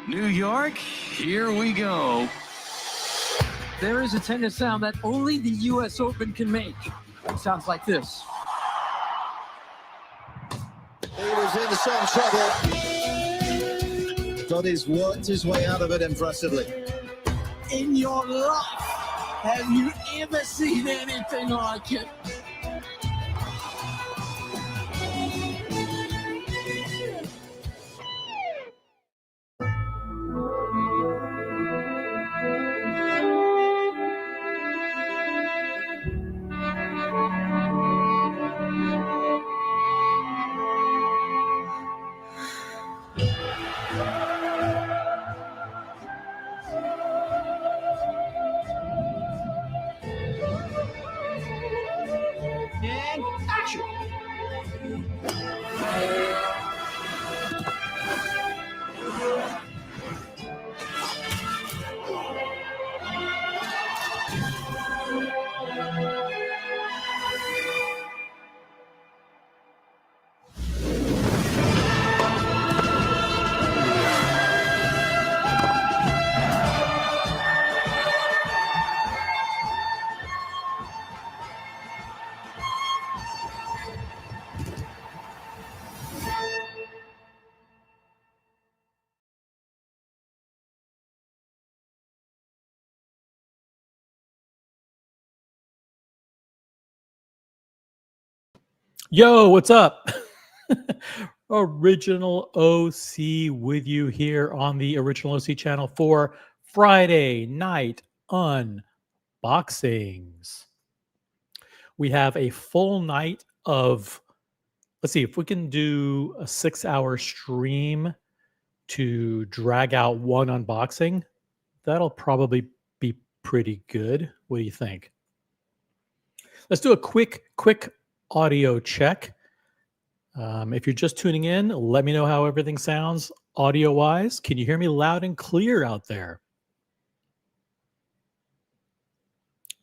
New York, here we go. There is a tennis sound that only the U.S. Open can make. It sounds like this. He was in some trouble, but he's worked his way out of it impressively. In your life, have you ever seen anything like it? And action. Yo, what's up? Original OC with you here on the Original OC channel for Friday night unboxings. We have a full night of, let's see if we can do a 6-hour stream to drag out one unboxing. That'll probably be pretty good. What do you think? Let's do a quick audio check. If you're just tuning in, let me know how everything sounds audio-wise. Can you hear me loud and clear out there?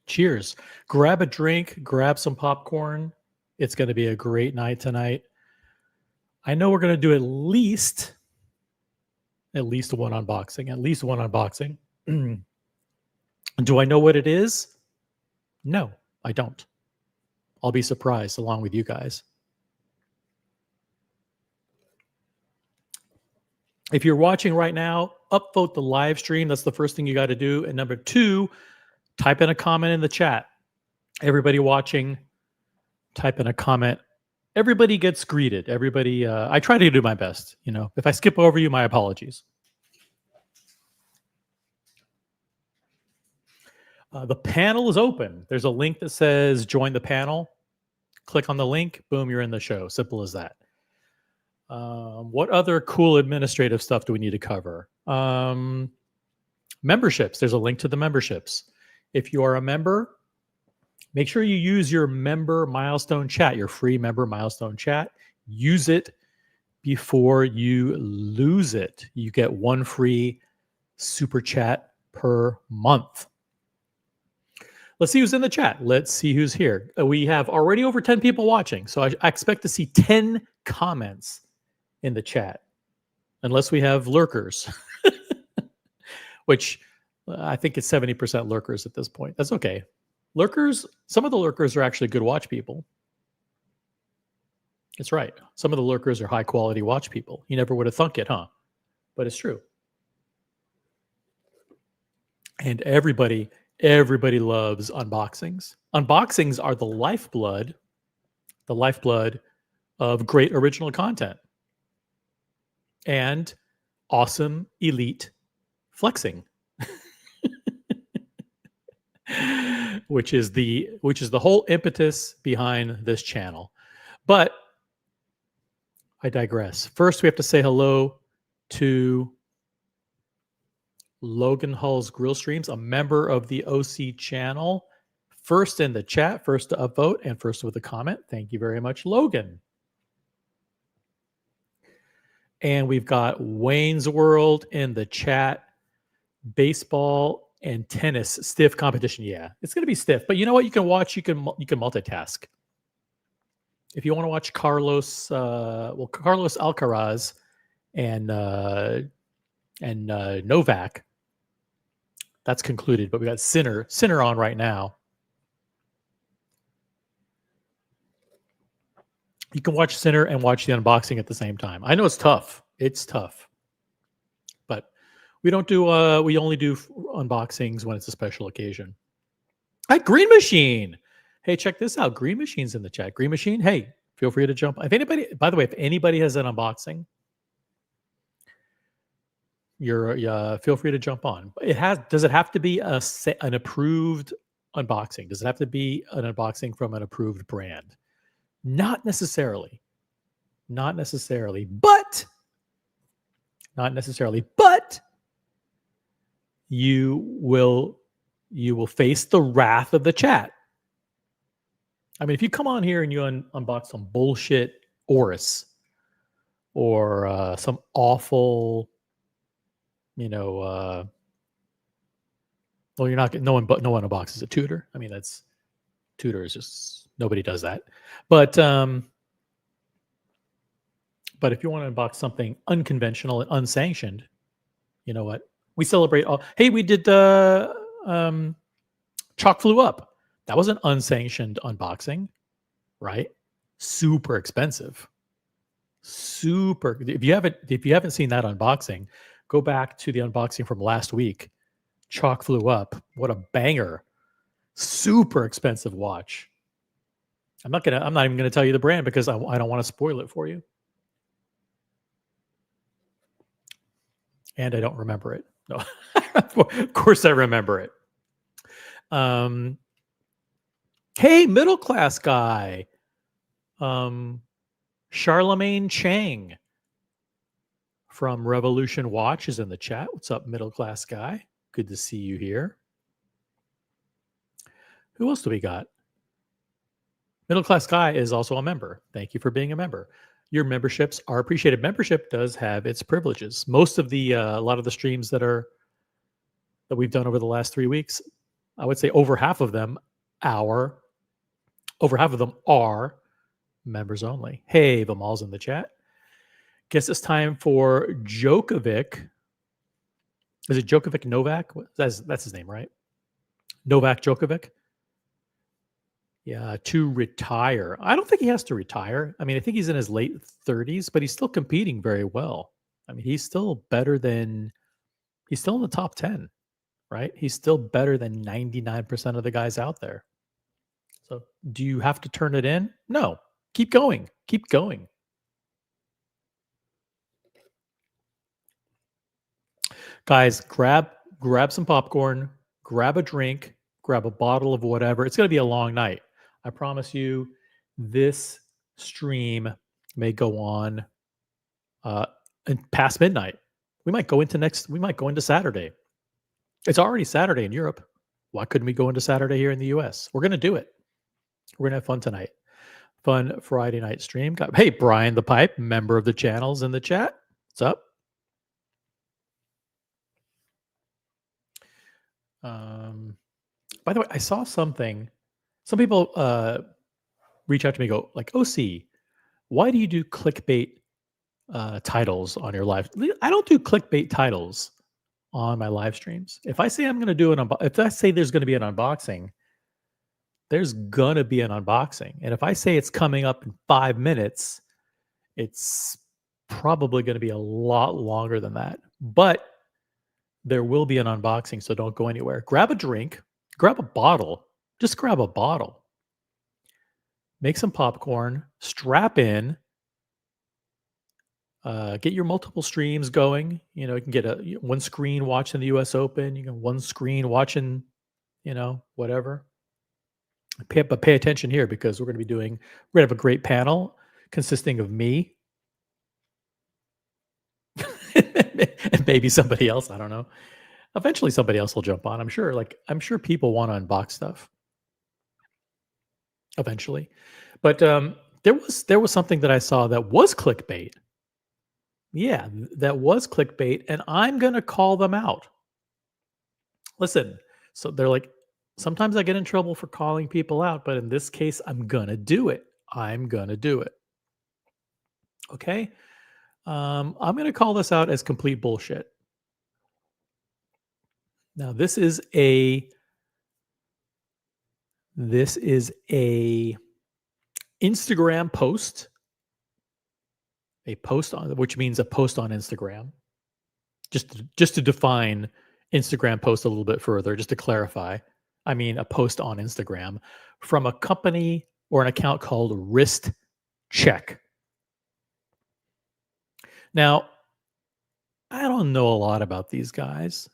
Cheers. Grab a drink, grab some popcorn. It's going to be a great night tonight. I know we're going to do at least one unboxing. Do I know what it is? No, I don't. I'll be surprised along with you guys. If you're watching right now, upvote the live stream. That's the first thing you got to do. And number 2, type in a comment in the chat. Everybody watching, type in a comment. Everybody gets greeted. Everybody, I try to do my best. You know, if I skip over you, my apologies. The panel is open. There's a link that says join the panel. Click on the link. Boom, you're in the show. Simple as that. What other cool administrative stuff do we need to cover? Memberships. There's a link to the memberships. If you are a member, make sure you use your member milestone chat, your free member milestone chat. Use it before you lose it. You get one free super chat per month. Let's see who's in the chat. Let's see who's here. We have already over 10 people watching, so I expect to see 10 comments in the chat, unless we have lurkers, which I think it's 70% lurkers at this point. That's okay. Lurkers, some of the lurkers are actually good watch people. That's right. Some of the lurkers are high quality watch people. You never would have thunk it, huh? But it's true. And everybody loves unboxings. Unboxings are the lifeblood of great original content and awesome elite flexing, which is the whole impetus behind this channel. But I digress. First, we have to say hello to Logan Hull's Grill Streams, a member of the OC channel. First in the chat, first to upvote, and first with a comment. Thank you very much, Logan. And we've got Wayne's World in the chat. Baseball and tennis, stiff competition. Yeah, it's going to be stiff. But you know what? You can watch, you can multitask. If you want to watch Carlos Alcaraz and and Novak. That's concluded, but we got Sinner on right now. You can watch Sinner and watch the unboxing at the same time. I know it's tough. It's tough. But we don't do we only do unboxings when it's a special occasion. Hi, Green Machine. Hey, check this out. Green Machine's in the chat. Green Machine, hey, feel free to jump. If anybody, by the way, if anybody has an unboxing, you're feel free to jump on. Does it have to be an approved unboxing? Does it have to be an unboxing from an approved brand? Not necessarily. Not necessarily. But you will face the wrath of the chat. I mean, if you come on here and you unbox some bullshit Oris or some awful, well, you're not. No one unboxes a Tudor. I mean, Tudor is just nobody does that. But if you want to unbox something unconventional and unsanctioned, you know what? We celebrate all. Hey, we did Chalk Flew Up. That was an unsanctioned unboxing, right? Super expensive. Super. If you haven't seen that unboxing, go back to the unboxing from last week. Chalk Flew Up. What a banger. Super expensive watch. I'm not even gonna tell you the brand because I don't want to spoil it for you. And I don't remember it. No. Of course I remember it. Hey, middle class guy. Charlemagne Chang from Revolution Watch is in the chat. What's up, middle class guy? Good to see you here. Who else do we got? Middle class guy is also a member. Thank you for being a member. Your memberships are appreciated. Membership does have its privileges. Most of the a lot of the streams that we've done over the last 3 weeks, I would say over half of them are members only. Hey, Vimal's in the chat. Guess it's time for Djokovic. Is it Djokovic Novak? That's his name, right? Novak Djokovic. Yeah, to retire. I don't think he has to retire. I mean, I think he's in his late 30s, but he's still competing very well. I mean, he's still in the top 10, right? He's still better than 99% of the guys out there. So do you have to turn it in? No. Keep going. Keep going. Guys, grab some popcorn, grab a drink, grab a bottle of whatever. It's going to be a long night. I promise you, this stream may go on past midnight. We might go into Saturday. It's already Saturday in Europe. Why couldn't we go into Saturday here in the US? We're going to do it. We're going to have fun tonight. Fun Friday night stream. Hey, Brian the Pipe, member of the channel's in the chat. What's up? By the way, I saw something. Some people reach out to me and go, like, OC, why do you do clickbait titles on your live? I don't do clickbait titles on my live streams. If I say I'm going to do if I say there's going to be an unboxing, there's going to be an unboxing. And if I say it's coming up in 5 minutes, it's probably going to be a lot longer than that. But there will be an unboxing, so don't go anywhere. Grab a drink, grab a bottle. Just grab a bottle. Make some popcorn, strap in, get your multiple streams going. You know, you can get one screen watching the US Open, you can one screen watching, whatever. But pay attention here because we're going to have a great panel consisting of me and maybe somebody else. I don't know. Eventually somebody else will jump on. I'm sure people want to unbox stuff. Eventually. But there was something that I saw that was clickbait. Yeah, that was clickbait, and I'm going to call them out. Listen, so they're like, sometimes I get in trouble for calling people out, but in this case, I'm going to do it. Okay? I'm going to call this out as complete bullshit. Now this is a Instagram post, a post on, which means a post on Instagram. Just to define Instagram post a little bit further, just to clarify, I mean a post on Instagram from a company or an account called Wristcheck. Now, I don't know a lot about these guys,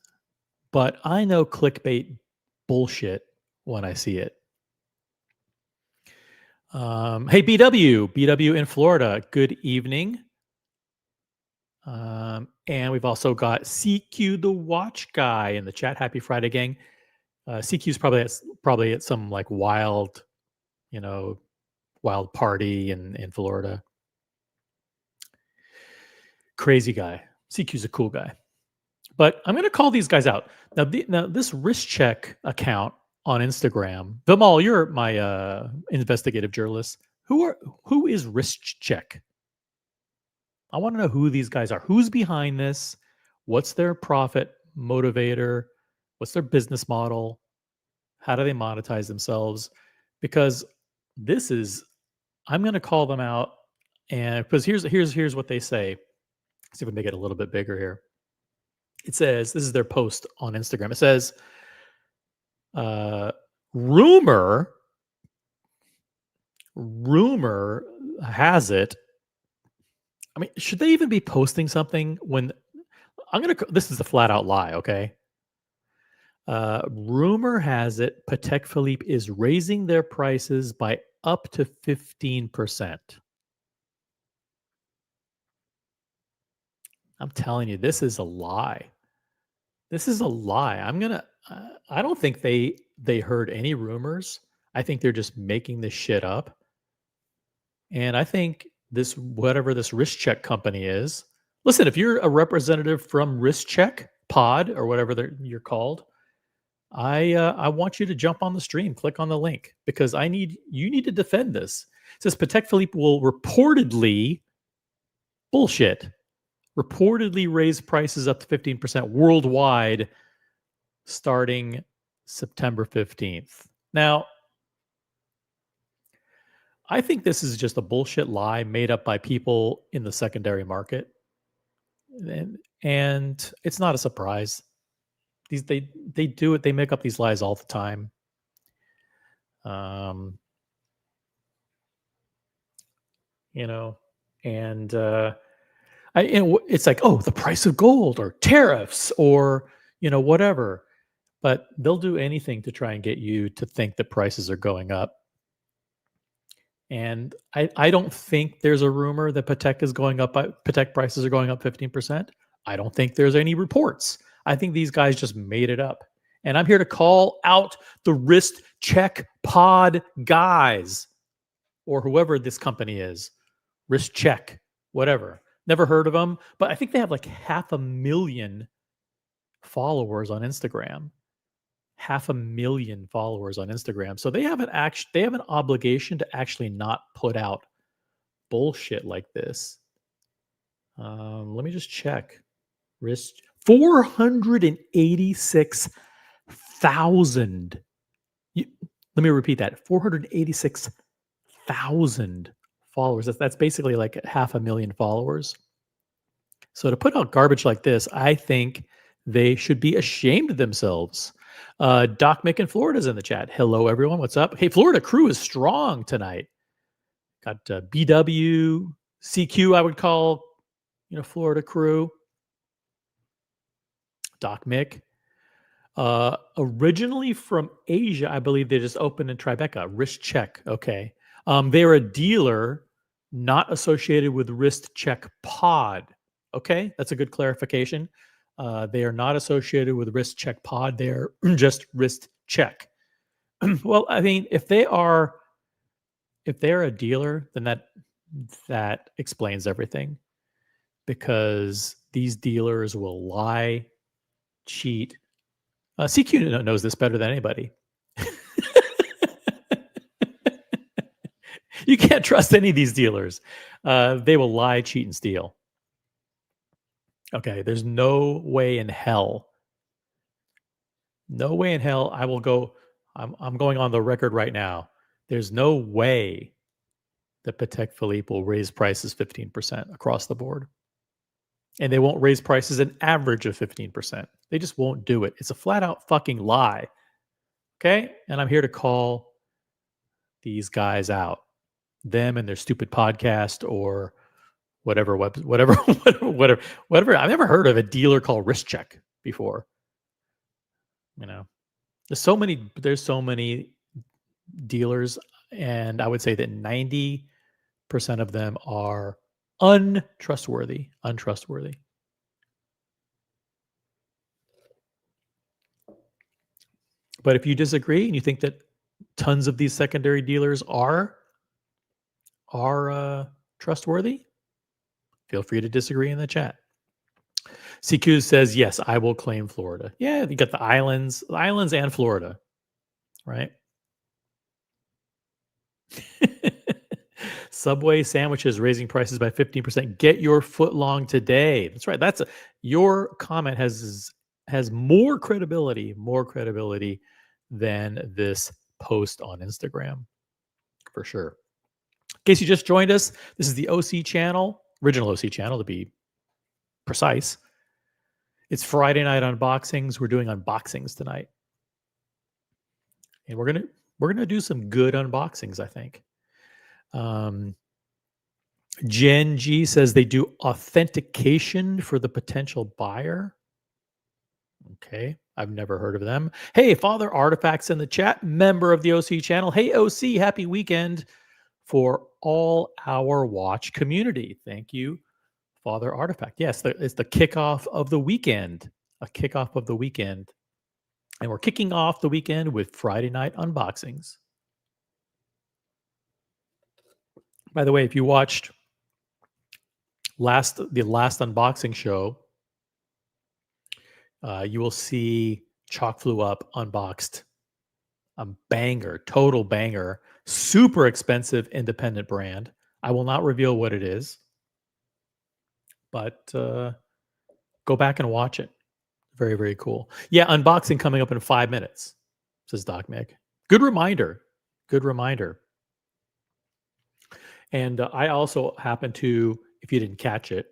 but I know clickbait bullshit when I see it. Hey, BW in Florida, good evening. And we've also got CQ the Watch Guy in the chat. Happy Friday, gang. CQ's probably at some like wild party in Florida. Crazy guy. CQ's a cool guy. But I'm going to call these guys out. Now this Wristcheck account on Instagram, Vimal, you're my investigative journalist. Who is Wristcheck? I want to know who these guys are. Who's behind this? What's their profit motivator? What's their business model? How do they monetize themselves? Because I'm going to call them out, and because here's what they say. Let's see if we can make it a little bit bigger here. It says, this is their post on Instagram. It says, rumor has it. I mean, should they even be posting something when this is a flat out lie, okay? Rumor has it Patek Philippe is raising their prices by up to 15%. I'm telling you, this is a lie. This is a lie. I don't think they heard any rumors. I think they're just making this shit up. And I think whatever this Wristcheck company is, listen, if you're a representative from Wristcheck Pod or whatever you're called, I want you to jump on the stream, click on the link, because you need to defend this. It says Patek Philippe will reportedly raise prices up to 15% worldwide starting September 15th. Now, I think this is just a bullshit lie made up by people in the secondary market. And it's not a surprise. They do it. They make up these lies all the time. It's like, oh, the price of gold or tariffs or, whatever. But they'll do anything to try and get you to think that prices are going up. And I don't think there's a rumor that Patek prices are going up 15%. I don't think there's any reports. I think these guys just made it up. And I'm here to call out the Wristcheck Pod guys, or whoever this company is. Wristcheck, whatever. Never heard of them, but I think they have like 500,000 followers on Instagram. 500,000 followers on Instagram. So they have an obligation to actually not put out bullshit like this. Let me just check. 486,000. Let me repeat that. 486,000 followers. That's basically like 500,000 followers. So to put out garbage like this, I think they should be ashamed of themselves. Doc Mick in Florida's in the chat. Hello, everyone. What's up? Hey, Florida crew is strong tonight. Got BW, CQ, I would call, Florida crew. Doc Mick. Originally from Asia, I believe they just opened in Tribeca. Wristcheck. Okay. They're a dealer not associated with Wristcheck Pod. Okay. That's a good clarification. They are not associated with Wristcheck Pod. They're just Wristcheck. Well, I mean, if they're a dealer, then that explains everything, because these dealers will lie, cheat. CQ knows this better than anybody. You can't trust any of these dealers. They will lie, cheat, and steal. Okay, there's no way in hell No way in hell I will go. I'm going on the record right now. There's no way that Patek Philippe will raise prices 15% across the board. And they won't raise prices an average of 15%. They just won't do it. It's a flat out fucking lie. Okay? And I'm here to call these guys out. Them and their stupid podcast or whatever. I've never heard of a dealer called Wristcheck before. You know, there's so many dealers, and I would say that 90% of them are untrustworthy. But if you disagree and you think that tons of these secondary dealers are trustworthy, feel free to disagree in the chat. CQ says, yes, I will claim Florida. Yeah, you got the islands and Florida, right? Subway sandwiches raising prices by 15%. Get your foot long today. That's right. Your comment has more credibility than this post on Instagram, for sure. In case you just joined us, this is the OC channel, original OC channel to be precise. It's Friday night unboxings. We're doing unboxings tonight. And we're gonna do some good unboxings, I think. Jen G says they do authentication for the potential buyer. Okay, I've never heard of them. Hey, Father Artifacts in the chat, member of the OC channel. Hey, OC, happy weekend for all our watch community. Thank you, Father Artifact. Yes, it's the kickoff of the weekend. A kickoff of the weekend. And we're kicking off the weekend with Friday night unboxings. By the way, if you watched the last unboxing show, you will see Chalk Flew Up unboxed a banger, total banger, super expensive independent brand. I will not reveal what it is, but go back and watch it. Very, very cool. Yeah, unboxing coming up in 5 minutes, says Doc Mick. Good reminder. And I also happen to, if you didn't catch it,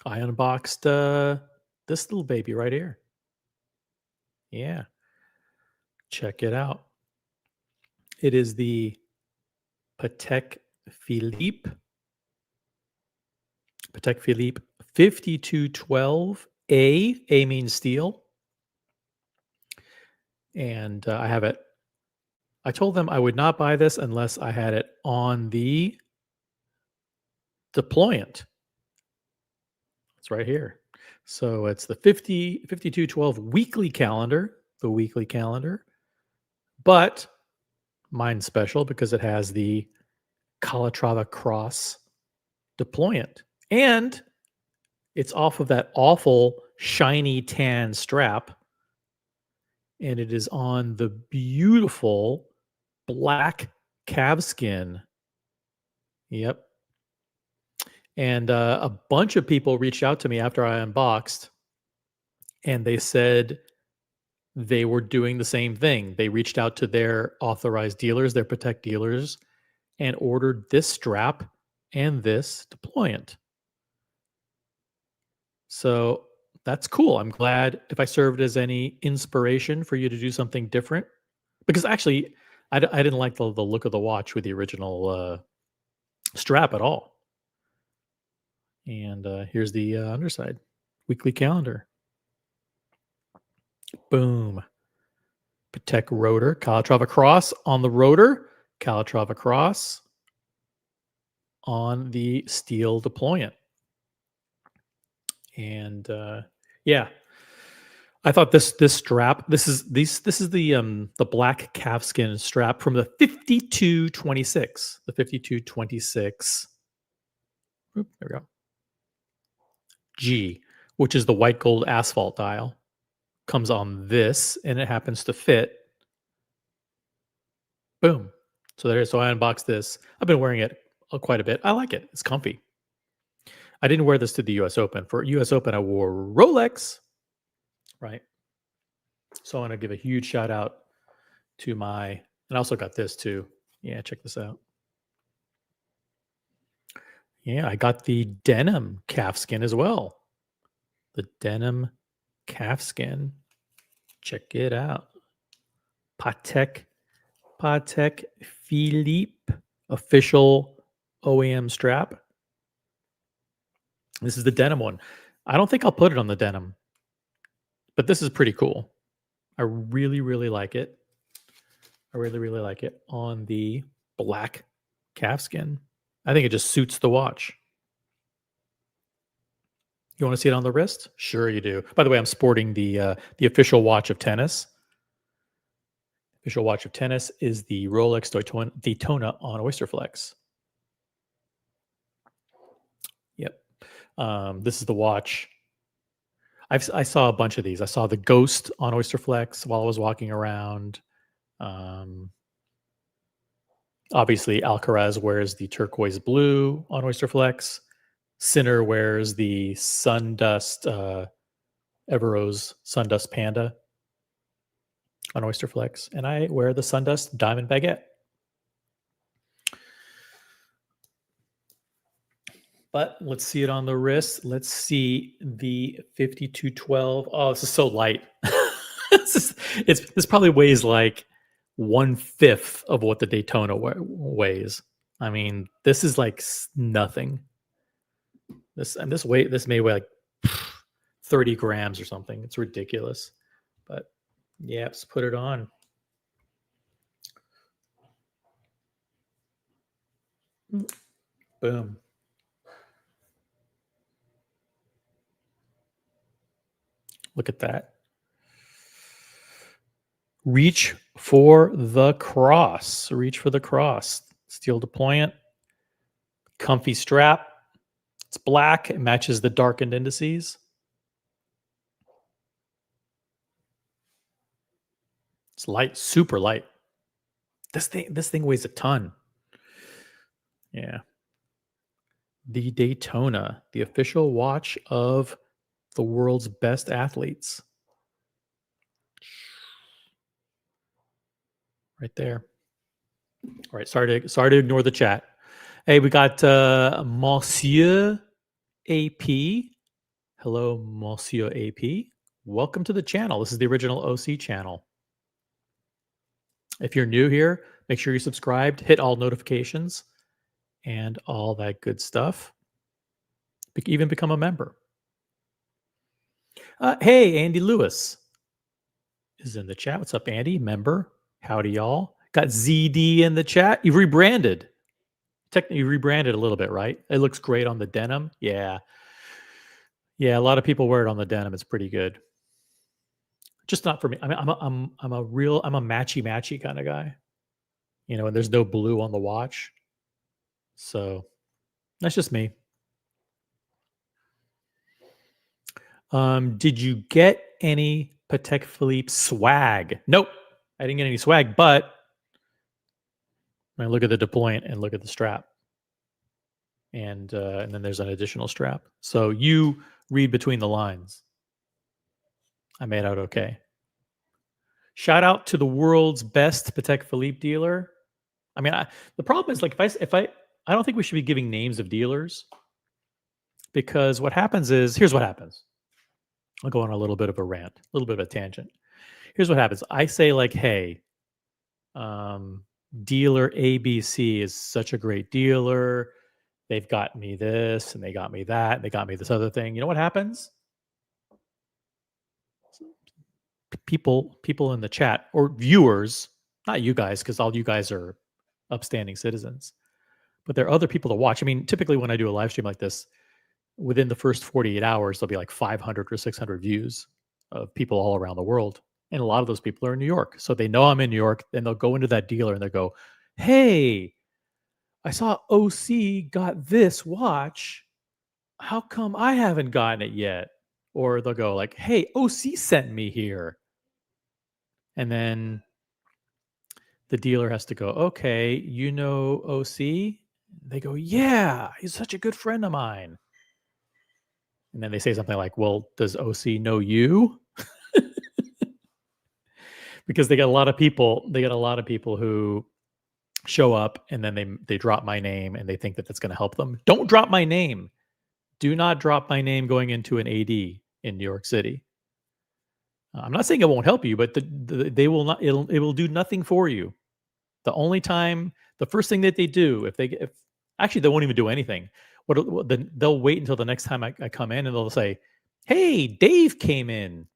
I unboxed this little baby right here. Yeah. Check it out. It is the Patek Philippe 5212 A. A means steel. And I have it. I told them I would not buy this unless I had it on the deployant. It's right here. So it's the 5212 weekly calendar, the weekly calendar. But mine's special because it has the Calatrava Cross deployant. And it's off of that awful shiny tan strap. And it is on the beautiful black calfskin. Yep. And a bunch of people reached out to me after I unboxed, and they said they were doing the same thing. They reached out to their authorized dealers, their Patek dealers, and ordered this strap and this deployant. So that's cool. I'm glad if I served as any inspiration for you to do something different. Because actually, I didn't like the look of the watch with the original strap at all. And here's the underside. Weekly calendar. Boom. Patek rotor. Calatrava Cross on the rotor. Calatrava Cross on the steel deployant. And yeah, I thought this strap. This is the black calfskin strap from the 5226. The 5226. There we go. G, which is the white gold asphalt dial, comes on this, and it happens to fit. Boom. So there it is. So I unboxed this. I've been wearing it quite a bit. I like it. It's comfy. I didn't wear this to the US Open. For US Open, I wore Rolex, right? So I want to give a huge shout out to and I also got this too. Yeah, check this out. Yeah, I got the denim calfskin as well. The denim calfskin. Check it out. Patek Philippe official OEM strap. This is the denim one. I don't think I'll put it on the denim, but this is pretty cool. I really, really like it. I really, really like it on the black calfskin. I think it just suits the watch. You want to see it on the wrist? Sure you do. By the way, I'm sporting the official watch of tennis. Official watch of tennis is the Rolex Daytona on Oysterflex. Yep. This is the watch. I saw a bunch of these. I saw the Ghost on Oysterflex while I was walking around. Obviously, Alcaraz wears the turquoise blue on Oysterflex. Sinner wears the Sundust Everose Sundust Panda on Oysterflex, and I wear the Sundust Diamond Baguette. But let's see it on the wrist. Let's see the 5212. Oh, this is so light. This probably weighs like 1/5 of what the Daytona weighs. I mean, this is like nothing. This may weigh like 30 grams or something. It's ridiculous. But yeah, let's put it on. Boom. Look at that. Reach for the cross. Reach for the cross. Steel deployant. Comfy strap. It's black. It matches the darkened indices. It's light, super light. This thing weighs a ton. Yeah. The Daytona, the official watch of the world's best athletes. Right there. All right, sorry to ignore the chat. Hey, we got Monsieur AP. Hello, Monsieur AP. Welcome to the channel. This is the original OC channel. If you're new here, make sure you're subscribed, hit all notifications, and all that good stuff. Even become a member. Hey, Andy Lewis is in the chat. What's up, Andy? Member. Howdy, y'all. Got ZD in the chat. You've rebranded. Technically, you rebranded a little bit, right? It looks great on the denim. Yeah. Yeah, a lot of people wear it on the denim. It's pretty good. Just not for me. I mean, I'm a matchy kind of guy. You know, and there's no blue on the watch. So that's just me. Did you get any Patek Philippe swag? Nope. I didn't get any swag, but I mean, look at the deployant and look at the strap. And then there's an additional strap. So you read between the lines. I made out okay. Shout out to the world's best Patek Philippe dealer. I mean, the problem is, like, if I don't think we should be giving names of dealers, because what happens is, here's what happens. I'll go on a little bit of a rant, a little bit of a tangent. Here's what happens. I say, like, hey, dealer ABC is such a great dealer. They've got me this and they got me that. And they got me this other thing. You know what happens? People in the chat, or viewers, not you guys, because all you guys are upstanding citizens, but there are other people to watch. I mean, typically when I do a live stream like this, within the first 48 hours, there'll be like 500 or 600 views of people all around the world. And a lot of those people are in New York. So they know I'm in New York, and they'll go into that dealer and they'll go, hey, I saw OC got this watch. How come I haven't gotten it yet? Or they'll go like, hey, OC sent me here. And then the dealer has to go, okay, you know OC? They go, yeah, he's such a good friend of mine. And then they say something like, well, does OC know you? because they get a lot of people. They get a lot of people who show up and then they drop my name and they think that that's going to help them. Don't drop my name. Do not drop my name going into an AD in New York City. I'm not saying it won't help you, but they will not. It will do nothing for you. The first thing that they do, if actually they won't even do anything. They'll wait until the next time I come in and they'll say, "Hey, Dave came in,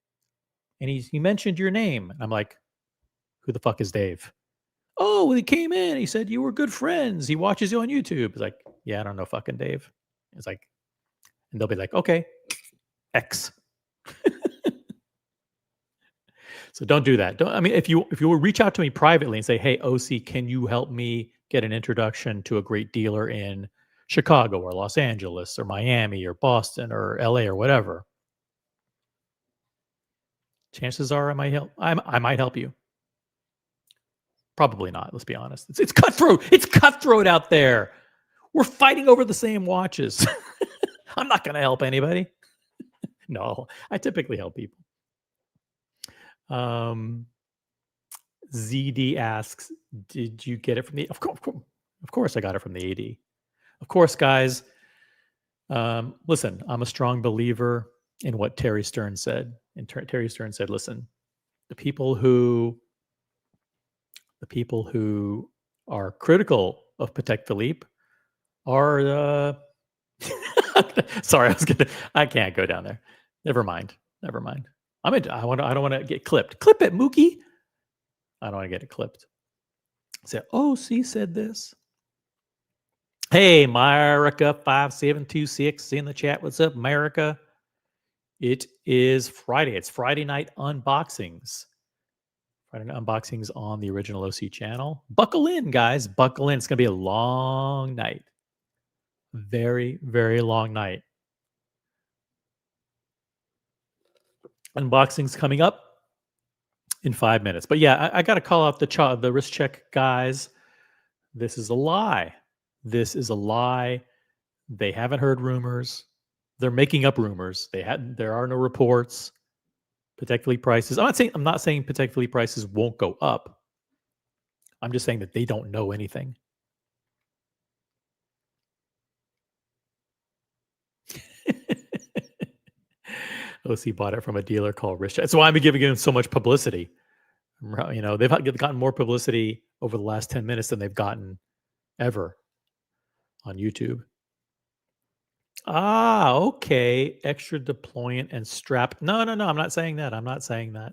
and he mentioned your name." I'm like, "Who the fuck is Dave?" "Oh, he came in. He said you were good friends. He watches you on YouTube." It's like, "Yeah, I don't know fucking Dave." It's like, and they'll be like, "Okay, X." So don't do that. If you will reach out to me privately and say, "Hey, OC, can you help me get an introduction to a great dealer in Chicago or Los Angeles or Miami or Boston or LA or whatever?" Chances are I might help you. Probably not. Let's be honest. It's cutthroat. It's cutthroat out there. We're fighting over the same watches. I'm not going to help anybody. No, I typically help people. ZD asks, "Did you get it from the?" Of course, I got it from the AD. Of course, guys. Listen, I'm a strong believer in what Terry Stern said. And Terry Stern said, "Listen, the people who are critical of Patek Philippe are." Sorry, I can't go down there. Never mind. I don't want to get clipped. Clip it, Mookie. I don't want to get it clipped. Say, OC said this. Hey, America 5726 in the chat. What's up, America? It is Friday. It's Friday night unboxings. Friday night unboxings on the original OC channel. Buckle in, guys. Buckle in. It's going to be a long night. Very, very long night. Unboxings coming up in 5 minutes. But yeah, I got to call out the Wristcheck guys. This is a lie. This is a lie. They haven't heard rumors. They're making up rumors. There are no reports. Patek Philippe prices. I'm not saying Patek Philippe prices won't go up. I'm just saying that they don't know anything. OC bought it from a dealer called Wristcheck. That's why I'm giving him so much publicity. You know, they've gotten more publicity over the last 10 minutes than they've gotten ever on YouTube. Okay. Extra deployant and strap. No. I'm not saying that. I'm not saying that.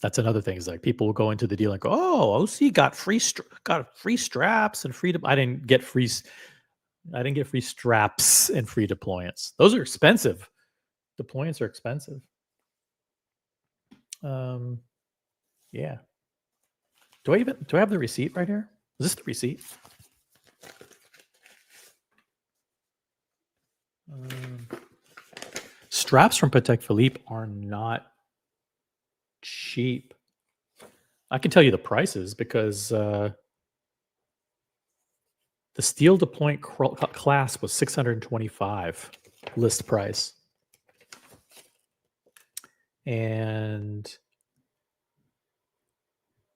That's another thing. Is like people will go into the deal and go, "Oh, OC got free straps and free." I didn't get free straps and free deployants. Those are expensive. Deployants are expensive. Yeah. Do I have the receipt right here? Is this the receipt? Straps from Patek Philippe are not cheap. I can tell you the prices because the steel deployant class was $625 list price. And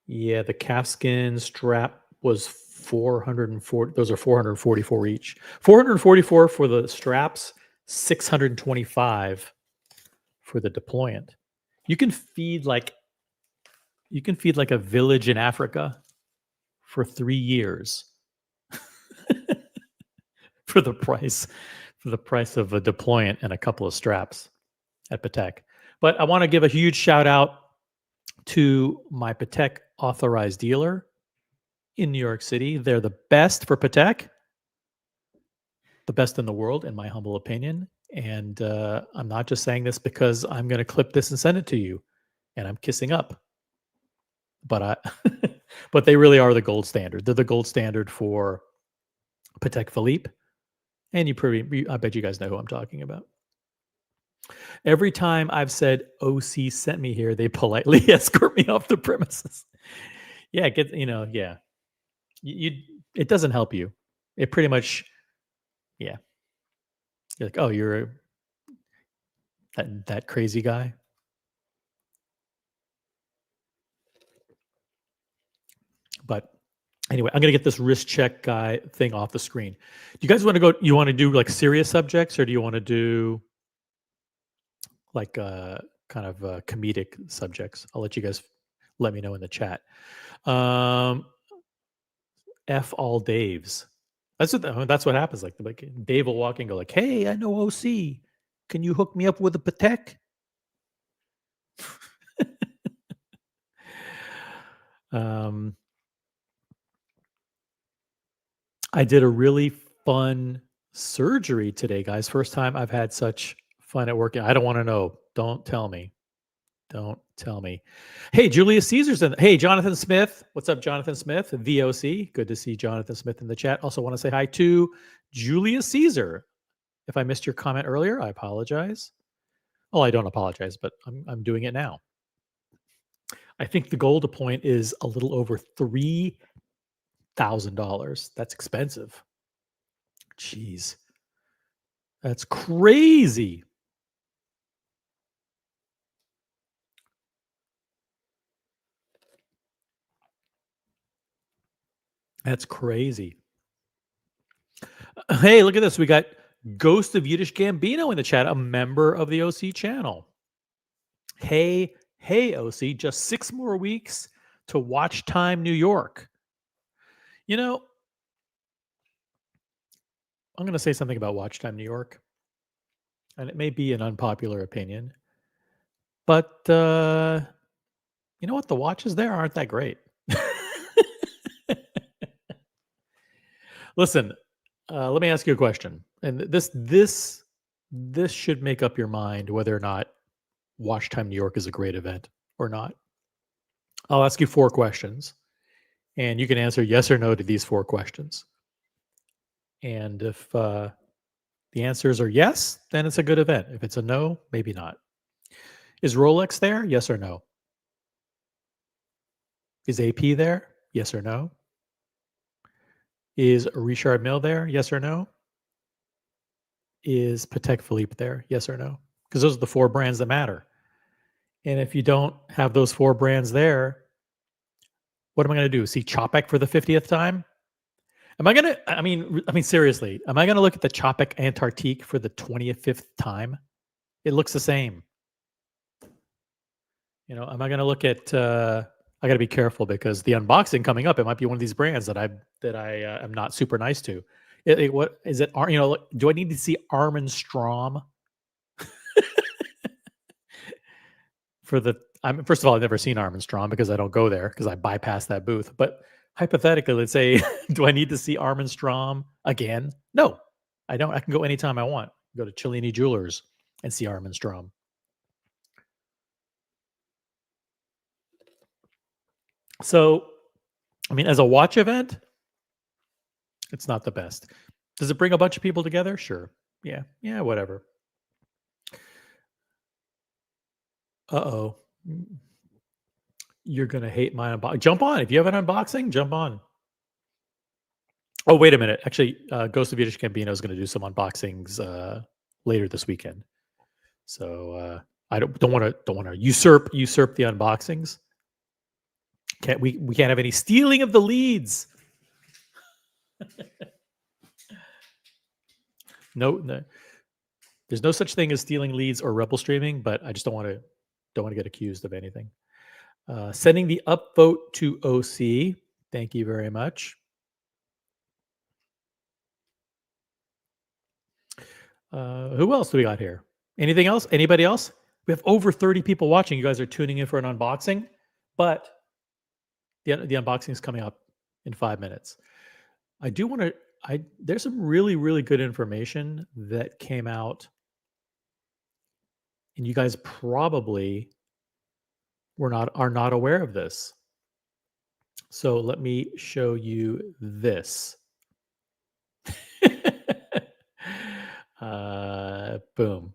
yeah, the calfskin strap was $440. Those are $444 each. $444 for the straps, $625 for the deployant. You can feed like a village in Africa for 3 years for the price of a deployant and a couple of straps at Patek. But I want to give a huge shout out to my Patek authorized dealer in New York City. They're the best for Patek, the best in the world, in my humble opinion. And I'm not just saying this because I'm going to clip this and send it to you, and I'm kissing up. But but they really are the gold standard. They're the gold standard for Patek Philippe, and I bet you guys know who I'm talking about. Every time I've said OC sent me here, they politely escort me off the premises. Yeah, yeah. It doesn't help you. It pretty much, yeah. You're like, oh, That crazy guy. But anyway, I'm gonna get this wrist check guy thing off the screen. Do you guys want to go? You want to do like serious subjects, or do you want to do like kind of comedic subjects? I'll let you guys let me know in the chat. F all Daves. That's what happens. Like Dave will walk in and go like, "Hey, I know OC. Can you hook me up with a Patek?" I did a really fun surgery today, guys. First time I've had such fun at work. I don't want to know. Don't tell me. Don't tell me. Hey, Julius Caesar's in. Hey, Jonathan Smith. What's up, Jonathan Smith? VOC. Good to see Jonathan Smith in the chat. Also want to say hi to Julius Caesar. If I missed your comment earlier, I apologize. Well, I don't apologize, but I'm doing it now. I think the gold to point is a little over $3,000. That's expensive. Jeez. That's crazy. That's crazy. Hey, look at this. We got Ghost of Yiddish Gambino in the chat, a member of the OC channel. Hey, OC, just 6 more weeks to Watchtime New York. You know, I'm going to say something about Watchtime New York, and it may be an unpopular opinion, but you know what? The watches there aren't that great. Listen, let me ask you a question, and this should make up your mind whether or not Watchtime New York is a great event or not. I'll ask you 4 questions, and you can answer yes or no to these 4 questions. And if the answers are yes, then it's a good event. If it's a no, maybe not. Is Rolex there? Yes or no? Is AP there? Yes or no? Is Richard Mille there? Yes or no? Is Patek Philippe there? Yes or no? Because those are the 4 brands that matter. And if you don't have those 4 brands there, what am I going to do? See Chopard for the 50th time? Am I going to, I mean, seriously, am I going to look at the Chopard Antarctique for the 25th time? It looks the same. You know, am I going to look at, I got to be careful because the unboxing coming up, it might be one of these brands that I am not super nice to. What is it? You know, do I need to see Armin Strom for the? First of all, I've never seen Armin Strom because I don't go there because I bypass that booth. But hypothetically, let's say, do I need to see Armin Strom again? No, I don't. I can go anytime I want. Go to Cellini Jewelers and see Armin Strom. So, I mean, as a watch event, it's not the best. Does it bring a bunch of people together? Sure. Yeah, whatever. Uh-oh. You're going to hate my unboxing. Jump on. If you have an unboxing, jump on. Oh, wait a minute. Actually, Ghost of Yiddish Gambino is going to do some unboxings later this weekend. So I don't want to usurp the unboxings. We can't have any stealing of the leads. No, there's no such thing as stealing leads or rebel streaming, but I just don't want to get accused of anything. Sending the upvote to OC. Thank you very much. Who else do we got here? Anything else? Anybody else? We have over 30 people watching. You guys are tuning in for an unboxing, but the unboxing is coming up in 5 minutes. I do want to. There's some really, really good information that came out, and you guys probably are not aware of this. So let me show you this. Boom.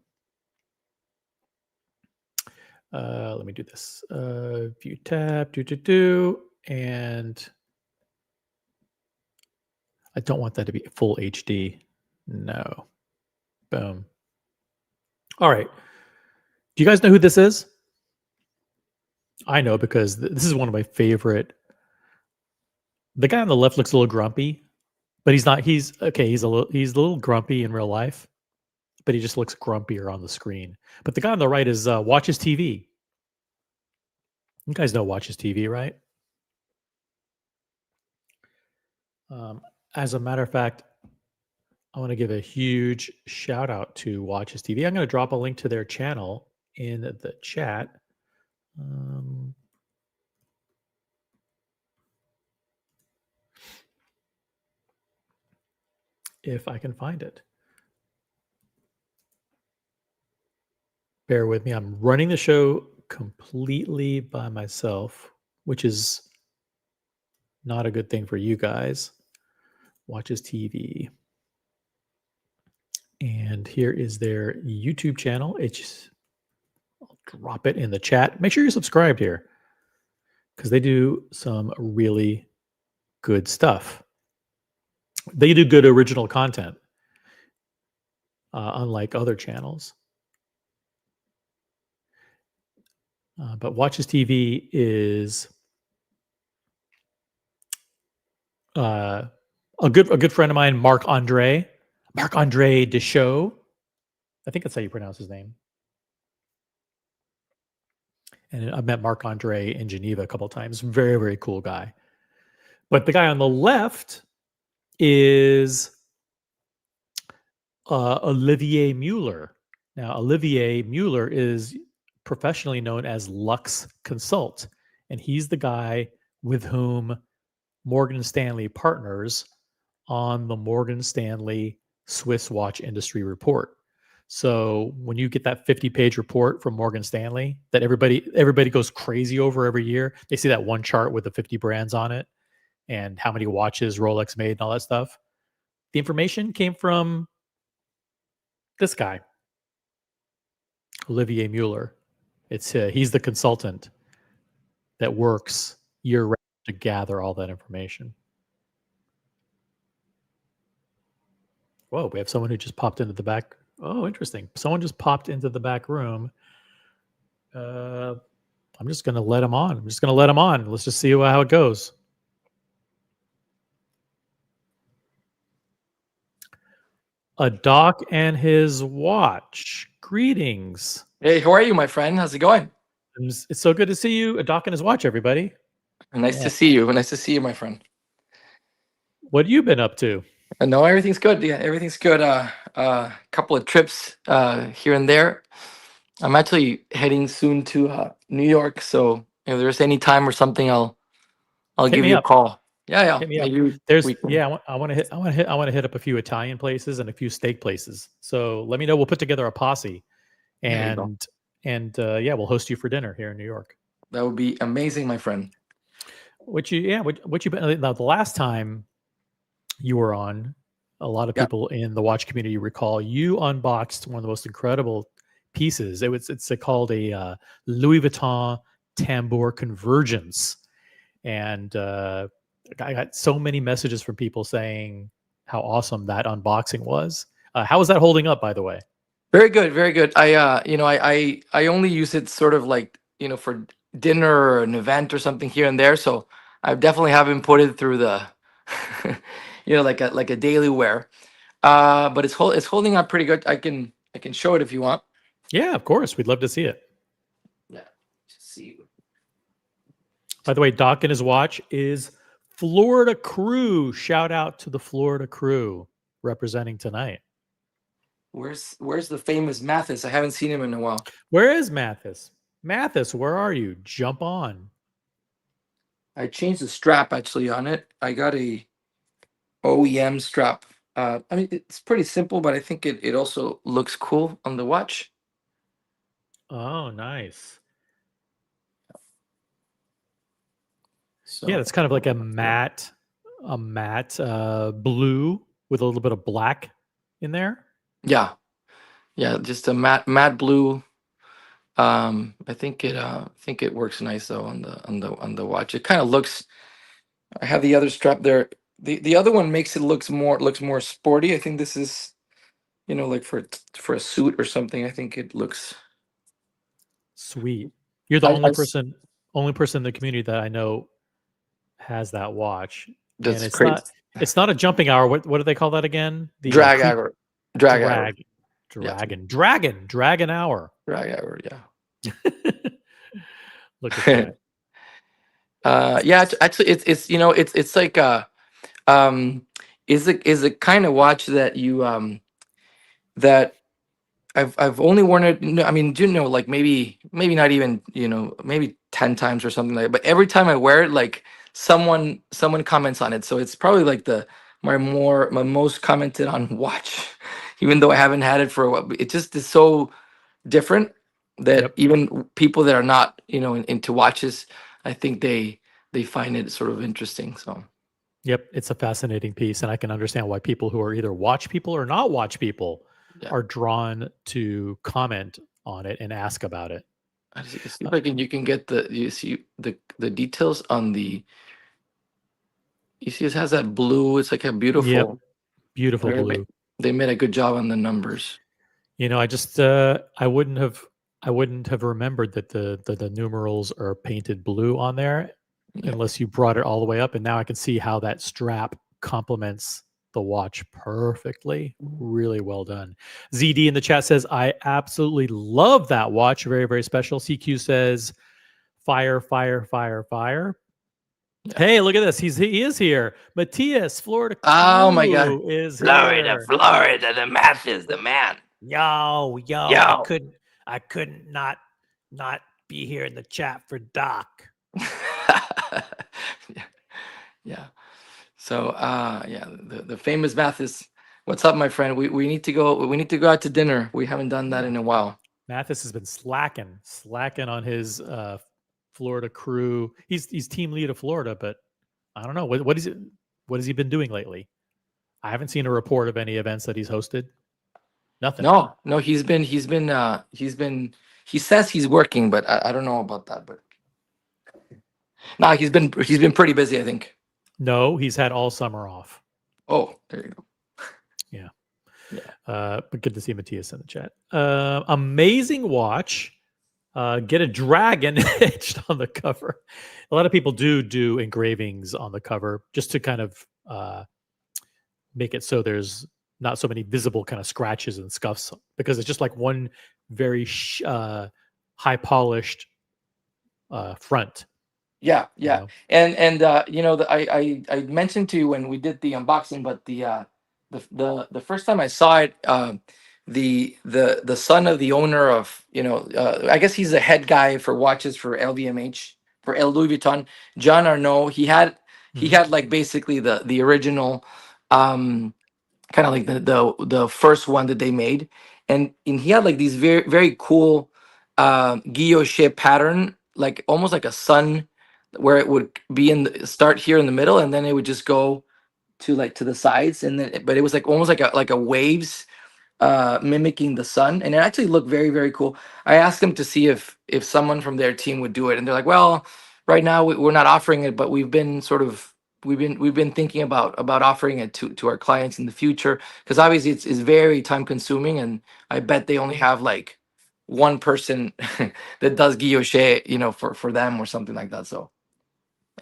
Let me do this. View tab, and I don't want that to be full HD. No. Boom. All right. Do you guys know who this is? I know because this is one of my favorite. The guy on the left looks a little grumpy, but he's not. He's okay. He's a little grumpy in real life, but he just looks grumpier on the screen. But the guy on the right is Watches TV. You guys know Watches TV, right? As a matter of fact, I want to give a huge shout out to Watches TV. I'm going to drop a link to their channel in the chat. If I can find it. Bear with me. I'm running the show completely by myself, which is not a good thing for you guys. Watches TV. And here is their YouTube channel. I'll drop it in the chat. Make sure you're subscribed here because they do some really good stuff. They do good original content, unlike other channels. But Watches TV is a good friend of mine, Marc-Andre Deschaux. I think that's how you pronounce his name. And I've met Marc-Andre in Geneva a couple of times. Very, very cool guy. But the guy on the left is Olivier Mueller. Now, Olivier Mueller is professionally known as Lux Consult, and he's the guy with whom Morgan Stanley partners on the Morgan Stanley Swiss Watch Industry Report. So when you get that 50-page report from Morgan Stanley that everybody goes crazy over every year, they see that one chart with the 50 brands on it and how many watches Rolex made and all that stuff. The information came from this guy, Olivier Mueller. He's the consultant that works year-round to gather all that information. Whoa, we have someone who just popped into the back. Oh, interesting. Someone just popped into the back room. I'm just going to let him on. Let's just see how it goes. A Doc and his watch. Greetings. Hey, how are you, my friend? How's it going? It's so good to see you. A Doc and his watch, everybody. Nice to see you. Nice to see you, my friend. What have you been up to? No, everything's good. Yeah, everything's good. Couple of trips here and there. I'm actually heading soon to New York, so if there's any time or something, I'll give you a call. Yeah. Hit me up. I want to hit up a few Italian places and a few steak places. So let me know. We'll put together a posse, and we'll host you for dinner here in New York. That would be amazing, my friend. What you been now? The last time you were on, a lot of people in the watch community recall you unboxed one of the most incredible pieces. It's called a Louis Vuitton tambour convergence, and I got so many messages from people saying how awesome that unboxing was. How is that holding up, by the way? Very good, very good. I only use it sort of like, for dinner or an event or something here and there. So I definitely haven't put it through the, like a daily wear. But it's holding up pretty good. I can show it if you want. Yeah, of course. We'd love to see it. Yeah, see. By the way, Doc and his watch is Florida Crew. Shout out to the Florida Crew representing tonight. Where's the famous Mathis? I haven't seen him in a while. Where is Mathis? Mathis, where are you? Jump on. I changed the strap actually on it. I got a OEM strap. I mean, it's pretty simple, but I think it also looks cool on the watch. Oh, nice. So, yeah, it's kind of like a matte blue with a little bit of black in there. Yeah, just a matte blue. I think it works nice though on the watch. It kind of looks. I have the other strap there. The other one makes it looks more sporty. I think this is, like for a suit or something. I think it looks Sweet. You're the I, only I s- person in the community that I know has that watch. And that's crazy. it's not a jumping hour. What do they call that again? The Drag hour. Drag hour. Yeah. dragon hour. Drag hour. Yeah. Look at that. Yeah. Actually, it's it's like is a kind of watch that you that I've only worn it. I mean, do you know, like maybe not even, maybe 10 times or something like that. But every time I wear it, like someone comments on it. So it's probably like my most commented on watch, even though I haven't had it for a while. It just is so different that Yep. even people that are not, into watches, I think they find it sort of interesting. So Yep, it's a fascinating piece, and I can understand why people who are either watch people or not watch people yeah. are drawn to comment on it and ask about it. I see if you can get you see the details on the. You see, it has that blue. It's like a beautiful. Yep, beautiful They blue. they made a good job on the numbers. I just I wouldn't have remembered that the numerals are painted blue on there Yeah. unless you brought it all the way up, and now I can see how that strap complements the watch perfectly. Really well done. ZD in the chat says, I absolutely love that watch. Very, very special. CQ says, fire, fire, fire, fire. Yeah. Hey, look at this. He is here. Matthias, Florida. Oh my God. Is Florida, here. Florida. The math is the man. Yo. Yo. I couldn't not be here in the chat for Doc. Yeah. So the famous math is, what's up, my friend? We need to go out to dinner. We haven't done that in a while. Mathis has been slacking on his Florida crew. He's team lead of Florida, but I don't know what has he been doing lately? I haven't seen a report of any events that he's hosted. Nothing. No, he says he's working, but I don't know about that. But no, he's been pretty busy, I think. No, he's had all summer off. Oh, there you go. Yeah. Yeah. But good to see Matthias in the chat. Amazing watch. Get a dragon etched on the cover. A lot of people do engravings on the cover just to kind of make it so there's not so many visible kind of scratches and scuffs, because it's just like one very high polished front. Yeah. know? And I mentioned to you when we did the unboxing, but the first time I saw it, the son of the owner of, I guess he's the head guy for watches for LVMH, for Louis Vuitton, John Arnault. He had like basically the original, kind of like the first one that they made, and he had like these very, very cool guilloche pattern, like almost like a sun, where it would be start here in the middle, and then it would just go to the sides, and then but it was like almost like a waves, mimicking the sun, and it actually looked very, very cool. I asked them to see if someone from their team would do it, and they're like, well, right now we're not offering it, but we've been thinking about offering it to our clients in the future, because obviously it's very time consuming, and I bet they only have like one person that does guilloche, for them or something like that. So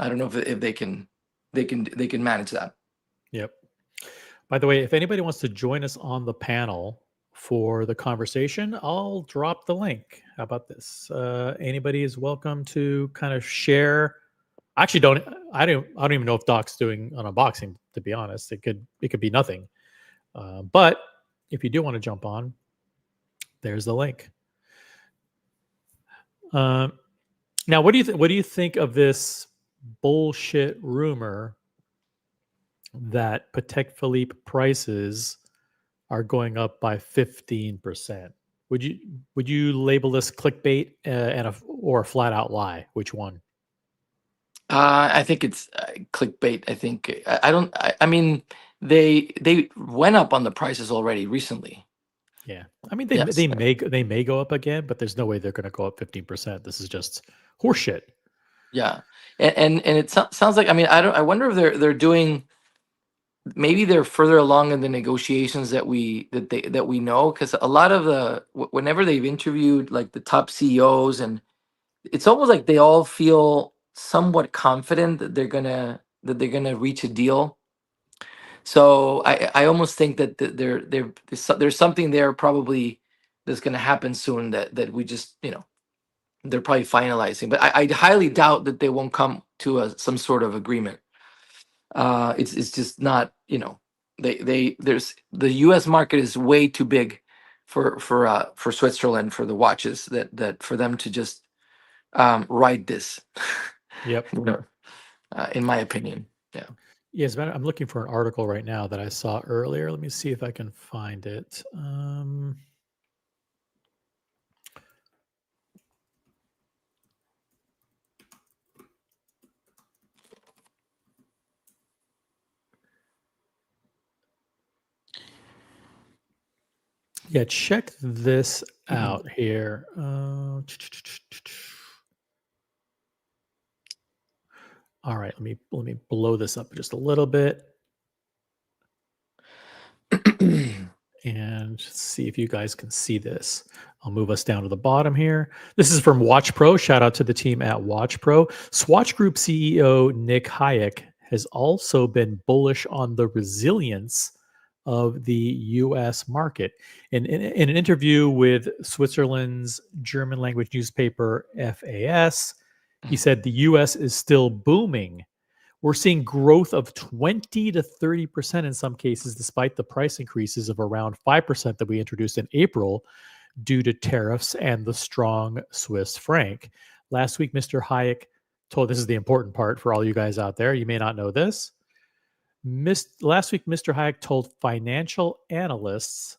I don't know if they can manage that. Yep. By the way, if anybody wants to join us on the panel for the conversation, I'll drop the link. How about this? Anybody is welcome to kind of share. Actually, I don't even know if Doc's doing an unboxing, to be honest. It could be nothing. But if you do want to jump on, there's the link. Now, what do you think of this bullshit rumor that Patek Philippe prices are going up by 15%? Would you label this clickbait or a flat out lie? Which one? I think it's clickbait. I think I mean they went up on the prices already recently. Yeah, I mean they may go up again, but there's no way they're going to go up 15%. This is just horseshit. Yeah, and it sounds like, I mean, I wonder if they're doing maybe they're further along in the negotiations that we know, because a lot of whenever they've interviewed like the top CEOs, and it's almost like they all feel somewhat confident that they're gonna reach a deal. So I almost think that there's something there probably that's gonna happen soon, that we just, they're probably finalizing. But I highly doubt that they won't come to some sort of agreement. It's just not, there's the U.S. market is way too big for Switzerland, for the watches, that for them to just ride this. Yep. In my opinion. Yeah. Yes, I'm looking for an article right now that I saw earlier. Let me see if I can find it. Yeah, check this out here. All right, let me blow this up just a little bit and see if you guys can see this. I'll move us down to the bottom here. This is from Watch Pro. Shout out to the team at Watch Pro. Swatch Group CEO Nick Hayek has also been bullish on the resilience of the U.S. market. In an interview with Switzerland's German language newspaper FAS, he said the U.S. is still booming. We're seeing growth of 20 to 30% in some cases, despite the price increases of around 5% that we introduced in April due to tariffs and the strong Swiss franc. Last week, Mr. Hayek told, this is the important part for all you guys out there, you may not know this. Last week, Mr. Hayek told financial analysts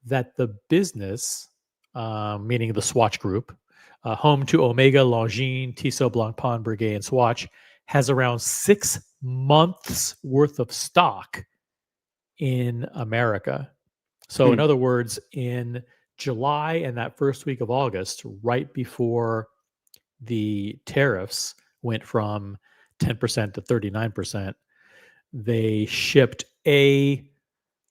that the business, meaning the Swatch Group, home to Omega, Longines, Tissot, Blancpain, Breguet, and Swatch, has around 6 months worth of stock in America. So in other words, in July and that first week of August, right before the tariffs went from 10% to 39%, they shipped a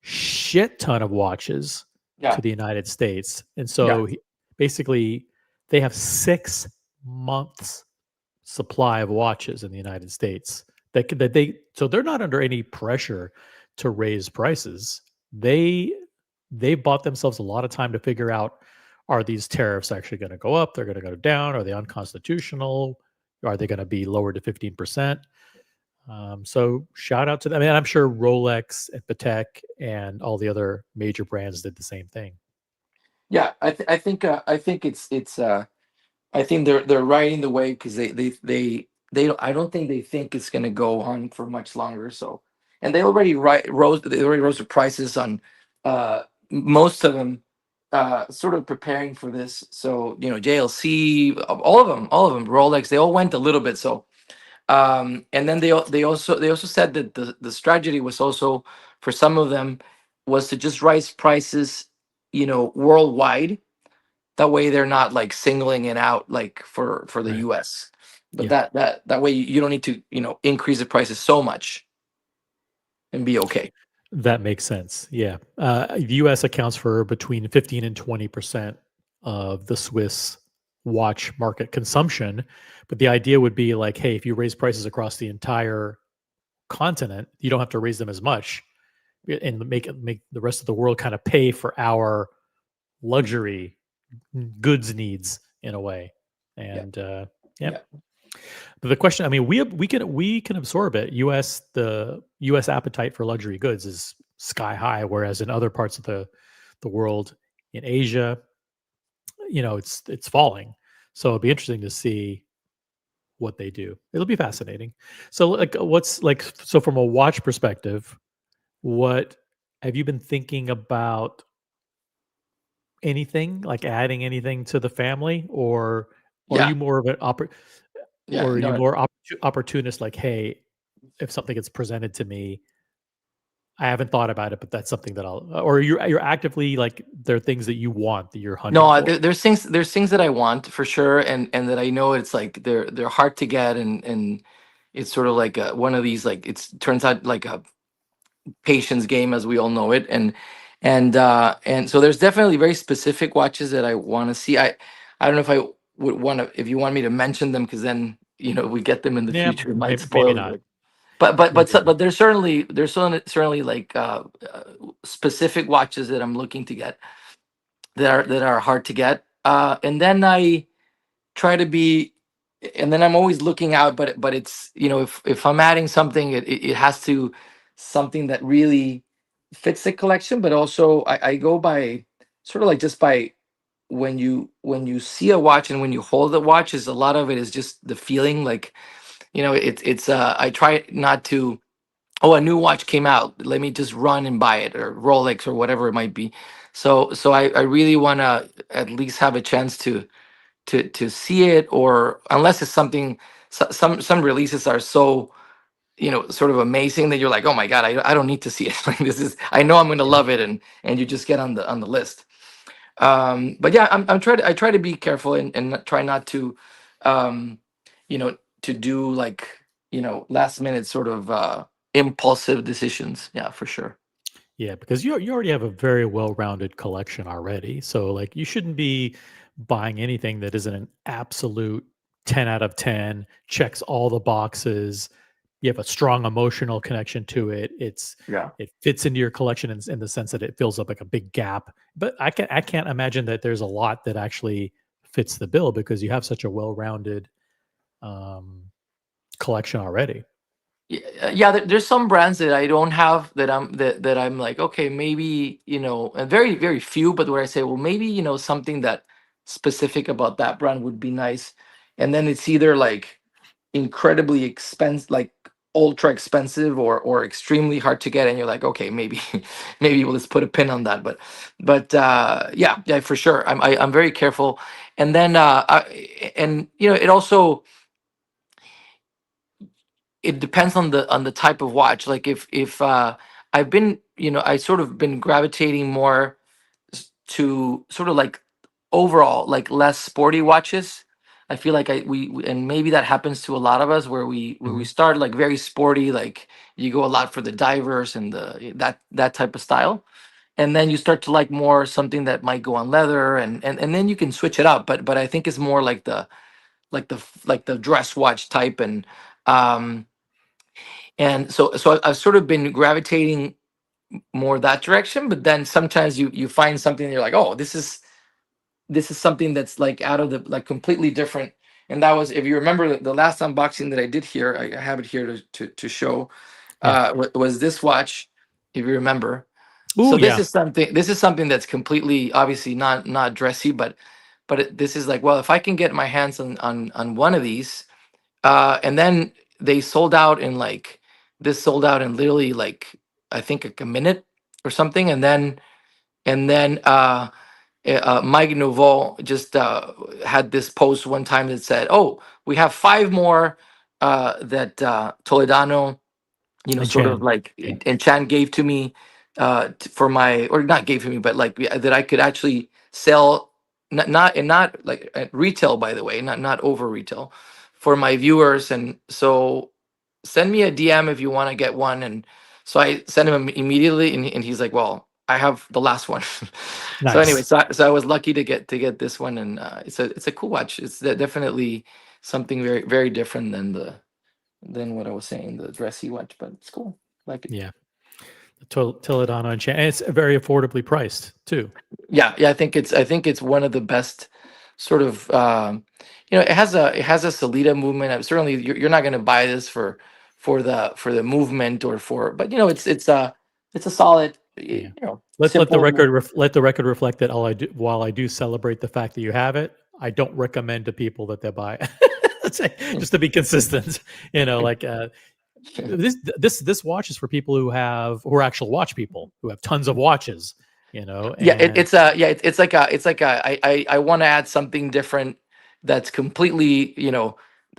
shit ton of watches to the United States. And so basically they have 6 months supply of watches in the United States so they're not under any pressure to raise prices. They bought themselves a lot of time to figure out, are these tariffs actually going to go up? They're going to go down? Are they unconstitutional? Are they going to be lowered to 15%? So shout out to them. I mean, I'm sure Rolex and Patek and all the other major brands did the same thing. Yeah, I think it's I think they're riding the wave, because they don't, I don't think they think it's going to go on for much longer. So, and they already rose the prices on most of them, sort of preparing for this. So JLC, all of them, Rolex, they all went a little bit. So, and then they also said that the strategy was also, for some of them, was to just raise prices, worldwide. That way they're not like singling it out like for the Right. US. But Yeah. that way you don't need to, increase the prices so much and be okay. That makes sense. Yeah. The US accounts for between 15 and 20% of the Swiss watch market consumption. But the idea would be like, hey, if you raise prices across the entire continent, you don't have to raise them as much, and make the rest of the world kind of pay for our luxury goods needs in a way. And but the question, I mean, we can absorb it. The US appetite for luxury goods is sky high, whereas in other parts of the world, in Asia, it's falling. So it'll be interesting to see what they do. It'll be fascinating. So so from a watch perspective, what have you been thinking about? Anything like adding anything to the family, or are you more of an opportunist? Like, hey, if something gets presented to me, I haven't thought about it, but that's something that or you're actively like, there are things that you want that you're hunting No, for. there's things that I want for sure, and that I know it's like they're hard to get, and it's sort of like one of these, like, it turns out like patience game as we all know it, and so there's definitely very specific watches that I want to see. I don't know if I would want to, if you want me to mention them, because then we get them in the Yeah, future, it might maybe spoil not. it. But there's certainly like specific watches that I'm looking to get that are hard to get, and then I try to be, and then I'm always looking out, but it's, if I'm adding something, it has to something that really fits the collection. But also I go by sort of like, just by when you see a watch and when you hold the watch, is a lot of it is just the feeling, like, it's I try not to, oh, a new watch came out, let me just run and buy it, or Rolex or whatever it might be. So I really want to at least have a chance to see it, or unless it's something, some releases are so, sort of amazing, that you're like, oh my god, I don't need to see it. Like, this is, I know I'm going to love it, and you just get on the list. But yeah, I try to be careful, and try not to, um to do like, last minute sort of impulsive decisions. Yeah, for sure. Yeah, because you already have a very well-rounded collection already. So like you shouldn't be buying anything that isn't an absolute 10 out of 10, checks all the boxes. You have a strong emotional connection to it. Yeah. It fits into your collection in the sense that it fills up like a big gap. But I can't imagine that there's a lot that actually fits the bill, because you have such a well-rounded um, collection already. Yeah, there's some brands that I don't have, that I'm like, okay, maybe, and very very few, but where I say, well, maybe, something that specific about that brand would be nice, and then it's either like incredibly expensive, like ultra expensive, or extremely hard to get, and you're like, okay, maybe maybe let's put a pin on that. But yeah, for sure, I'm very careful. And then it also, it depends on the type of watch. Like, if I've been, I sort of been gravitating more to sort of like overall, like, less sporty watches. I feel like and maybe that happens to a lot of us, where we Mhm. start like very sporty, like you go a lot for the divers and that type of style, and then you start to like more something that might go on leather, and then you can switch it up. But I think it's more like the dress watch type, um I've sort of been gravitating more that direction. But then sometimes you find something, and you're like, oh, this is something that's like out of the, like, completely different. And that was, if you remember, the last unboxing that I did here, I have it here to show, Yeah. was this watch, if you remember. Oh So this yeah. is something that's completely, obviously not dressy, but this is like, well, if I can get my hands on one of these, and then they sold out in like, this sold out in literally, like, I think like a minute or something. And then Mike Nouveau just had this post one time that said, "Oh, we have 5 more that Toledano, And sort of Chan. like, Yeah. and Chan gave to me, for my, or not gave to me, but like, that I could actually sell, not like at retail, by the way, not over retail, for my viewers. And so send me a DM if you want to get one." And so I sent him immediately, and he's like, "Well, I have the last one." So anyway, Nice. so I was lucky to get this one, and it's a cool watch. It's definitely something very very different than what I was saying, the dressy watch, but it's cool. Like it. Yeah. Toledano and Chan. And it's very affordably priced too. Yeah. I think it's one of the best sort of, it has a Salida movement. Certainly, you're not going to buy this for the movement, or for, but it's a solid, Yeah. simple. Let the record reflect that while I do celebrate the fact that you have it, I don't recommend to people that they buy it. Just to be consistent, like this watch is for people who are actual watch people who have tons of watches, Yeah, and I want to add something different, that's completely,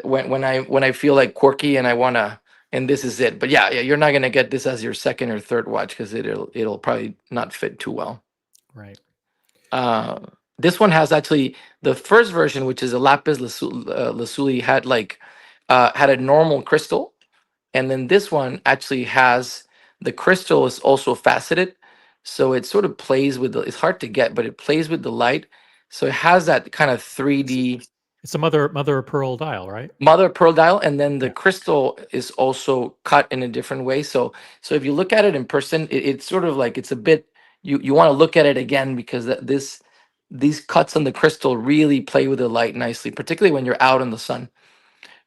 when I feel like quirky, and I want to, and this is it. But yeah, you're not going to get this as your second or third watch, because it'll probably not fit too well. right. uh this one has actually, the first version, which is a lapis lazuli, had a normal crystal. And then this one actually has the crystal is also faceted, so it sort of plays with the. It's hard to get, but it plays with the light, so it has that kind of 3D It's a mother of pearl dial, right? mother of pearl dial, and then the Yeah. crystal is also cut in a different way. So if you look at it in person, it's sort of like it's a bit. You want to look at it again because these cuts on the crystal really play with the light nicely, particularly when you're out in the sun.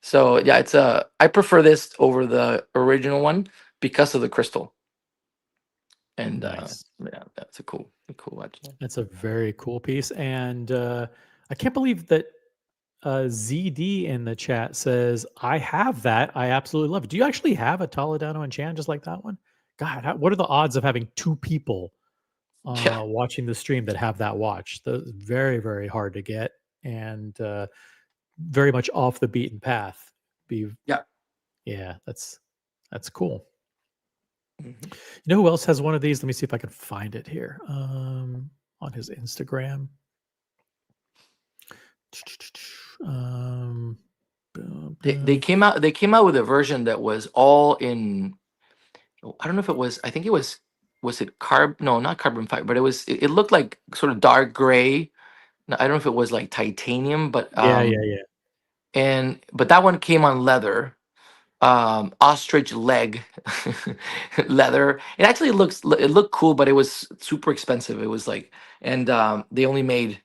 So yeah, I prefer this over the original one because of the crystal. And Nice. yeah, that's a cool watch. That's a very cool piece. And I can't believe that ZD in the chat says, I have that. I absolutely love it. Do you actually have a Toledano Chan just like that one? God, what are the odds of having two people Yeah. watching the stream that have that watch? That's very, very hard to get, and very much off the beaten path. Yeah, that's cool. You know who else has one of these? Let me see if I can find it here on his Instagram. They came out with a version that was all in. I don't know if it was. I think it was. Was it No, not carbon fiber, but it was. It looked like sort of dark gray. No, I don't know if it was like titanium, but yeah. but that one came on leather, ostrich leg leather. It actually it looked cool, but it was super expensive. It was like, and they only made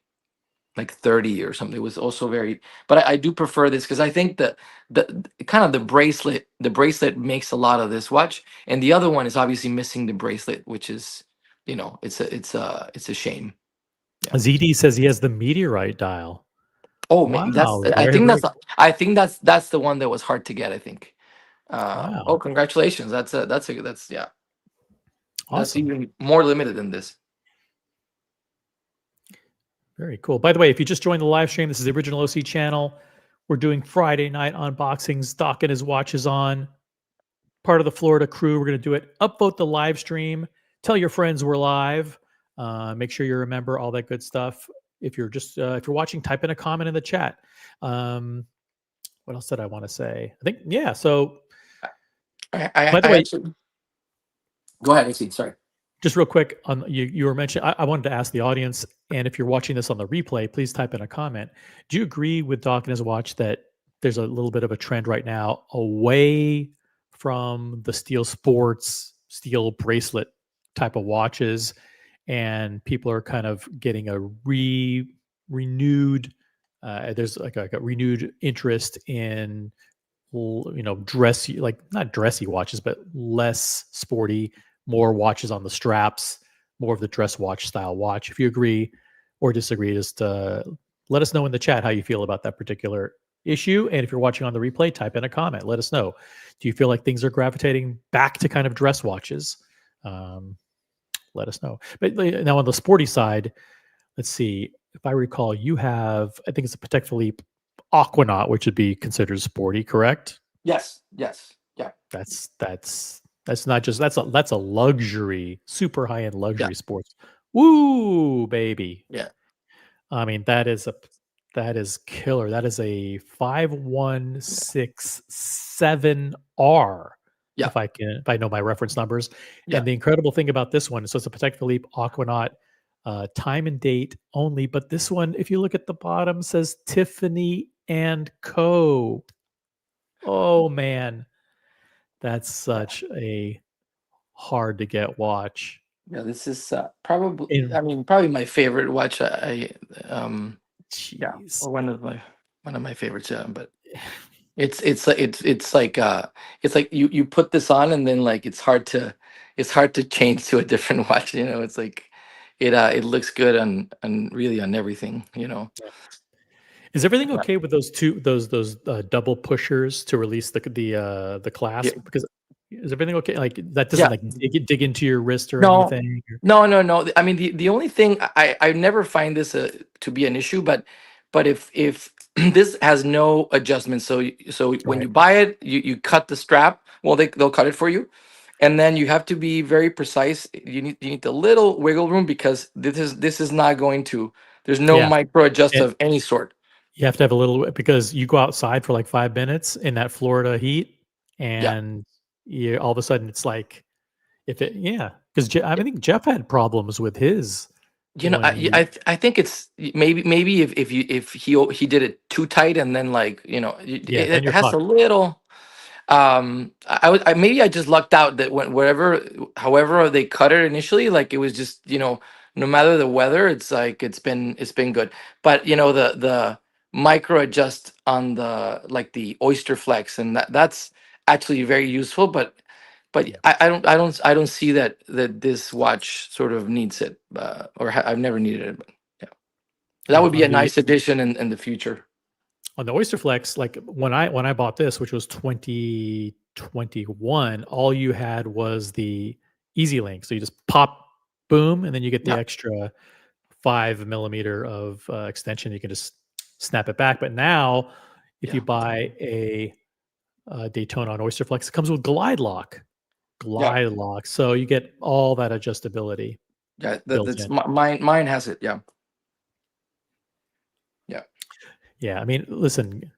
like 30 or something. It was also very, but I do prefer this because I think that the kind of the bracelet makes a lot of this watch, and the other one is obviously missing the bracelet, which is, it's a shame. ZD says he has the meteorite dial. Oh man, Wow, I think that's the one that was hard to get, I think. Wow. Oh, congratulations. That's yeah. Awesome. That's even more limited than this. Very cool. By the way, if you just joined the live stream, this is the Original OC channel. We're doing Friday night unboxings. Doc and his watch is on. Part of the Florida crew. We're going to do it. Upvote the live stream. Tell your friends we're live. Make sure you remember all that good stuff. If you're just if you're watching, type in a comment in the chat. What else did I want to say? I think So, by the way, go ahead. Sorry. Just real quick, on you were mentioning, I wanted to ask the audience, and if you're watching this on the replay, please type in a comment. Do you agree with Doc and his watch that there's a little bit of a trend right now away from the steel sports, steel bracelet type of watches, and people are kind of getting a renewed, there's like a renewed interest in, dressy, like not dressy watches, but less sporty, more watches on the straps, more of the dress watch style watch. If you agree or disagree, just let us know in the chat how you feel about that particular issue. And if you're watching on the replay, type in a comment. Let us know. Do you feel like things are gravitating back to kind of dress watches? Let us know. But now on the sporty side, let's see. If I recall, you have, I think it's a Patek Philippe Aquanaut, which would be considered sporty, correct? Yes. Yeah. That's not just that's a luxury, super high end luxury sports. Woo, baby. Yeah. I mean, that is killer. That is a 5167R. Yeah. If I know my reference numbers. Yeah. And the incredible thing about this one, so it's a Patek Philippe Aquanaut, time and date only. But this one, if you look at the bottom, says Tiffany and Co. Oh man. That's such a hard to get watch. Yeah, this is probably probably my favorite watch. Or one of my favorites. Yeah, but it's like you put this on and then like it's hard to change to a different watch. It's like it looks good on really on everything. Is everything okay with those double pushers to release the clasp? Yeah. Because is everything okay? Like that doesn't like dig into your wrist or anything? No. I mean, the only thing I never find this to be an issue, but if this has no adjustment, so when you buy it, you cut the strap. Well, they'll cut it for you, and then you have to be very precise. You need a little wiggle room because this is not going to. There's no micro adjust of any sort. You have to have a little, because you go outside for like 5 minutes in that Florida heat, and you all of a sudden it's like If it, yeah, because I think Jeff had problems with his You know, when he, I think it's maybe if he did it too tight and then like it, yeah, then it you're has a fucked. little. Maybe I just lucked out that however they cut it initially, like it was just no matter the weather, it's like it's been good. But the micro adjust on the oyster flex, and that's actually very useful. But Yeah. I don't see that this watch sort of needs it, or I've never needed it. But yeah, that Yeah, would be a nice addition in the future. on the Oyster Flex, like when I bought this, which was 2021, all you had was the Easy Link. So you just pop, boom, and then you get the Yeah, extra 5 millimeter of extension. You can just snap it back. But now, if yeah, you buy a Daytona on Oyster Flex, it comes with yeah, glide lock. So you get all that adjustability yeah. built That's in. mine has it. Yeah, yeah. Yeah, I mean, listen,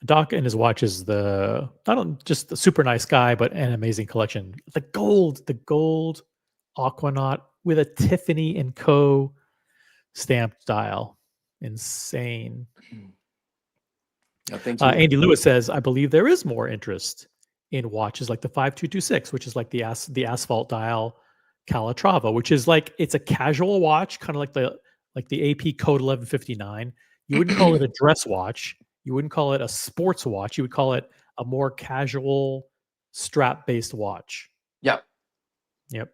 Doc and his watch is not just a super nice guy, but an amazing collection. The gold Aquanaut with a Tiffany and Co. stamped dial, insane. No, thank you. Andy Lewis says, I believe there is more interest in watches like the 5226, which is like the asphalt dial Calatrava, which is like it's a casual watch, kind of like the AP Code 1159. You wouldn't call it a dress watch. You wouldn't call it a sports watch. You would call it a more casual strap-based watch. Yeah, Yep.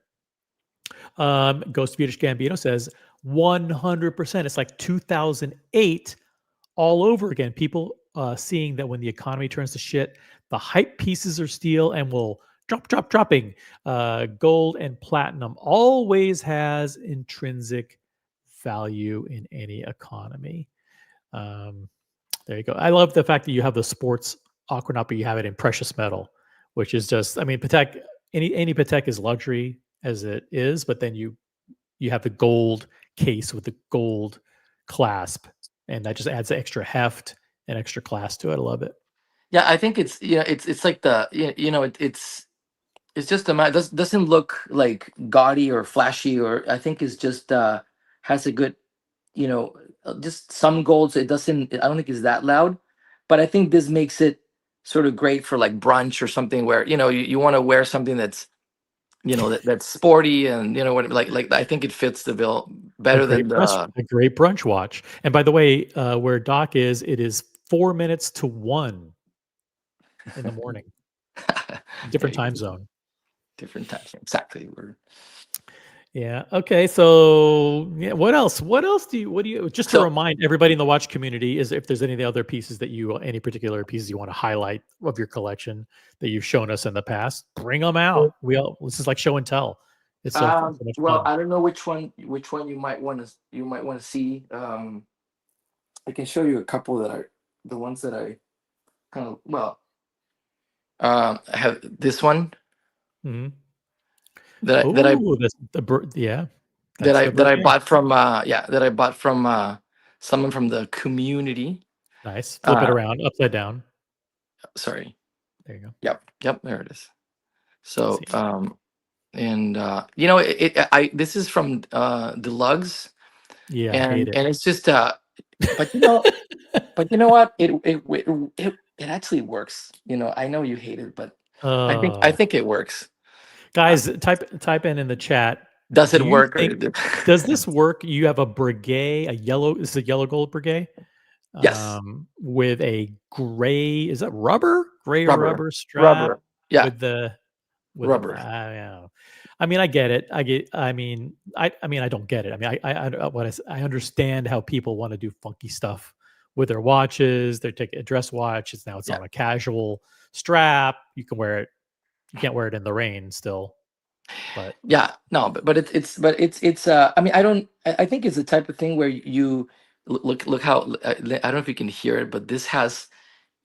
Ghost Beautish Gambino says 100%. It's like 2008 all over again. People seeing that when the economy turns to shit, the hype pieces are steel and will dropping. Gold and platinum always has intrinsic value in any economy. There you go. I love the fact that you have the sports Aquanaut, but you have it in precious metal, which is just, I mean, Patek, any Patek is luxury as it is, but then you have the gold case with the gold clasp, and that just adds extra heft and extra class to it. I love it. yeah. I think it's like it's just doesn't look like gaudy or flashy, or I think it's just has a good just some golds. It doesn't. I don't think it's that loud, but I think this makes it sort of great for like brunch or something where you want to wear something that's that's sporty, and what, like I think it fits the bill better than the. A great brunch watch. And by the way, where Doc is, it is 4 minutes to 1 in the morning, There different you time go. zone. Different time. Exactly. We're Yeah. Okay. So, yeah. What else do you? Just to so remind everybody in the watch community, is if there's any other pieces any particular pieces you want to highlight of your collection that you've shown us in the past, bring them out. This is like show and tell. It's so much well, fun. I don't know which one you might want to see. I can show you a couple that are the ones that I kind of I have this one Hmm. that I Oh, that's yeah. that That's I the that I birthday. bought from someone from the community. Nice. Flip it Uh, around, upside down. sorry. There you go. Yep, there it is. Let's So see. and this is from the Lugs, Yeah, I hate and it. it's just but you know what, it actually works. I know you hate it, but I Uh, think it works. Uh, guys, type in the chat. does Do it you work? think does this work? You have a brigade, this is a yellow gold brigade, Yes, with a gray, is that rubber? Gray rubber, rubber strap rubber. Yeah, with the rubber. yeah. I mean, I get it. I don't get it. I mean, I understand how people want to do funky stuff with their watches. They take a dress watch. It's Yeah, on a casual strap. You can wear it. You can't wear it in the rain still, but yeah. No, but it's. I mean, I think it's the type of thing where you look how I don't know if you can hear it, but this has.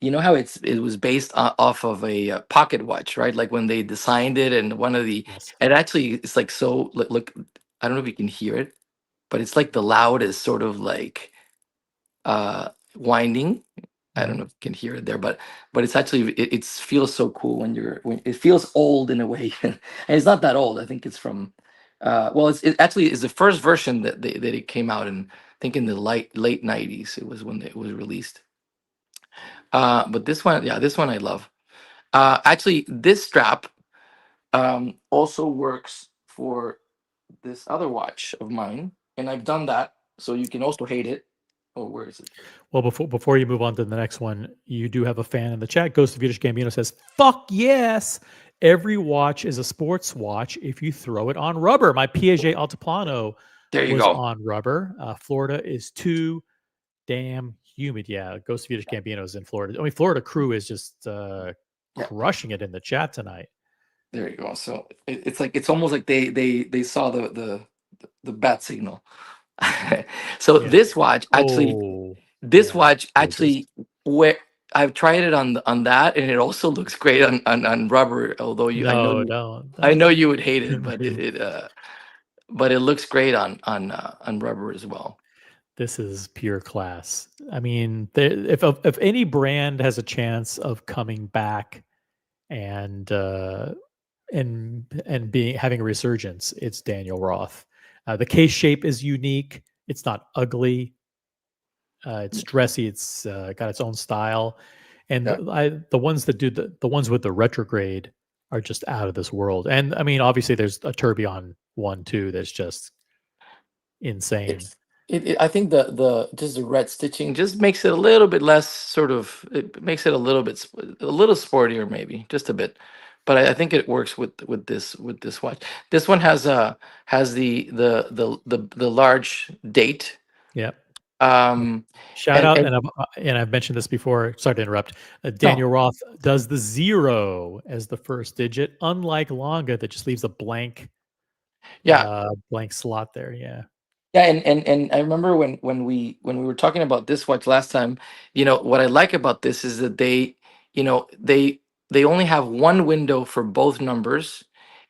You know how it was based off of a pocket watch, right? Like when they designed it, and one of the, yes. it actually, it's like, so look, I don't know if you can hear it, but it's like the loudest sort of like winding. I don't know if you can hear it there, but it's actually it feels so cool when it feels old in a way, and it's not that old. I think it's from, well, it actually is the first version that it came out in, I think in the late '90s. It was when it was released. But this one, yeah, this one I love. Actually, this strap also works for this other watch of mine, and I've done that, so you can also hate it. Oh, where is it? Well, before you move on to the next one, you do have a fan in the chat. Ghost of Yiddish Gambino says, "Fuck yes! Every watch is a sports watch if you throw it on rubber. My Piaget Altiplano There you was go. on rubber. Florida is too damn humid." Yeah, Ghost of Yiddish Gambino is in Florida. I mean, Florida crew is just crushing it in the chat tonight. There you go. So it's almost like they saw the bat signal. So Yeah. this watch actually, Oh, this yeah, watch gorgeous. actually, where I've tried it on that, and it also looks great on rubber. Although No, don't. I know you would hate it, but it looks great on rubber as well. This is pure class. I mean, if any brand has a chance of coming back and being having a resurgence, it's Daniel Roth. The case shape is unique. It's not ugly. It's dressy. It's got its own style, and Yeah. the ones that do the ones with the retrograde are just out of this world. And I mean, obviously, there's a tourbillon one too that's just insane. I think the just the red stitching just makes it a little bit less sort of, it makes it a little bit a little sportier, maybe just a bit, but I think it works with this watch. This one has the large date. Yep. And- Shout out, and I've mentioned this before. Sorry to interrupt. Daniel Roth does the 0 as the first digit, unlike Longa that just leaves a blank, blank slot there. Yeah. Yeah, and I remember when we were talking about this watch last time, what I like about this is that they only have one window for both numbers,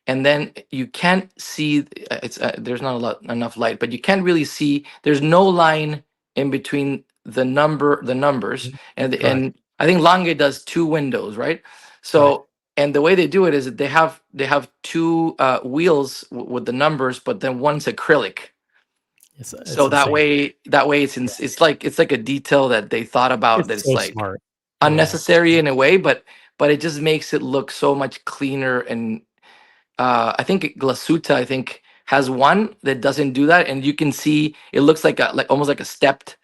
and then you can't see, it's there's not enough light, but you can't really see, there's no line in between the numbers, and I think Lange does two windows, right? So and the way they do it is that they have two wheels with the numbers, but then one's acrylic. So that way it's like a detail that they thought about, that it's so like smart. unnecessary in a way, but it just makes it look so much cleaner. And I think Glasuta has one that doesn't do that, and you can see it looks like almost like a stepped.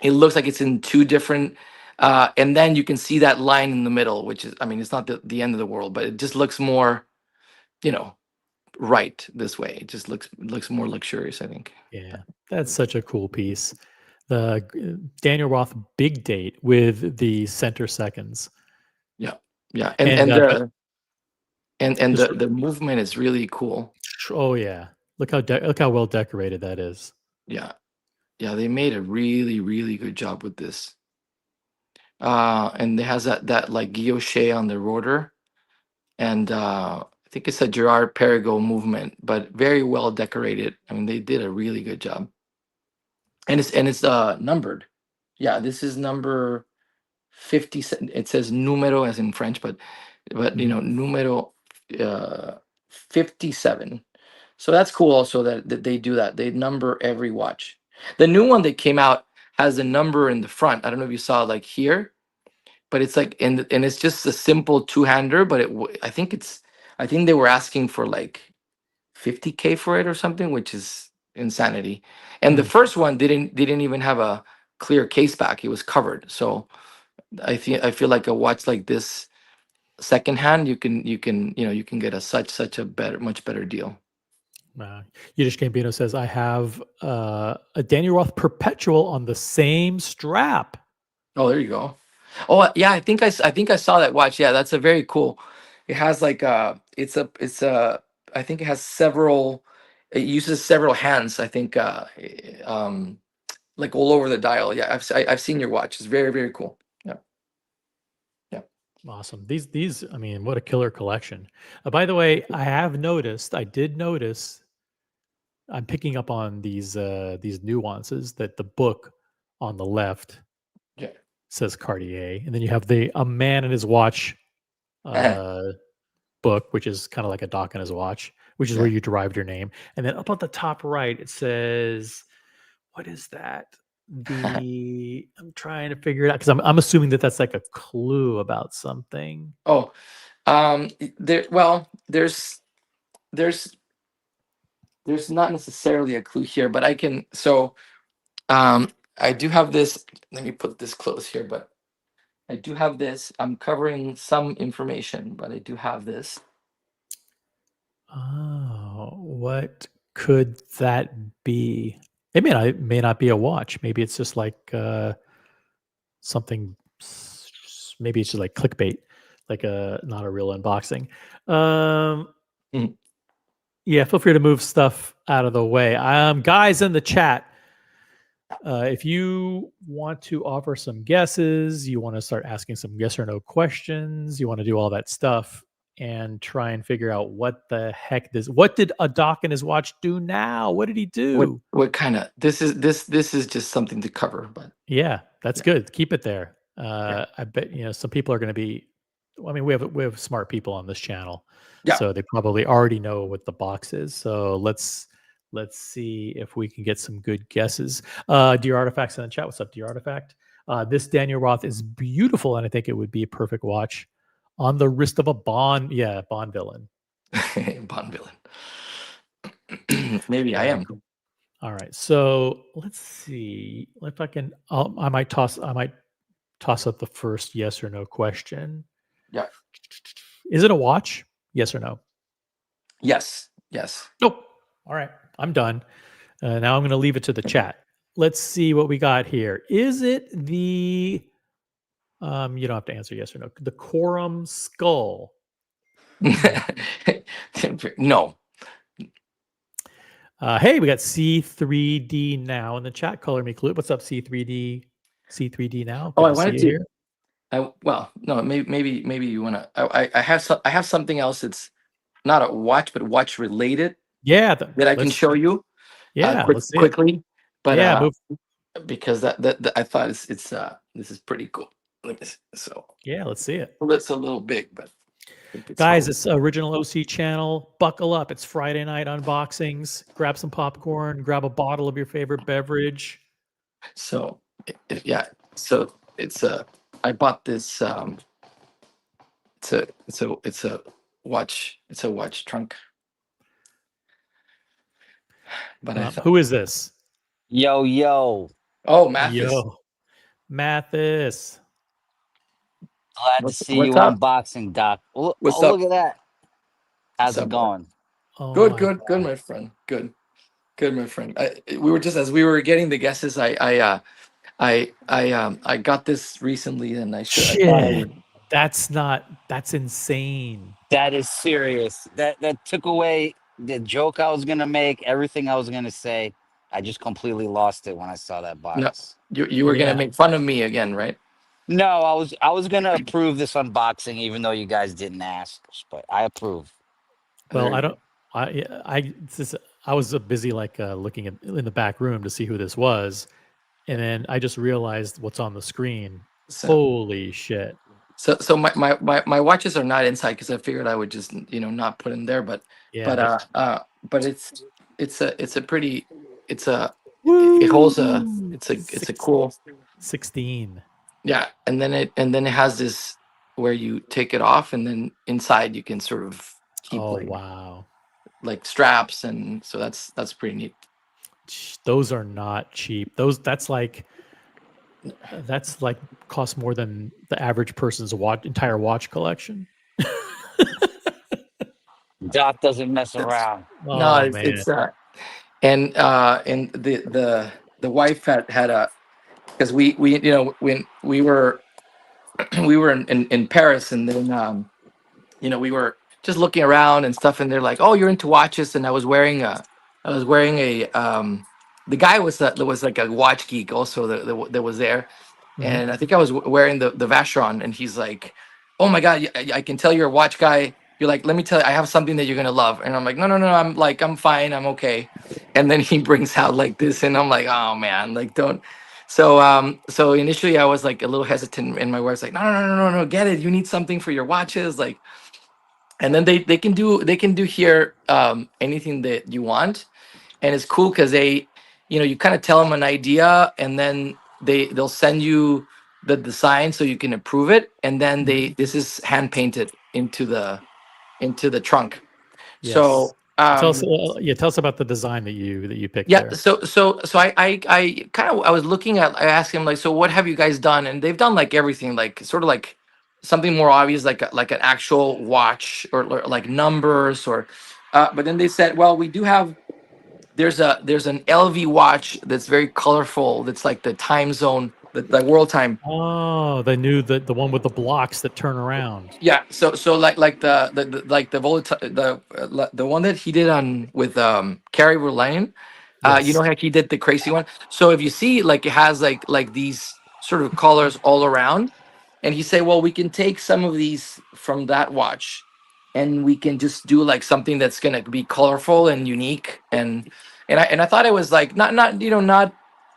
It looks like it's in two different, and then you can see that line in the middle, which is, I mean, it's not the end of the world, but it just looks more, right this way. It just looks more luxurious, I think. Yeah, that's such a cool piece. The Daniel Roth big date with the center seconds. Yeah, and the movement is really cool. Oh yeah, look how well decorated that is. Yeah, they made a really, really good job with this. And it has that like guilloche on the rotor, and I think it's a Gerard Perregaux movement, but very well decorated. I mean, they did a really good job. And it's numbered. Yeah, this is number 50. It says numero as in French, but numero 57. So that's cool also that they do that. They number every watch. The new one that came out has a number in the front. I don't know if you saw like here, but it's like and it's just a simple two-hander, but I think they were asking for like 50K for it or something, which is insanity. And the first one didn't even have a clear case back. It was covered. So I feel like a watch like this secondhand, you can get such a much better deal. Yiddish Gambino says, I have a Daniel Roth Perpetual on the same strap. Oh, there you go. Oh yeah, I think I saw that watch. Yeah, that's a very cool. It has like it's a I think it has several. It uses several hands. I think like all over the dial. Yeah, I've seen your watch. It's very, very cool. Yeah. Awesome. These. I mean, what a killer collection. By the way, I did notice. I'm picking up on these nuances that the book on the left says Cartier, and then you have a man and his watch book, which is kind of like a doc and his watch, which is where you derived your name. And then up at the top right, it says, what is that? I'm trying to figure it out because I'm assuming that's like a clue about something. Oh, there's not necessarily a clue here, but I can. So, I do have this. Let me put this close here, but I do have this. I'm covering some information, but I do have this. Oh, what could that be? It may not be a watch. Maybe it's just like something. Maybe it's just like clickbait, like not a real unboxing. Yeah, feel free to move stuff out of the way. Guys in the chat, if you want to offer some guesses, you want to start asking some yes or no questions, you want to do all that stuff and try and figure out what did a doc in his watch do now? What did he do? What kind of this is just something to cover, but yeah, that's good. Keep it there. I bet some people are going to be. I mean, we have smart people on this channel, so they probably already know what the box is. So let's see if we can get some good guesses. Dear Artifacts in the chat, what's up, Dear Artifact? This Daniel Roth is beautiful, and I think it would be a perfect watch on the wrist of a Bond villain. Bond villain. Maybe I am. All right, so let's see if I can. I might toss up the first yes or no question. Yeah. Is it a watch? Yes or no? Yes. Nope. All right, I'm done. Now I'm going to leave it to the chat. Let's see what we got here. Is it the you don't have to answer yes or no. The Quorum skull? No. Hey, we got C3D now in the chat. Color me clue. What's up, C3D? C3D now. Good I wanted to. Here. No. Maybe you want to. I have something else. It's not a watch, but watch related. Yeah, that I can show you. Yeah, quickly. But because that I thought it's this is pretty cool. Let me see. So yeah, let's see it. Well, it's a little big, but guys, it's original OC channel. Buckle up. It's Friday night unboxings. Grab some popcorn. Grab a bottle of your favorite beverage. So yeah. So it's I bought this. It's a watch. It's a watch trunk. But who is this? Yo. Oh, Mathis. Yo, Mathis. Glad to see you unboxing, Doc. What's up? Look at that. How's it going? Oh, good, my friend. Good, my friend. We were just as we were getting the guesses. I got this recently, and I should. Shit. That's insane. That is serious. That took away the joke I was gonna make, everything I was gonna say. I just completely lost it when I saw that box. No, you were gonna make fun of me again, right? No, I was gonna approve this unboxing, even though you guys didn't ask, but I approve. Well, I was busy looking in the back room to see who this was, and then I just realized what's on the screen. Holy shit! So my watches are not inside because I figured I would just not put in there, but it holds it's a cool 16. Yeah, and then it has this where you take it off, and then inside you can sort of keep wow, like straps, and so that's pretty neat. Those are not cheap. That's like cost more than the average person's entire watch collection. Doc doesn't mess around. It's and the wife had a, because we when we were in Paris, and then we were just looking around and stuff, and they're like, oh, you're into watches, and I was wearing a the guy was like a watch geek also that was there. Mm-hmm. And I think I was wearing the Vacheron, and he's like, oh my god, I can tell you're a watch guy. You're like, let me tell you, I have something that you're gonna love. And I'm like, no, I'm fine, I'm okay. And then he brings out like this, and I'm like, oh man, like don't. So initially I was like a little hesitant, and my wife's like, no, get it. You need something for your watches, like. And then they can do here anything that you want, and it's cool because you kind of tell them an idea, and then they'll send you the design so you can approve it, and then this is hand painted into the trunk. Yes. So tell us about the design that you picked yeah, there. so I was looking at, I asked him like, so what have you guys done? And they've done like everything, like sort of like something more obvious, like an actual watch or like numbers or but then they said, well, we do have, there's an LV watch that's very colorful, that's like the time zone, the world time. Oh, the one with the blocks that turn around. Yeah, so like the like the one that he did on with Carrie Verlaine. You know how he did the crazy one. So if you see, like, it has like these sort of colors all around, and he said, well, we can take some of these from that watch, and we can just do like something that's gonna be colorful and unique, and I thought it was like not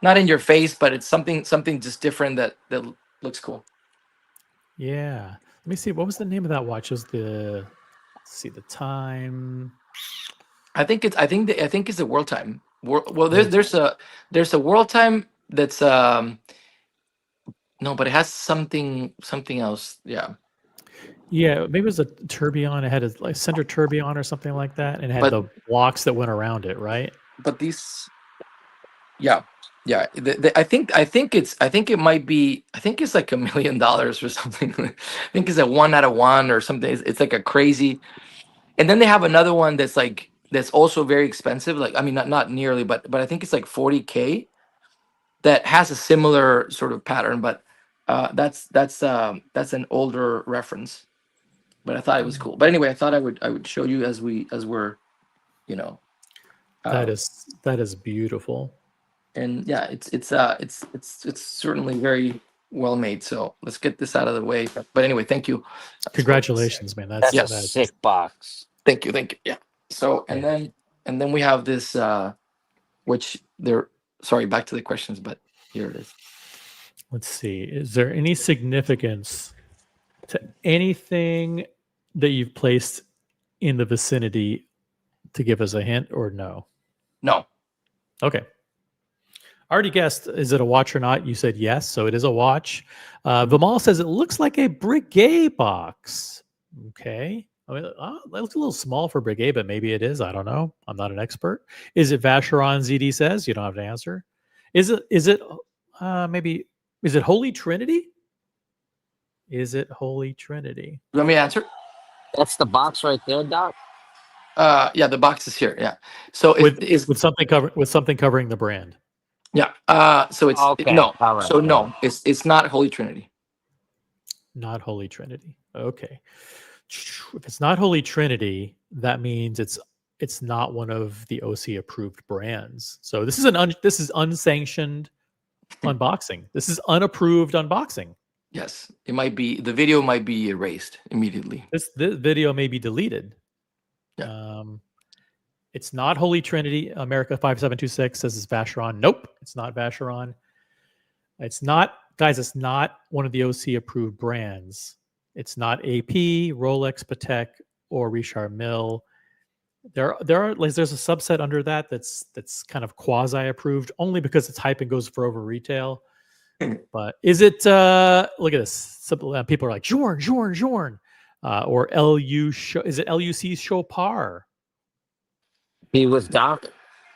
not in your face, but it's something just different that looks cool. Yeah. Let me see. What was the name of that watch? Let's see the time. I think it's a world time. Well, there's a world time that's no, but it has something else. Yeah. Yeah, maybe it was a tourbillon. It had a center tourbillon or something like that, and it had the blocks that went around it, right? But these, yeah. I think it might be. I think it's like $1 million or something. I think it's a 1 out of 1 or something. It's like a crazy. And then they have another one that's also very expensive. Like, I mean, not nearly, but I think it's like $40K. That has a similar sort of pattern, but that's an older reference. But I thought it was cool. But anyway, I thought I would show you as we're, that is beautiful. And yeah, it's certainly very well made. So let's get this out of the way. But anyway, thank you. Congratulations, man. That's a sick box. Thank you. Yeah. So and then we have this which they're, sorry, back to the questions, but here it is. Let's see. Is there any significance to anything that you've placed in the vicinity to give us a hint, or no? No. Okay. I already guessed, is it a watch or not? You said yes, so it is a watch. Vimal says it looks like a Breguet box. Okay. I mean, that looks a little small for Breguet, but maybe it is. I don't know. I'm not an expert. Is it Vacheron? ZD says. You don't have to answer. Is it maybe, is it Holy Trinity? Is it Holy Trinity? You want me to answer? That's the box right there, Doc. Yeah, the box is here. Yeah. So with something covering the brand. Yeah. So it's no. Right. So no, it's not Holy Trinity. Not Holy Trinity. Okay. If it's not Holy Trinity, that means it's not one of the OC approved brands. So this is unsanctioned unboxing. This is unapproved unboxing. Yes, it might be. The video might be erased immediately. This video may be deleted. Yeah. It's not Holy Trinity. America 5726 says it's Vacheron. Nope, it's not Vacheron. It's not, guys. It's not one of the OC approved brands. It's not AP, Rolex, Patek, or Richard Mille. There's a subset under that that's kind of quasi approved, only because it's hype and goes for over retail. But is it? Look at this. People are like Journe, or LU. Is it LUC's Chopard? Be with Doc.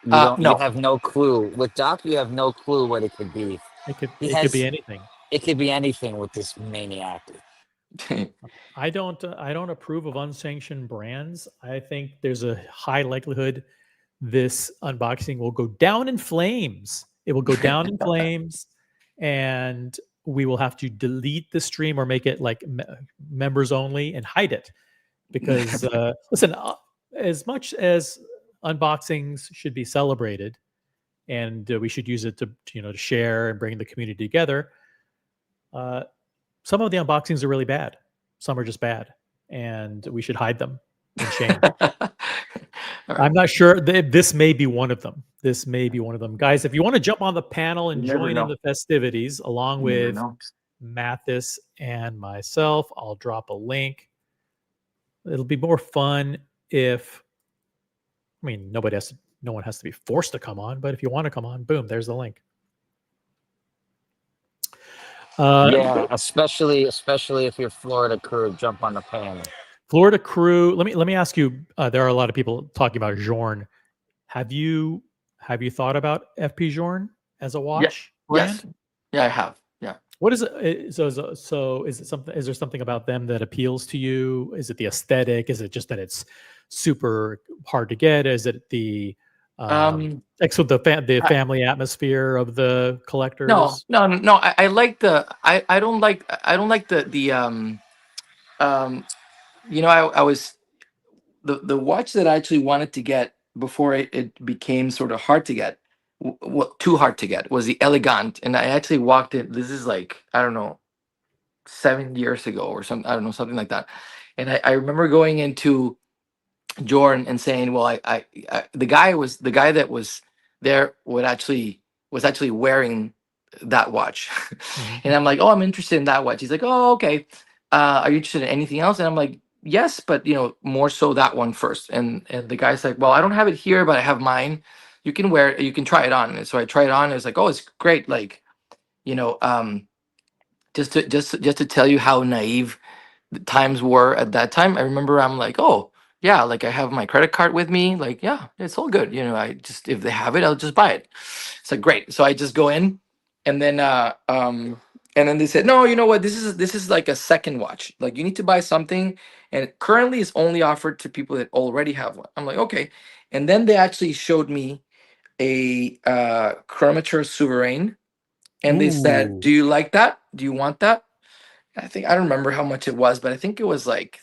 No. You have no clue. With Doc, you have no clue what it could be. It could be anything. It could be anything with this maniac. I don't approve of unsanctioned brands. I think there's a high likelihood this unboxing will go down in flames. It will go down in flames, and we will have to delete the stream or make it like members only and hide it. Because listen, as much as unboxings should be celebrated, and we should use it to share and bring the community together. Some of the unboxings are really bad. Some are just bad, and we should hide them in shame. Right. I'm not sure. This may be one of them. this may be one of them. Guys, if you want to jump on the panel and You never join in know. the festivities along You never with know. Mathis and myself, I'll drop a link. It'll be more fun if, I mean, no one has to be forced to come on, but if you want to come on, boom, there's the link. Yeah, especially if you're Florida crew, jump on the panel. Florida crew. Let me ask you. There are a lot of people talking about Journe. Have you thought about FP Journe as a watch brand? Yes. Yeah, I have. Yeah. What is it? So is it something? Is there something about them that appeals to you? Is it the aesthetic? Is it just that it's super hard to get? Is it the like so the family atmosphere of the collectors? No. I like the. I don't like the you know, I was the watch that I actually wanted to get before it became sort of hard to get, too hard to get, was the Elegant, and I actually walked in. This is like, I don't know, 7 years ago or something. I don't know, something like that. And I remember going into Jordan and saying, "Well, the guy that was there was actually wearing that watch," and I'm like, "Oh, I'm interested in that watch." He's like, "Oh, okay. Are you interested in anything else?" And I'm like, "Yes, but more so that one first." And the guy's like, "Well, I don't have it here, but I have mine. You can wear it. You can try it on." And so I tried it on. And it's like, "Oh, it's great." Like, you know, just to tell you how naive the times were at that time. I remember I'm like, "Oh, yeah, like I have my credit card with me. Like, yeah, it's all good. I just, if they have it, I'll just buy it." It's like, great. So I just go in, and then they said, "No, you know what? This is like a second watch. Like, you need to buy something, and currently it's only offered to people that already have one." I'm like, "Okay." And then they actually showed me a chronometer Souverain, and they said, Ooh. "Do you like that? Do you want that?" I don't remember how much it was, but I think it was like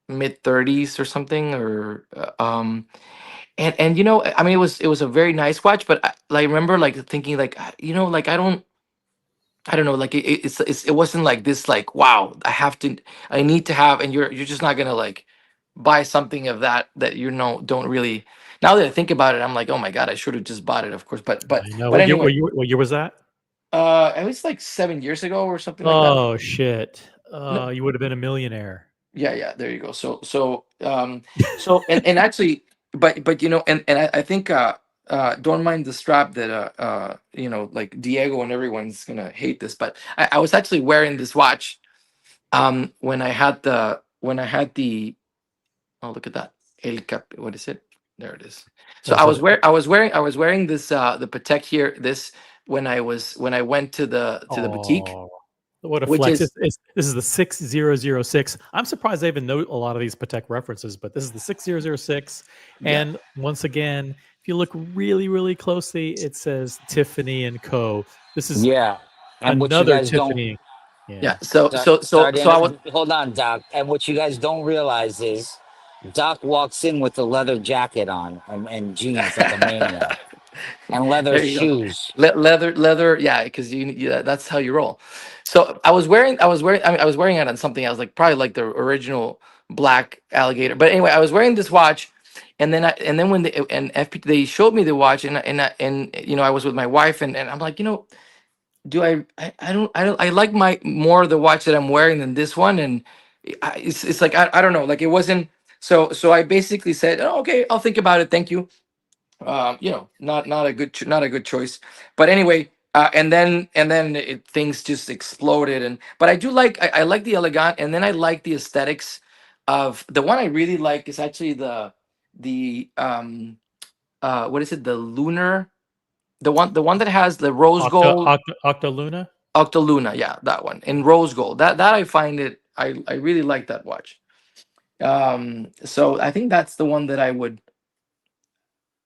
mid 30s or something, or and I mean, it was a very nice watch, but I remember like thinking like, like I don't know, like it wasn't like this, like, wow, I need to have, and you're just not gonna like buy something of that don't really. Now that I think about it, I'm like, oh my god, I should have just bought it, of course, but I know. anyway, What year was that? it was like 7 years ago or something like that. Oh shit! No, You would have been a millionaire. yeah, there you go. And actually, but I think don't mind the strap that like Diego and everyone's gonna hate this, but I was actually wearing this watch when I had the oh, look at that, El Cap, what is it? There it is. So What is it? I was wearing this the Patek here, this, when I went to the boutique, Oh, what a which flex! is, This is the 6006. I'm surprised I even know a lot of these Patek references, but this is the 6006. yeah. And once again, if you look really, really closely, it says Tiffany and Co. This is Yeah, and what you another guys don't. Tiffany. Yeah. Yeah. So Sorry, I was. hold on, Doc. And what you guys don't realize is Doc walks in with a leather jacket on and jeans like a maniac, and leather There you go. shoes. Leather. Yeah, because that's how you roll. So I was wearing it on something else, like probably like the original black alligator. But anyway, I was wearing this watch, and then when they showed me the watch, and I was with my wife, and I'm like, do I like my more of the watch that I'm wearing than this one, and it's like, I don't know, like it wasn't. So I basically said, "Oh, okay, I'll think about it, thank you." Not a good choice, but anyway, things just exploded. But I do like, I like the Elegant, and then I like the aesthetics of the one. I really like is actually the what is it, the lunar, the one that has the rose gold. Octaluna. Octoluna, yeah, that one in rose gold. That I find it. I really like that watch. So I think that's the one that I would,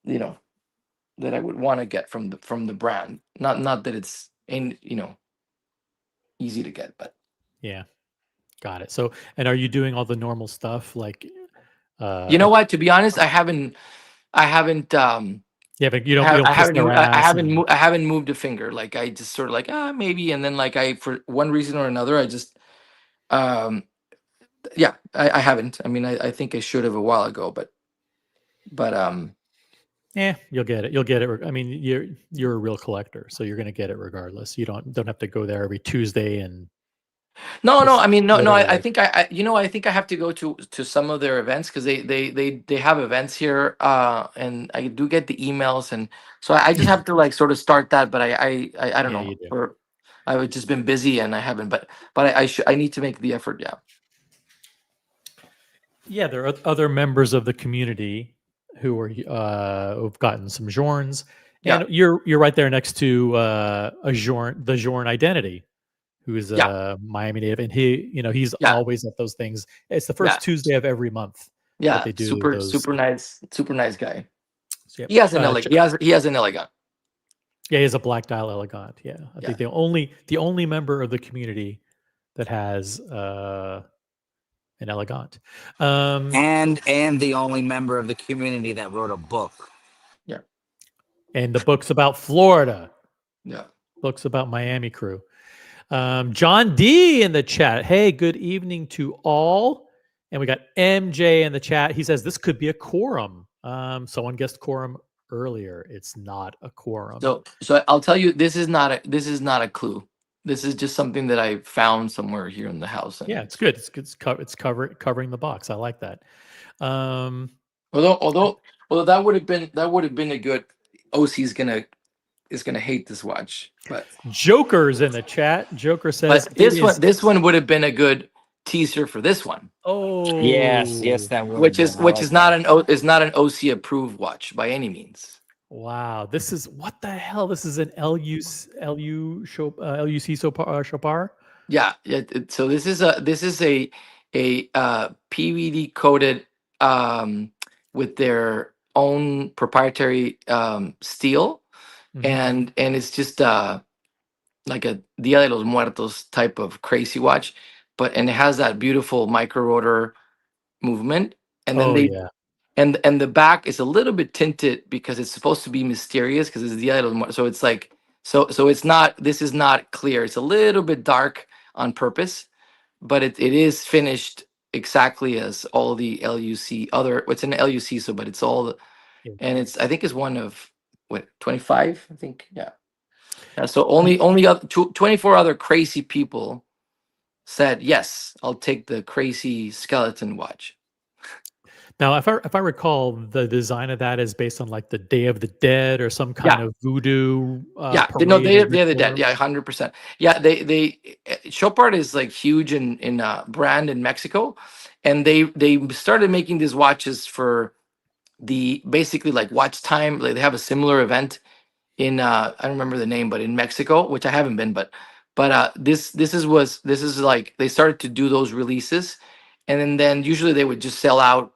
you know, want to get from the brand. Not that it's easy to get, but Yeah, got it. So, and are you doing all the normal stuff like? you know what? To be honest, I haven't. Yeah, but you don't I kiss haven't. their I ass. haven't. I haven't moved a finger. Like, I just sort of like, maybe, and then like, for one reason or another, I just um yeah, I haven't. I mean, I think I should have a while ago, but You'll get it. You'll get it. I mean, you're a real collector, so you're going to get it regardless. You don't have to go there every Tuesday and No, no. just I mean, no, no. I literally. think I think I have to go to some of their events because they have events here, and I do get the emails, and so I just have to like sort of start that. But I don't Yeah, know. you do. Or I've just been busy and I haven't. But I need to make the effort. Yeah. Yeah, there are other members of the community who are who've gotten some Jorns, Yeah. and you're right there next to a Jorn, the Jorn Identity, who's Yeah. a Miami native, and he's Yeah. always at those things. It's the Yeah. first Tuesday of every month that Yeah. they do Super those. super nice guy. So, He has an he has an elegant. yeah, he has a black dial elegant. Yeah, I Yeah. think the only member of the community that has an elegant. And the only member of the community that wrote a book. Yeah. And the book's about Florida. Yeah. Books about Miami crew. John D in the chat. Hey, good evening to all. And we got MJ in the chat. He says this could be a quorum. Someone guessed quorum earlier. It's not a quorum. So I'll tell you, this is not a clue. This is just something that I found somewhere here in the house. Yeah, it's good. It's covering the box. I like that. Although that would have been a good. OC is gonna hate this watch, but Joker's in the chat. Joker says this one would have been a good teaser for this one. Oh Yes, that would. Which is not an OC approved watch by any means. Wow, this is what the hell? This is an LUC Chopard. Yeah. So this is a PVD coated with their own proprietary steel, and it's just like a Dia de los Muertos type of crazy watch, and it has that beautiful micro rotor movement, and then and the back is a little bit tinted because it's supposed to be mysterious because it's Dia de los Muertos. So it's like so it's not, this is not clear. It's a little bit dark on purpose, but it is finished exactly as all the LUC other. It's an LUC, so but it's all, and I think it's one of 25. I think so only 24 other crazy people said yes, I'll take the crazy skeleton watch. Now, if I recall, the design of that is based on like the Day of the Dead or some kind of voodoo. Day of the Dead. Yeah, 100%. Yeah, they Chopard is like huge in brand in Mexico, and they started making these watches for the basically like Watchtime. Like they have a similar event in I don't remember the name, but in Mexico, which I haven't been, but this is like they started to do those releases, and then usually they would just sell out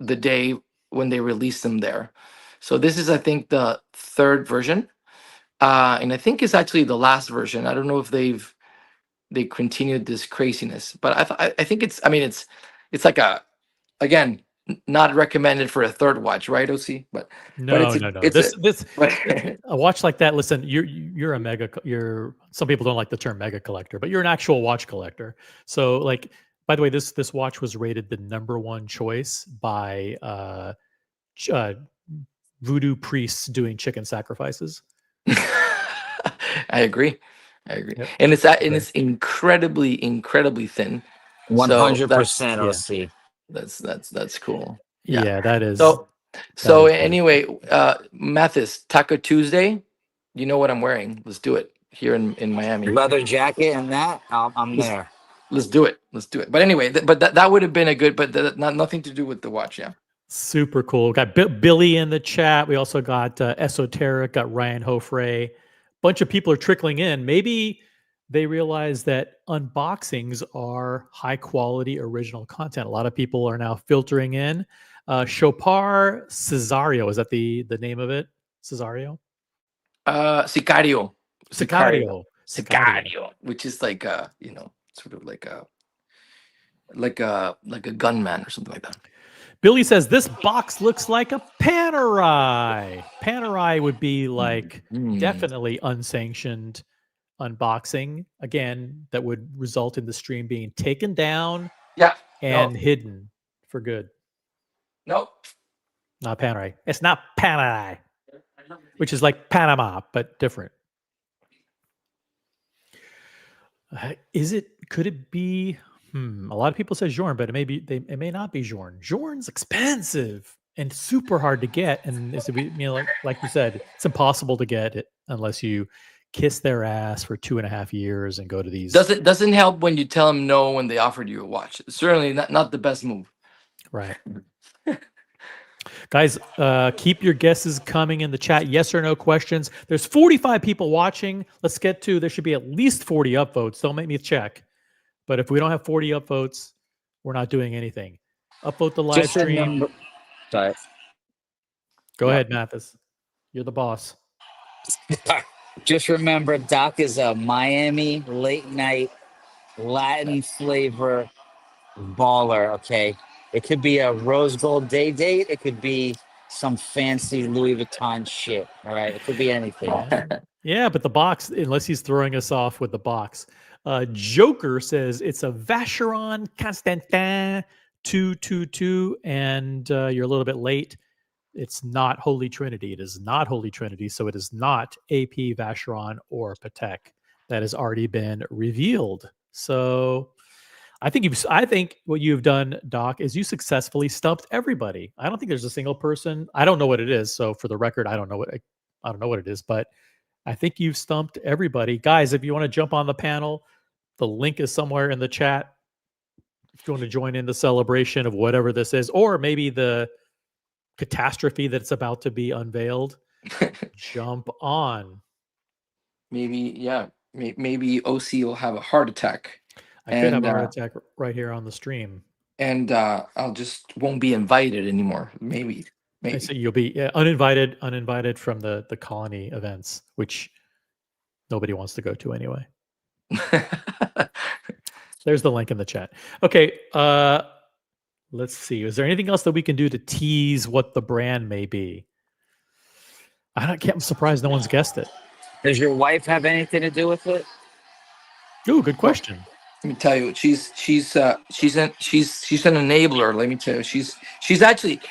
the day when they release them there. So this is, I think, the third version, and I think it's actually the last version. I don't know if they continued this craziness, but I think it's, I mean, it's like a, again, not recommended for a third watch, right, OC? But no. This but a watch like that. Listen, you're a mega. Some people don't like the term mega collector, but you're an actual watch collector. So like. By the way, this watch was rated the #1 choice by voodoo priests doing chicken sacrifices. I agree. Yep. And it's incredibly thin. 100% OC. That's cool. Yeah, that is. So anyway, Mathis, Taco Tuesday. You know what I'm wearing? Let's do it here in Miami. Leather jacket and that. I'm there. Let's do it. But anyway, that would have been a good, but nothing to do with the watch. Yeah. Super cool. We got Billy in the chat. We also got Esoteric, got Ryan Hofre. Bunch of people are trickling in. Maybe they realize that unboxings are high quality original content. A lot of people are now filtering in. Chopard Cesario, is that the name of it? Cesario? Sicario, Sicario, which is like sort of like a gunman or something like that. Billy says this box looks like a Panerai. Panerai would be like definitely unsanctioned unboxing. Again, that would result in the stream being taken down and hidden for good. Nope. Not Panerai. It's not Panerai, which is like Panama, but different. Is it? Could it be? A lot of people say Journe, but it may not be Journe. Journe's expensive and super hard to get, and it's, like you said, it's impossible to get it unless you kiss their ass for 2.5 years and go to these. Doesn't help when you tell them no when they offered you a watch. It's certainly not the best move. Right. Guys, keep your guesses coming in the chat. Yes or no questions. There's 45 people watching. Let's get to, there should be at least 40 upvotes. Don't make me check. But if we don't have 40 upvotes, we're not doing anything. Upvote the live stream. Sorry. Go ahead, Mathis. You're the boss. Just remember, Doc is a Miami late night Latin flavor baller, okay? It could be a rose gold day date. It could be some fancy Louis Vuitton shit, all right? It could be anything. Yeah, but the box, unless he's throwing us off with the box. Joker says it's a Vacheron Constantin 222, and you're a little bit late. It's not Holy Trinity. It is not Holy Trinity, so it is not AP, Vacheron, or Patek. That has already been revealed. So I think what you've done, Doc, is you successfully stumped everybody. I don't think there's a single person. I don't know what it is. So for the record, I don't know what it is, but I think you've stumped everybody. Guys, if you want to jump on the panel, the link is somewhere in the chat. If you want to join in the celebration of whatever this is, or maybe the catastrophe that's about to be unveiled, jump on. Maybe OC will have a heart attack. I could have a heart attack right here on the stream. And I'll just won't be invited anymore. Maybe. So you'll be uninvited from the colony events, which nobody wants to go to anyway. There's the link in the chat. Okay, let's see. Is there anything else that we can do to tease what the brand may be? I'm surprised no one's guessed it. Does your wife have anything to do with it? Ooh, good question. Let me tell you, she's an enabler. Let me tell you, she's actually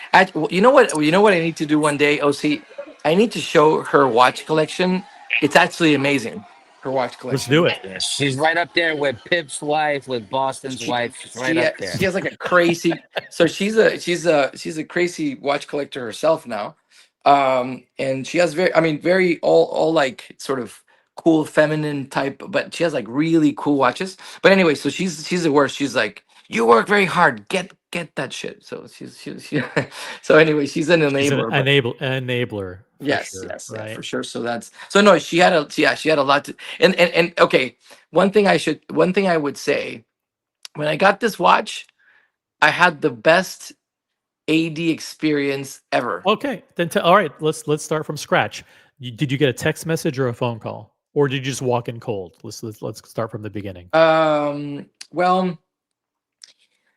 you know what I need to do one day, OC? I need to show her watch collection. It's actually amazing. Her watch collection. Let's do it. Yeah, she's right up there with Pip's wife, with Boston's wife. She's right up there. She has like a crazy. So she's a crazy watch collector herself now, and she has very all like sort of cool feminine type, but she has like really cool watches. But anyway, so she's the worst. She's like, you work very hard. Get that shit. So she's so anyway, she's an enabler. Enabler. Yes, sure, yes, right? yeah, for sure. So no, she had a lot to, and okay. One thing I would say, when I got this watch, I had the best AD experience ever. Okay, then all right, let's start from scratch. Did you get a text message or a phone call, or did you just walk in cold? Let's start from the beginning. Well,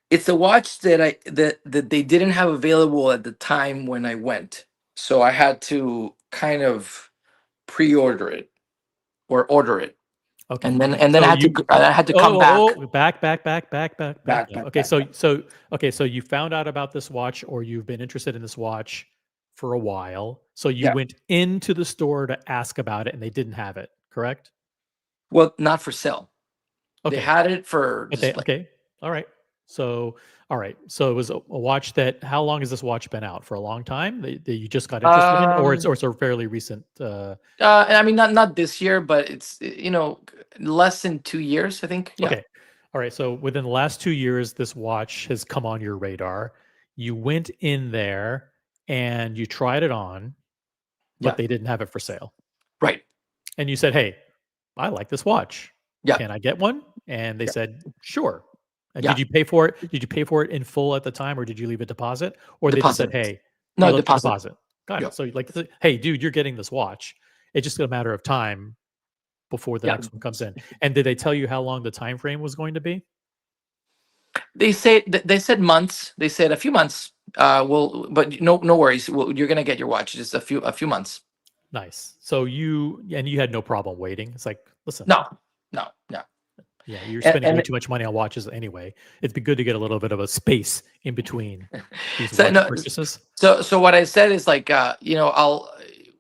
it's a watch that they didn't have available at the time when I went. So I had to kind of pre-order it or order it. Okay. And then I had to come back. Back. Okay, so you found out about this watch, or you've been interested in this watch for a while. So you went into the store to ask about it and they didn't have it, correct? Well, not for sale. Okay. They had it for display. Okay. All right. So it was a watch that, how long has this watch been out? For a long time that you just got interested in, or it's a fairly recent? I mean, not this year, but it's, less than 2 years, I think. Yeah. Okay. All right. So within the last 2 years, this watch has come on your radar. You went in there and you tried it on, but they didn't have it for sale. Right. And you said, hey, I like this watch. Yeah. Can I get one? And they said, sure. And did you pay for it? Did you pay for it in full at the time, or did you leave a deposit? Or they just said, hey, no, deposit. Got it. So like, hey, dude, you're getting this watch. It's just a matter of time before the next one comes in. And did they tell you how long the time frame was going to be? They said months. They said a few months. But no worries. You're gonna get your watch. Just a few months. Nice. So you had no problem waiting. It's like, listen. No. Yeah, you're spending way And too much money on watches anyway. It'd be good to get a little bit of a space in between these so watch no, purchases. so what I said is like, I'll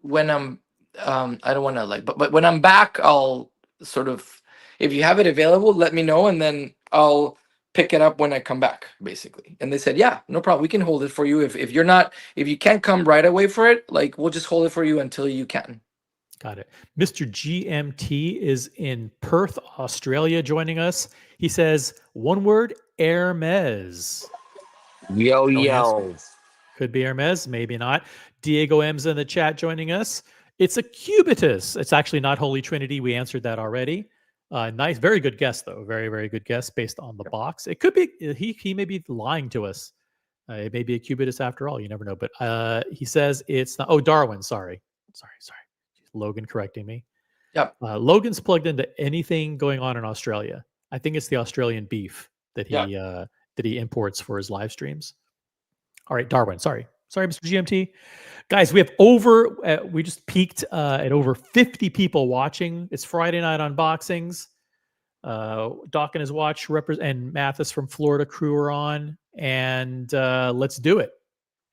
when I'm I don't want to like, but when I'm back, I'll sort of, if you have it available, let me know, and then I'll pick it up when I come back, basically. And they said, yeah, no problem, we can hold it for you. If you're not, if you can't come right away for it, like we'll just hold it for you until you can. Got it. Mr. GMT is in Perth, Australia, joining us. He says one word: Hermes. Yo, No yo. answer. Could be Hermes, maybe not. Diego M's in the chat joining us. It's a cubitus. It's actually not Holy Trinity. We answered that already. Nice, very good guess though. Very, very good guess based on the box. It could be he may be lying to us. It may be a cubitus after all. You never know. But he says it's not. Oh, Darwin. Sorry. Logan correcting me. Yep. Logan's plugged into anything going on in Australia. I think it's the Australian beef that he imports for his live streams. All right, Darwin. Sorry, Mr. GMT. Guys, we have we just peaked at over 50 people watching. It's Friday night unboxings. Doc and his watch and Mathis from Florida crew are on, and let's do it.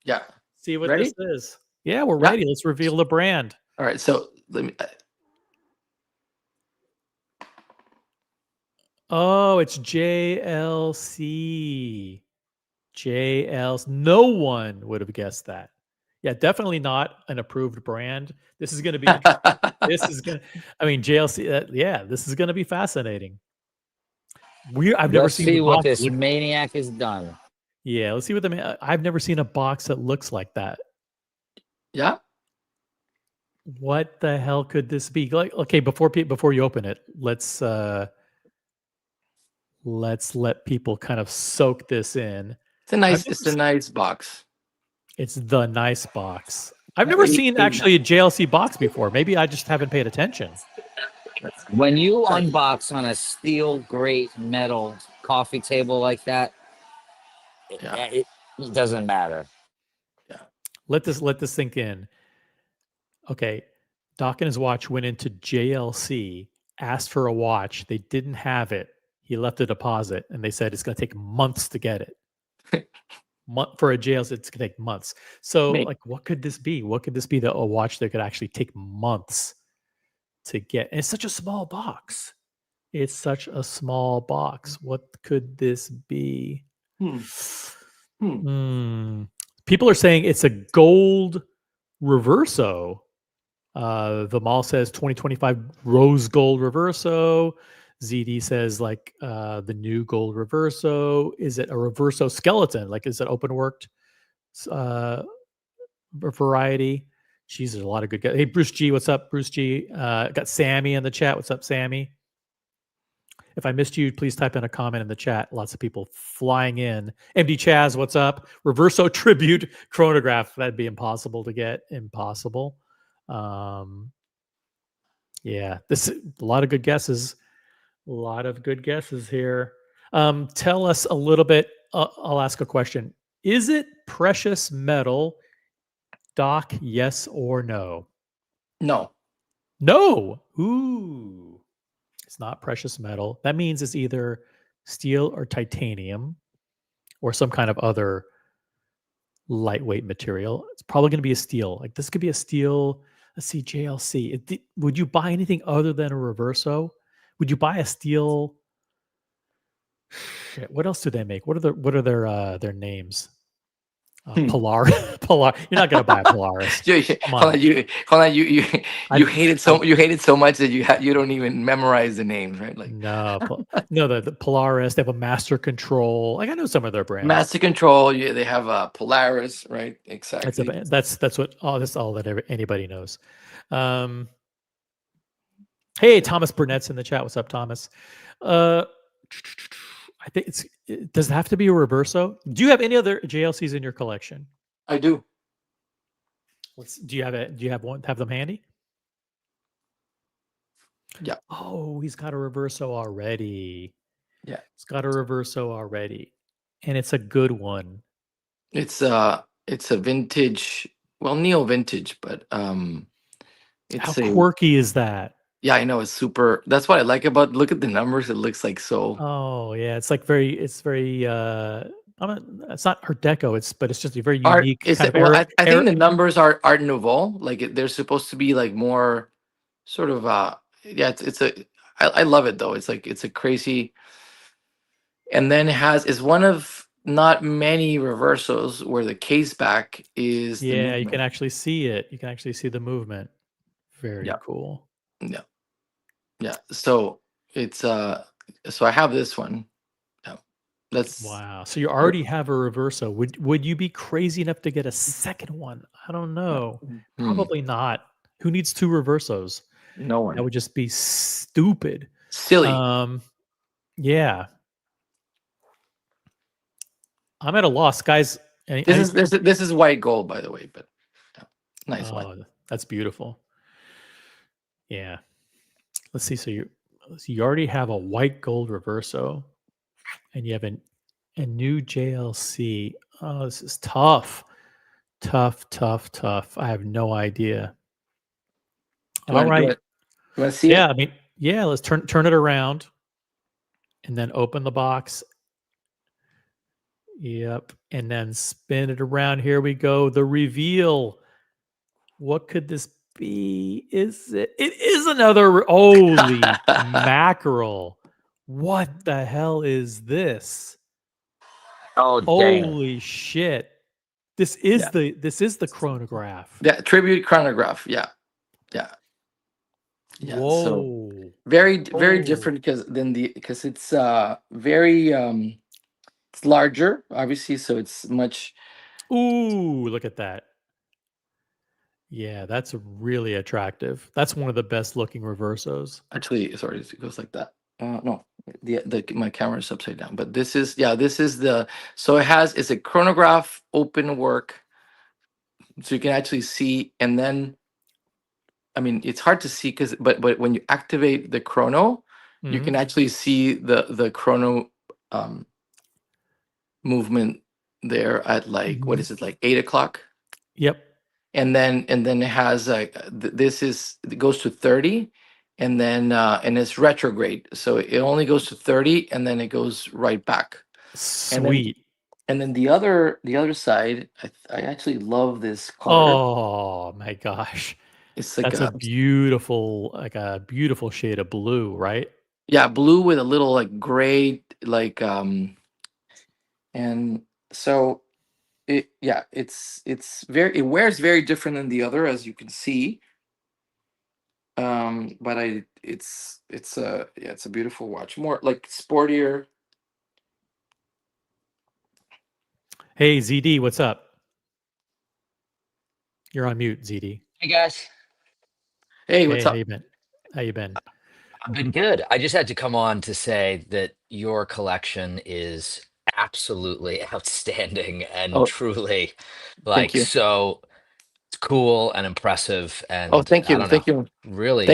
Yeah. See what Ready? this is. Yeah, we're ready. Let's reveal the brand. All right, so let me. Oh, it's JLC. JLC. No one would have guessed that. Yeah, definitely not an approved brand. This is going to be. JLC. Yeah, this is going to be fascinating. I've never seen. Let's see what box this maniac has done. Yeah, let's see what I've never seen a box that looks like that. Yeah. What the hell could this be? Like, okay, before you open it, let's let people kind of soak this in. It's a nice box. It's the nice box. I've never seen actually a JLC box before. Maybe I just haven't paid attention. When you unbox on a steel grate metal coffee table like that, it doesn't matter. Yeah. Let this sink in. Okay. Doc and his watch went into JLC, asked for a watch. They didn't have it. He left a deposit, and they said it's going to take months to get it. For a JLC, it's going to take months. So, like, what could this be? What could this be that a watch that could actually take months to get? And it's such a small box. What could this be? People are saying it's a gold Reverso. The mall says 2025 rose gold Reverso. ZD says like the new gold Reverso. Is it a Reverso skeleton? Like, is it open worked variety? Jeez, there's a lot of good guys. Hey, Bruce G, what's up, Bruce G? Got Sammy in the chat. What's up, Sammy? If I missed you, please type in a comment in the chat. Lots of people flying in. MD Chaz, what's up? Reverso tribute chronograph. That'd be impossible to get. Impossible. Yeah, this a lot of good guesses. A lot of good guesses here. Tell us a little bit. I'll ask a question. Is it precious metal, Doc? Yes or no? No. No. Ooh. It's not precious metal. That means it's either steel or titanium or some kind of other lightweight material. It's probably going to be a steel. Like this could be a steel. Let's see, JLC. Would you buy anything other than a Reverso? Would you buy a steel? Shit, what else do they make? What are their names? Polar. You're not going to buy a Polaris. Hold on. You hate it so much that you don't even memorize the names, right? Like no, the Polaris. They have a Master Control. Like I know some of their brands. Master Control. Yeah, they have a Polaris, right? Exactly. That's all that anybody knows. Hey, Thomas Burnett's in the chat. What's up, Thomas? I think does it have to be a Reverso? Do you have any other JLCs in your collection? I do. Do you have one? Have them handy? Yeah. Oh, he's got a Reverso already. Yeah. He's got a Reverso already. And it's a good one. It's a vintage, well, neo vintage, but how quirky is that? Yeah, I know it's super. That's what I like about. Look at the numbers. It looks like so. Oh yeah, it's like it's very it's not Art Deco, but it's just a very Art unique is kind it? of Well, era, I think the numbers are Art Nouveau. Like they're supposed to be like more sort of. Yeah, it's a. I love it though. It's like it's a crazy. And then it has is one of not many reversos where the case back is the yeah, you can movement. actually see it. You can actually see the movement. Very Yeah, cool. yeah, yeah. So it's so I have this one. Yeah, that's Wow. So you already have a Reverso. Would you be crazy enough to get a second one? I don't know. hmm, Probably not. Who needs two Reversos? no That one would just be stupid. silly. Um, yeah. I'm at a loss, guys. This is white gold, by the way, but yeah, nice white. Oh, that's beautiful. Yeah. Let's see. So you already have a white gold Reverso, and you have a new JLC. Oh, this is tough. Tough. I have no idea. Do you All want right. to see Yeah, it? I mean, yeah, let's turn it around and then open the box. Yep. And then spin it around. Here we go. The reveal. What could this be? It is another holy mackerel. What the hell is this? Oh dang! Holy shit. This is the chronograph. Yeah, tribute chronograph. Yeah, yeah. So Whoa. very Oh. different because it's very it's larger, obviously, so it's much. Ooh, look at that. Yeah, that's really attractive. That's one of the best looking reversos. Actually, sorry, it goes like that. No, the my camera is upside down. But this is the so it's a chronograph open work, so you can actually see, and then I mean it's hard to see but when you activate the chrono, you Mhm. can actually see the chrono movement there at like what is it like 8 o'clock, Yep. and then it has it goes to 30, and then and it's retrograde, so it only goes to 30 and then it goes right back. And then Sweet. the other side, I actually love this color. Oh my gosh. It's like That's a beautiful, like a beautiful shade of blue, right? yeah, blue with a little like gray like and so it wears very different than the other, as you can see. But it's a beautiful watch, more like sportier. Hey ZD, what's up? You're on mute, ZD. Hey guys, Hey, Hey, what's how up? you been? How you been? I've been good. I just had to come on to say that your collection is absolutely outstanding and Oh, truly thank like you. so cool and impressive. Oh, And thank I you, don't know, thank you, really,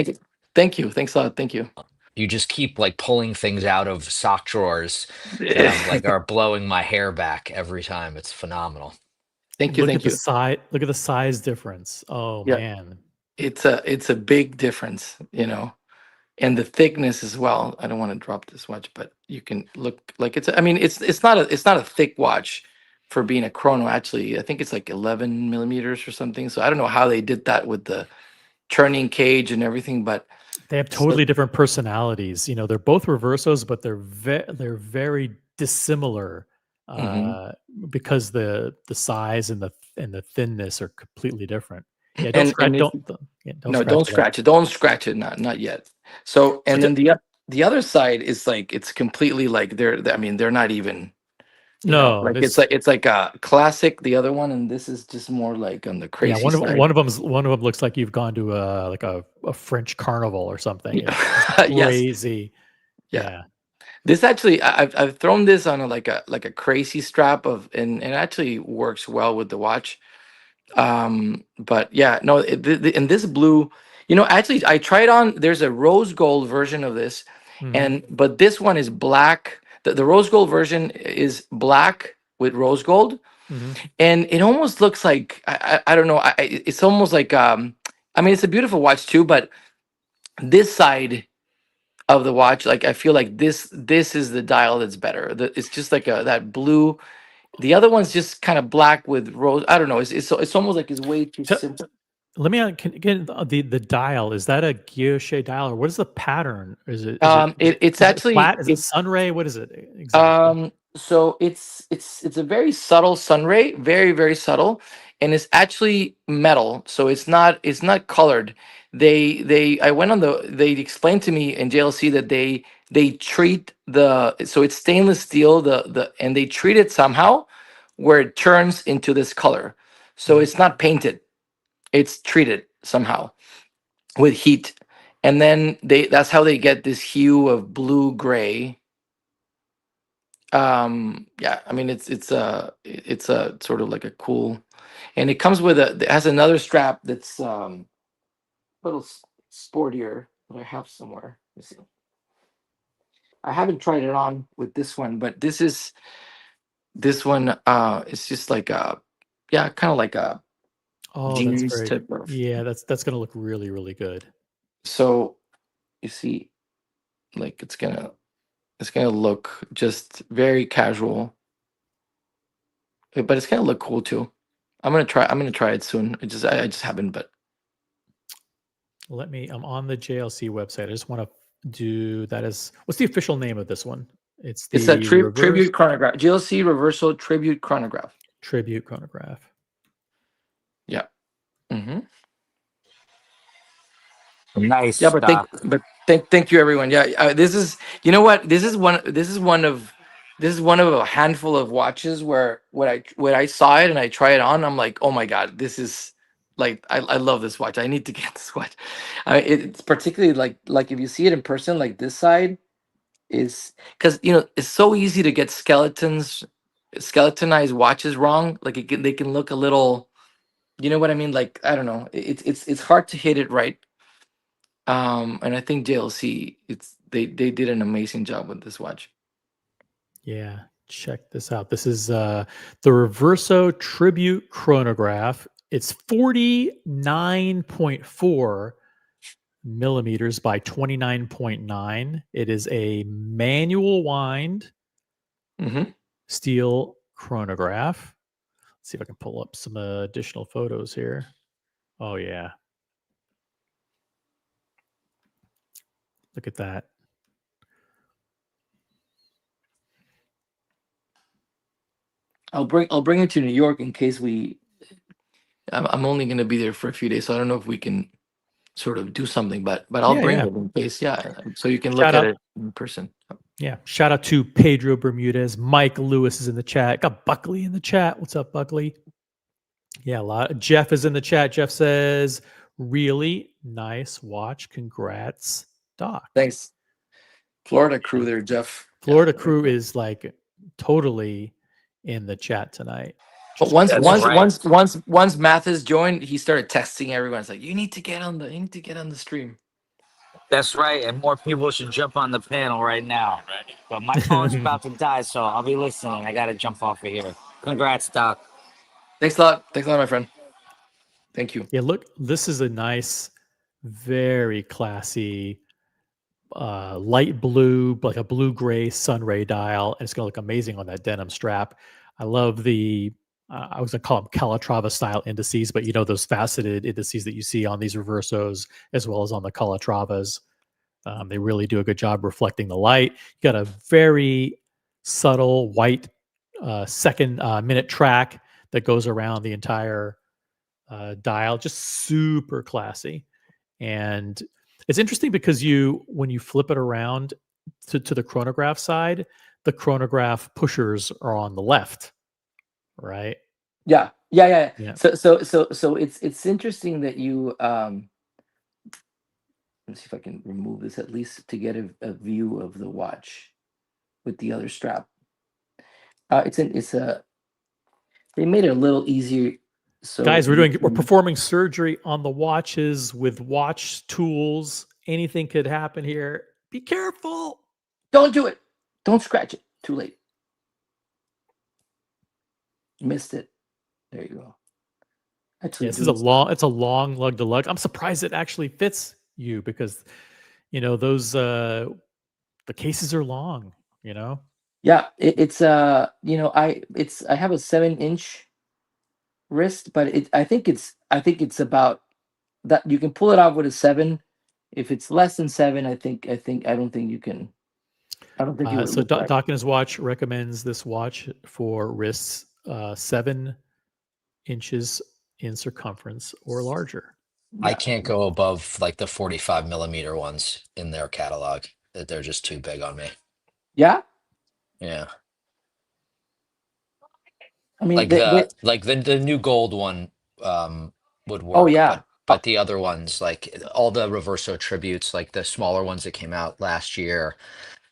thank you, thanks a lot, thank you. you just keep like pulling things out of sock drawers that I'm like are blowing my hair back every time. It's phenomenal. Thank you, Look at thank the you. size. Look at the size difference. Oh Yeah, man. it's a big difference, and the thickness as well. I don't want to drop this watch, but you can look like I mean, it's not a thick watch for being a chrono. Actually, I think it's like 11 millimeters or something. So I don't know how they did that with the turning cage and everything, but They have so, totally different personalities. They're both reversos, but they're very dissimilar mhm. uh, because the size and the thinness are completely different. Yeah, don't and scratch. if Don't no, scratch don't it up. scratch it. Don't scratch it. Not yet. So So and then the other side is like it's completely like I mean, they're not even. no, Like this it's like a classic, the other one, and this is just more like on the yeah crazy side. one of them looks like you've gone to a French carnival or something. It's Yeah. Yes, crazy. yeah. Yeah. This actually, I've thrown this on like a crazy strap and it actually works well with the watch. But yeah, no, in this blue, actually, I tried on. There's a rose gold version of this, Hmm. but this one is black. The rose gold version is black with rose gold, Hmm. and it almost looks like I don't know. It's almost like I mean, it's a beautiful watch too, but this side of the watch, like I feel like this is the dial that's better. It's just like that blue. The other one's just kind of black with rose. I don't know. It's almost like it's way too So- simple. Let me get the dial. Is that a guilloche dial, or what is the pattern? Is it It's is it actually flat? Is it sunray? What is it exactly? So it's a very subtle sunray, very very subtle, and it's actually metal. So it's not colored. I went on they explained to me in JLC that they treat so it's stainless steel and they treat it somehow where it turns into this color. So it's not painted. It's treated somehow with heat, and then that's how they get this hue of blue gray. Yeah, I mean it's a sort of like a cool, and it comes with it has another strap that's a little sportier that I have somewhere. Let's see. I haven't tried it on with this one, but this one it's just like a, yeah, kind of like a Oh, that's jeans very type of. yeah. That's gonna look really really good. So you see, like it's gonna look just very casual, but it's gonna look cool too. I'm gonna try it soon. I just haven't, but I'm on the JLC website. I just want to do that. What's the official name of this one? It's it's a the reverse tribute chronograph. JLC Reverso tribute chronograph. tribute chronograph. Yeah. Mm-hmm. Nice Yeah, stuff. thank you everyone. Yeah, this is, you know what, this is one of a handful of watches where when I saw it and I try it on, I'm like, oh my god, this is like I love this watch. I need to get this watch. It's particularly like if you see it in person, like this side is, because it's so easy to get skeletonized watches wrong. Like they can look a little, you know what I mean? Like I don't know. It's hard to hit it right. And I think JLC, they did an amazing job with this watch. Yeah, check this out. This is the Reverso Tribute Chronograph. It's 49.4 millimeters by 29.9. It is a manual wind Mm-hmm. steel chronograph. Let's see if I can pull up some additional photos here. Oh yeah. Look at that. I'll bring it to New York in case I'm only going to be there for a few days, so I don't know if we can sort of do something, but I'll Yeah, bring yeah. it in case, yeah, so you can look Shout at out. it in person. Yeah. Shout out to Pedro Bermudez. Mike Lewis is in the chat. Got Buckley in the chat. What's up, Buckley? Yeah, a lot. Jeff is in the chat. Jeff says, really nice watch. Congrats, Doc. Thanks, Florida crew there, Jeff. Florida crew is like totally in the chat tonight. But once That's once right. once Mathis joined, he started texting everyone. It's like, you need to get on the stream. That's right. And more people should jump on the panel right now. But my phone's about to die, so I'll be listening. I got to jump off of here. Congrats, Doc. Thanks a lot, my friend. Thank you. Yeah, look, this is a nice, very classy light blue, like a blue gray sunray dial. And it's going to look amazing on that denim strap. I love the, I was going to call them Calatrava style indices, but those faceted indices that you see on these Reversos as well as on the Calatravas. They really do a good job reflecting the light. You got a very subtle white second minute track that goes around the entire dial, just super classy. And it's interesting because when you flip it around to the chronograph side, the chronograph pushers are on the left, right? Yeah. Yeah. So it's interesting that you let's see if I can remove this at least to get a view of the watch with the other strap. They made it a little easier. So Guys, we're performing surgery on the watches with watch tools. Anything could happen here. Be careful. Don't do it. Don't scratch it. Too late. Missed it. There you go. Actually, Yeah, it's a long lug to lug. I'm surprised it actually fits you because those the cases are long. Yeah, it's I have a 7-inch wrist, but I think it's about that. You can pull it off with a 7. If it's less than 7, I don't think you can. I don't think it would So look right. Dawkins Watch recommends this watch for wrists 7 inches in circumference or larger. I Yeah. can't go above like the 45 millimeter ones in their catalog. They're just too big on me. Yeah. Yeah. I mean, Like the new gold one would work. oh yeah. But the other ones, like all the Reverso tributes, like the smaller ones that came out last year,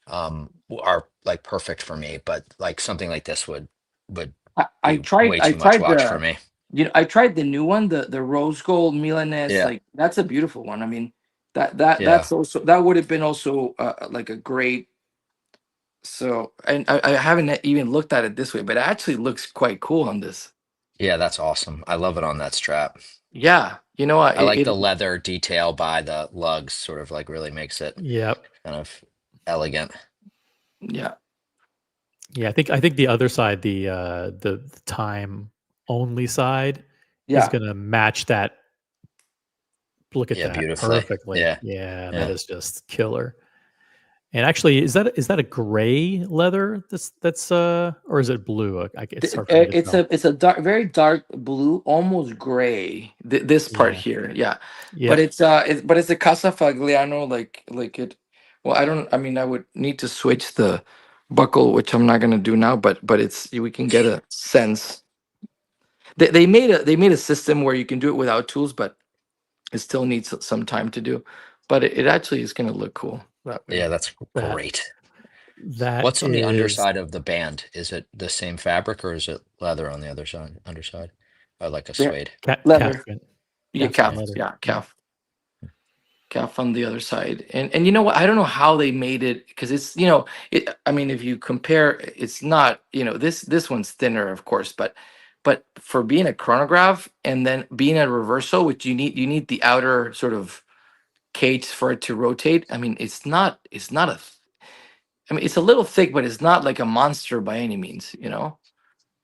are like perfect for me. But like something like this would I be tried way I too much tried watch for the me. I tried the new one, the rose gold Milanese. Yeah. Like that's a beautiful one. I mean, Yeah. that's also that would have been also like a great. So and I haven't even looked at it this way, but it actually looks quite cool on this. Yeah, that's awesome. I love it on that strap. Yeah, I like the leather detail by the lugs, sort of like really makes it Yep. kind of elegant. Yeah. Yeah, I think the other side, the time only side, Yeah. is going to match that. Look at Yeah, that beautifully. perfectly. Yeah. Yeah, Yeah. that is just killer. And actually, is that a gray leather? That's or is it blue? It's hard for me to tell. It's a dark, very dark blue, almost gray. This part Yeah. here, yeah. Yeah. But it's a Casa Fagliano, like it. Well, I mean, I would need to switch the buckle, which I'm not gonna do now. But we can get a sense. They made a system where you can do it without tools, but it still needs some time to do. But it actually is gonna look cool that way. Yeah, that's That- great. That What's on the is- underside of the band? Is it the same fabric or is it leather on the underside? Or like a Yeah. suede? Leather. calf print. Yeah, Calf calf. leather. Yeah, calf. Calf on the other side. And you know what? I don't know how they made it because it's I mean, if you compare, it's not this one's thinner, of course, but for being a chronograph and then being a reverso, which you need the outer sort of cage for it to rotate. I mean, it's not I mean, it's a little thick, but it's not like a monster by any means.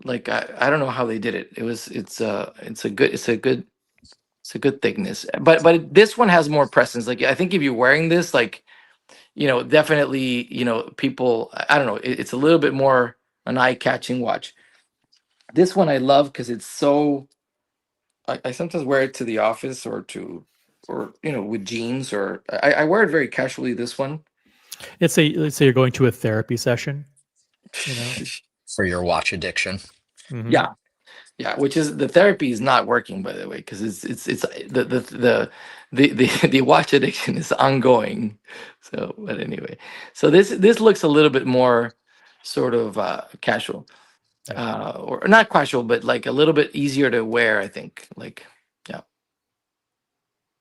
Like I don't know how they did it. It's a good thickness. But this one has more presence. Like I think if you're wearing this, like definitely people. I don't know. It's a little bit more an eye-catching watch. This one I love because it's so. I sometimes wear it to the office or with jeans or I wear it very casually. This one. Let's say you're going to a therapy session. For your watch addiction. Mhm. Yeah, which is the therapy is not working, by the way, because it's the watch addiction is ongoing. So, but anyway, so this looks a little bit more sort of casual, or not casual, but like a little bit easier to wear. I think, like, yeah.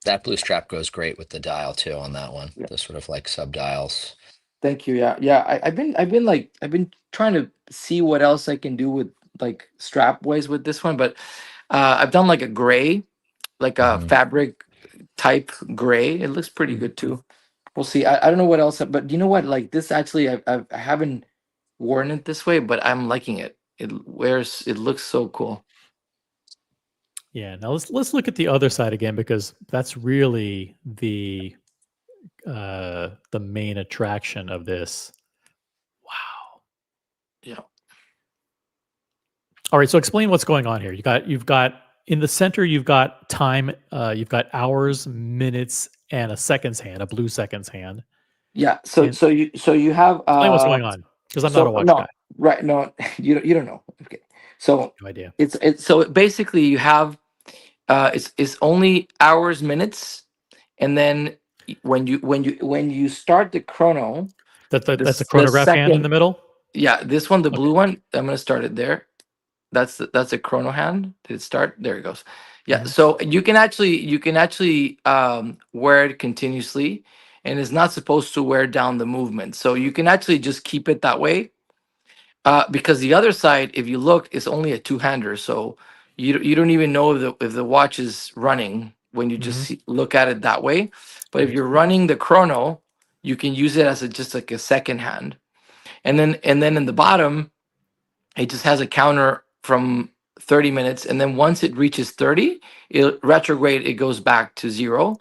That blue strap goes great with the dial too on that one. Yeah. The sort of like sub dials. Thank you. Yeah. I've been trying to see what else I can do with like strap ways with this one, but I've done like a gray, like a fabric type gray. It looks pretty good too. We'll see. I don't know what else, but you know what? Like this actually, I haven't worn it this way, but I'm liking it. It looks so cool. Yeah. Now let's look at the other side again because that's really the main attraction of this. Wow. Yeah. All right. So explain what's going on here. You've got in the center. You've got time. You've got hours, minutes, and a seconds hand, a blue seconds hand. Yeah. So you have Explain what's going on because I'm not a watch guy. Right. No, you don't know. Okay. So No idea. it's so basically you have it's only hours, minutes, and then when you start the chrono, That's a chronograph hand in the middle. Yeah, this one, the blue one, I'm gonna start it there. That's a chrono hand. Did it start? There it goes. Yeah. So you can actually wear it continuously, and it's not supposed to wear down the movement. So you can actually just keep it that way. Because the other side, if you look, is only a two-hander, so you don't even know if the watch is running when you just look at it that way. But if you're running the chrono, you can use it as just like a second hand. And then in the bottom, it just has a counter from 30 minutes. And then once it reaches 30, it retrograde, it goes back to 0.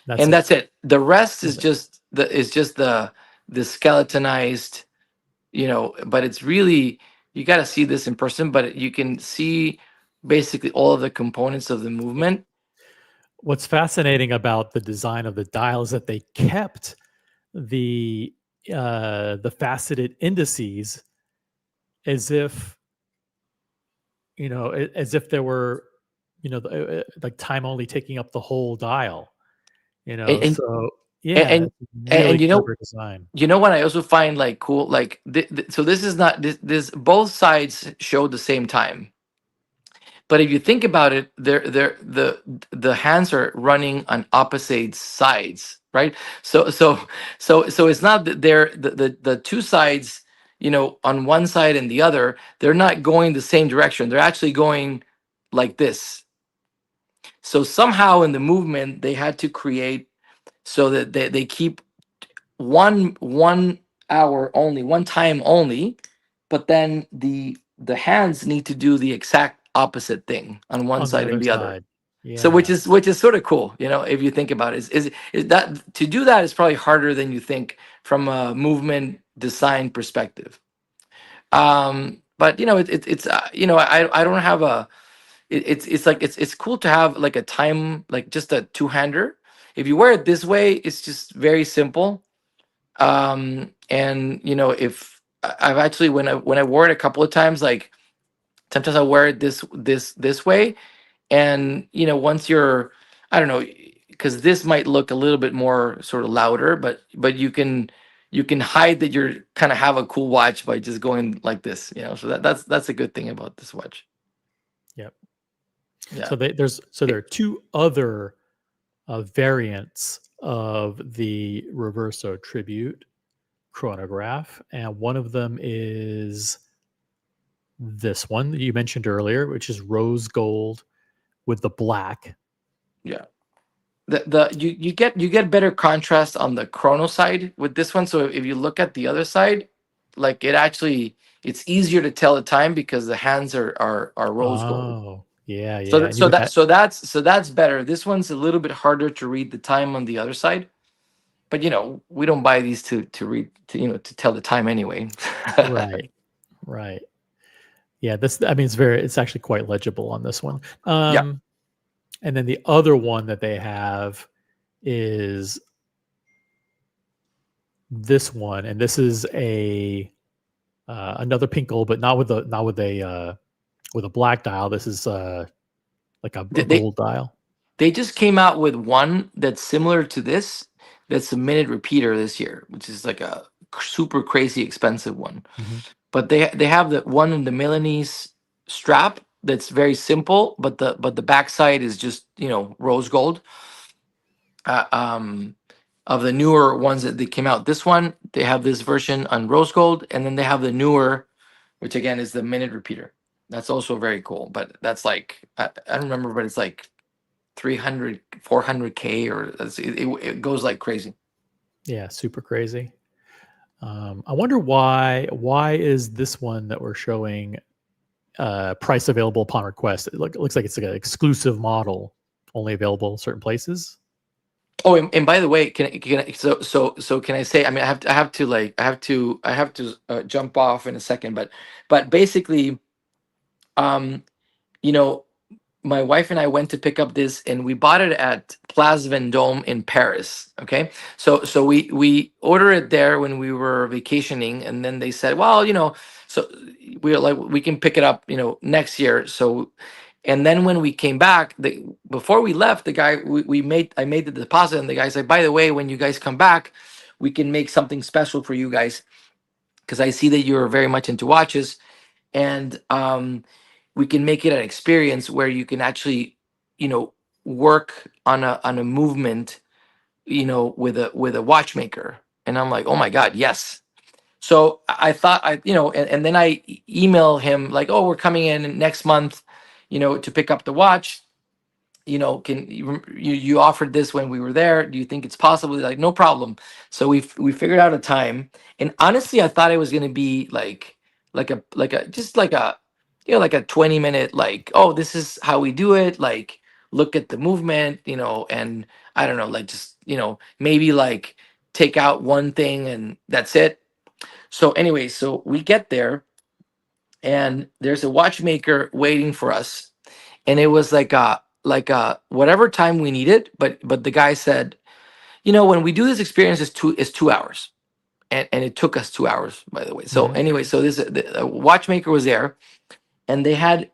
That's it. The rest is just the skeletonized, but it's really, you got to see this in person, but you can see basically all of the components of the movement. What's fascinating about the design of the dial is that they kept the faceted indices as if there were like time only taking up the whole dial. And So yeah, and really clever design. What I also find like cool, like so this is not this both sides show the same time. But if you think about it, the hands are running on opposite sides, right? So it's not that they're the two sides, on one side and the other, they're not going the same direction. They're actually going like this. So somehow in the movement, they had to create so that they keep one hour only, one time only, but then the hands need to do the exact opposite thing on one side and the other. Yeah. So which is sort of cool, if you think about it. Is that to do that is probably harder than you think from a movement design perspective. But it's I don't have a it's like it's cool to have like a time, like just a two-hander. If you wear it this way, it's just very simple. And if I've actually when I wore it a couple of times, like sometimes I wear it this way, and once you're, I don't know, because this might look a little bit more sort of louder, but you can hide that you're kind of have a cool watch by just going like this, so that's a good thing about this watch. Yep. Yeah. So there are two other variants of the Reverso Tribute chronograph, and one of them is this one that you mentioned earlier, which is rose gold with the black. Yeah. You get better contrast on the chrono side with this one. So if you look at the other side, like it's easier to tell the time because the hands are rose gold. Oh, yeah. So that's better. This one's a little bit harder to read the time on the other side. But we don't buy these to read to tell the time anyway. Right. Yeah, it's actually quite legible on this one. Yeah. And then the other one that they have is this one, and this is another pink gold, but not with a black dial. This is like a gold dial. They just came out with one that's similar to this. That's a minute repeater this year, which is like a super crazy expensive one. Mm-hmm. But they have the one in the Milanese strap that's very simple, but the backside is just rose gold. Of the newer ones that they came out, this one they have this version on rose gold, and then they have the newer, which again is the minute repeater. That's also very cool, but that's like I don't remember, but it's like 300, 400K, or it goes like crazy. Yeah, super crazy. I wonder why is this one that we're showing price available upon request? It looks like it's like an exclusive model, only available in certain places. Oh, and by the way, can I say? I mean, I have to jump off in a second, but basically, my wife and I went to pick up this, and we bought it at Place Vendôme in Paris. Okay, so we ordered it there when we were vacationing, and then they said, well, so we were like, we can pick it up, next year. So, and then when we came back, before we left, the guy I made the deposit, and the guy said, by the way, when you guys come back, we can make something special for you guys, because I see that you're very much into watches, and we can make it an experience where you can actually, work on a movement, with a watchmaker. And I'm like, oh my God, yes. So I thought and then I email him like, oh, we're coming in next month, to pick up the watch. can you offered this when we were there? Do you think it's possible? They're like, no problem. So we figured out a time, and honestly, I thought it was gonna be like a just like a like a 20-minute, like, oh, this is how we do it, like look at the movement, and I don't know, like just maybe like take out one thing and that's it. So anyway, so we get there, and there's a watchmaker waiting for us, and it was like a whatever time we needed, but the guy said, when we do this experience, is 2 hours, and it took us 2 hours, by the way. So anyway, so the watchmaker was there, and they had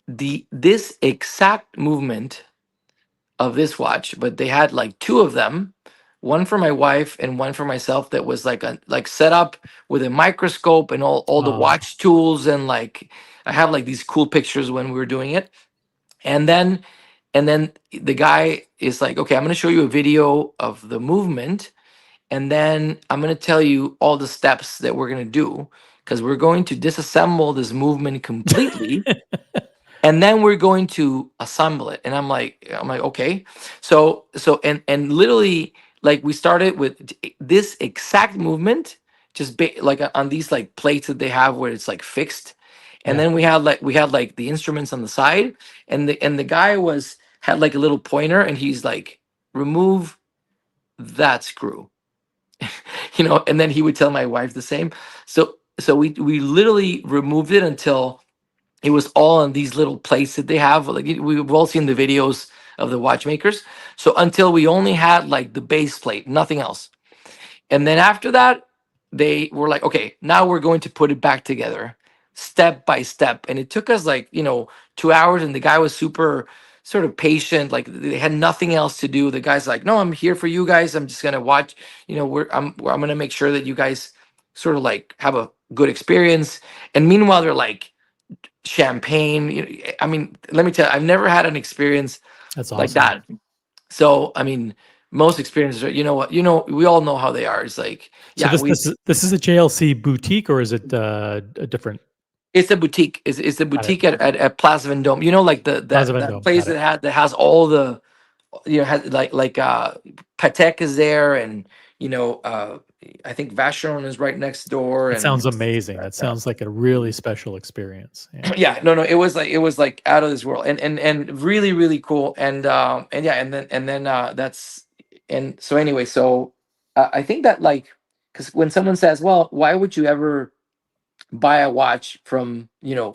this exact movement of this watch, but they had like two of them, one for my wife and one for myself, that was like set up with a microscope and all the Oh. watch tools, and like I have like these cool pictures when we were doing it. And then the guy is like, okay, I'm going to show you a video of the movement, and then I'm going to tell you all the steps that we're going to do, because we're going to disassemble this movement completely, and then we're going to assemble it. And I'm like, okay. So and literally, like, we started with this exact movement, just like on these like plates that they have where it's like fixed. And Yeah. then we had like the instruments on the side, and the guy had like a little pointer, and he's like, remove that screw. And then he would tell my wife the same. So we literally removed it until it was all on these little plates that they have. Like, we've all seen the videos of the watchmakers. So until we only had like the base plate, nothing else. And then after that, they were like, okay, now we're going to put it back together step by step. And it took us like, 2 hours. And the guy was super sort of patient. Like, they had nothing else to do. The guy's like, no, I'm here for you guys. I'm just going to watch, I'm going to make sure that you guys sort of like have a good experience. And meanwhile, they're like, champagne. I mean, let me tell you, I've never had an experience That's awesome. like that. So, I mean, most experiences are, we all know how they are. It's like, So this is a JLC boutique, or is it a different? It's a boutique. It's a boutique at Plaza Vendome. Like Plaza that Vendome, place got that has all the, has like Patek is there, and I think Vacheron is right next door. It And sounds amazing. That sounds like a really special experience. Yeah. yeah, no, it was like out of this world, and really, really cool. And then that's, and so anyway, so I think that, like, because when someone says, well, why would you ever buy a watch from a Yeah.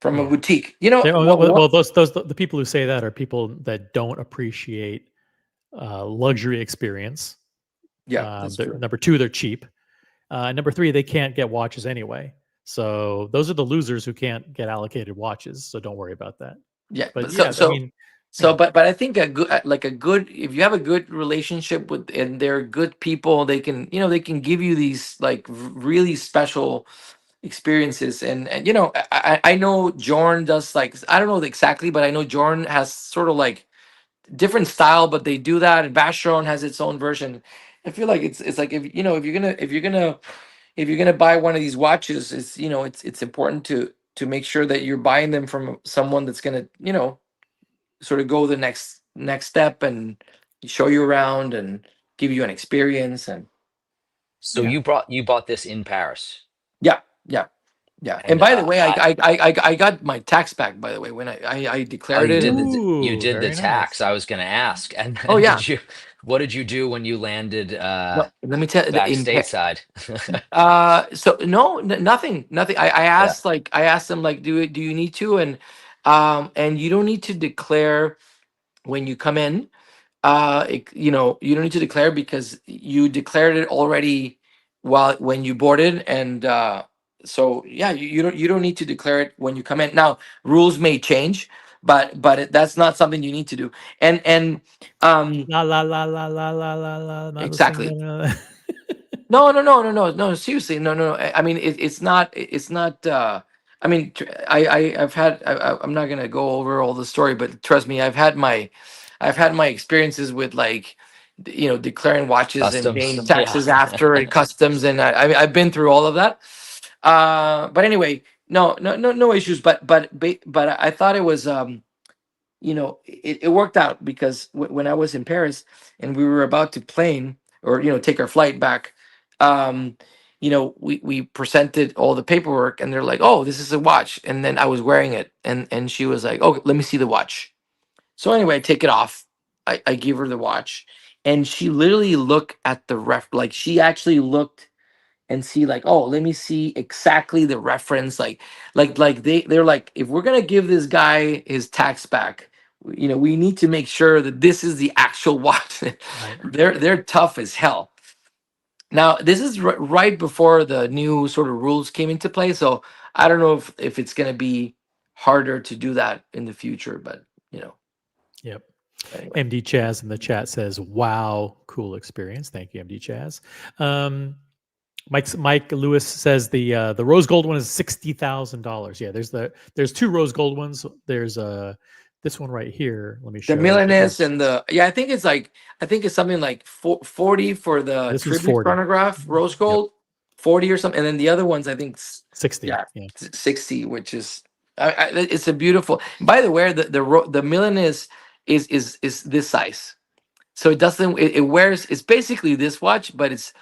boutique? Well, those the people who say that are people that don't appreciate luxury experience. Yeah, that's true. Number two, they're cheap. Number three, they can't get watches anyway. So those are the losers who can't get allocated watches. So don't worry about that. Yeah, But so, yeah, so I mean, So, but I think a good, if you have a good relationship with, and they're good people, they can give you these like really special experiences. And I know Jorn does, like, I don't know exactly, but I know Jorn has sort of like different style, but they do that, and Vacheron has its own version. I feel like it's like, if you're gonna buy one of these watches, it's important to make sure that you're buying them from someone that's gonna sort of go the next step, and show you around and give you an experience. And So Yeah. you bought this in Paris. yeah. And And, by the way, I got my tax back, by the way, when I Oh, declared you it. did And you Ooh, did the very tax. nice. I was going to ask. And Oh, yeah. what did you do when you landed no, let me tell you, back stateside? so no, nothing. I asked, like, I asked them, like, do you need to? And you don't need to declare when you come in. You don't need to declare, because you declared it already when you boarded. And so yeah, you don't need to declare it when you come in. Now, rules may change, but that's not something you need to do. And La la la la la la la la. Not exactly. listening, la. No, seriously, no. I mean, it's not. I mean, I've had. I'm not gonna go over all the story, but trust me, I've had my experiences with, like, declaring watches and Customs. paying taxes Yeah. after, and customs, and I've been through all of that. But anyway, no issues. But I thought it was it worked out because when I was in Paris and we were about to plane or take our flight back, um, we presented all the paperwork and they're like, "Oh, this is a watch," and then I was wearing it and she was like, "Oh, let me see the watch." So anyway, I take it off. I give her the watch, and she literally looked at the like she actually looked and see like, oh, let me see exactly the reference, like they're like, if we're gonna give this guy his tax back, we need to make sure that this is the actual watch. Right. They're tough as hell. Now this is right before the new sort of rules came into play, so I don't know if it's gonna be harder to do that in the future, but Yep. anyway. MD Chaz in the chat says, "Wow, cool experience." Thank you, MD Chaz. Mike Lewis says the rose gold one is $60,000. Yeah, there's two rose gold ones. There's this one right here. Let me show The you. Milanese and I think it's something like 40 for the This is tribute 40. chronograph rose Yep. gold, 40 or something, and then the other ones I think 60. yeah, Yeah. 60, which is it's a beautiful. By the way, the Milanese is this size, so it doesn't it wears, it's basically this watch, but it's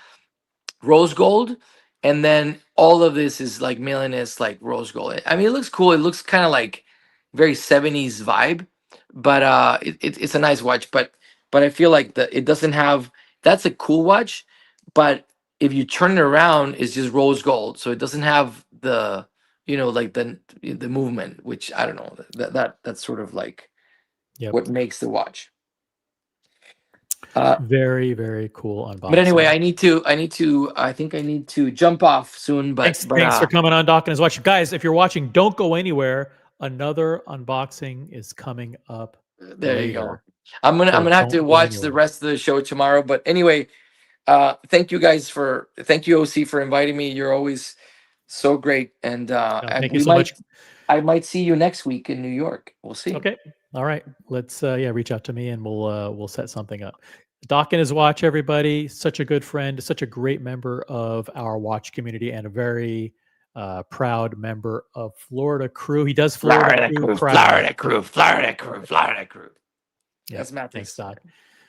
rose gold, and then all of this is like Milanese, like rose gold. I mean, it looks cool. It looks kind of like very 70s vibe, but it's a nice watch. But I feel like it doesn't have. That's a cool watch, but if you turn it around, it's just rose gold, so it doesn't have the like the movement, which I don't know. That's sort of like Yep. what makes the watch. Very, very cool unboxing. But anyway, I think I need to jump off soon. But thanks for coming on, Doc, and his watch. Guys, if you're watching, don't go anywhere. Another unboxing is coming up. There you go. I'm gonna have to watch the rest of the show tomorrow. But anyway, thank you guys thank you OC for inviting me. You're always so great, and thank you so much. I might see you next week in New York. We'll see. Okay. All right. Let's reach out to me and we'll set something up. Doc and his watch, everybody. Such a good friend, such a great member of our watch community, and a very proud member of Florida Crew. He does Florida Crew proud. Florida Crew. Yeah, That's Matt. Thanks, Doc.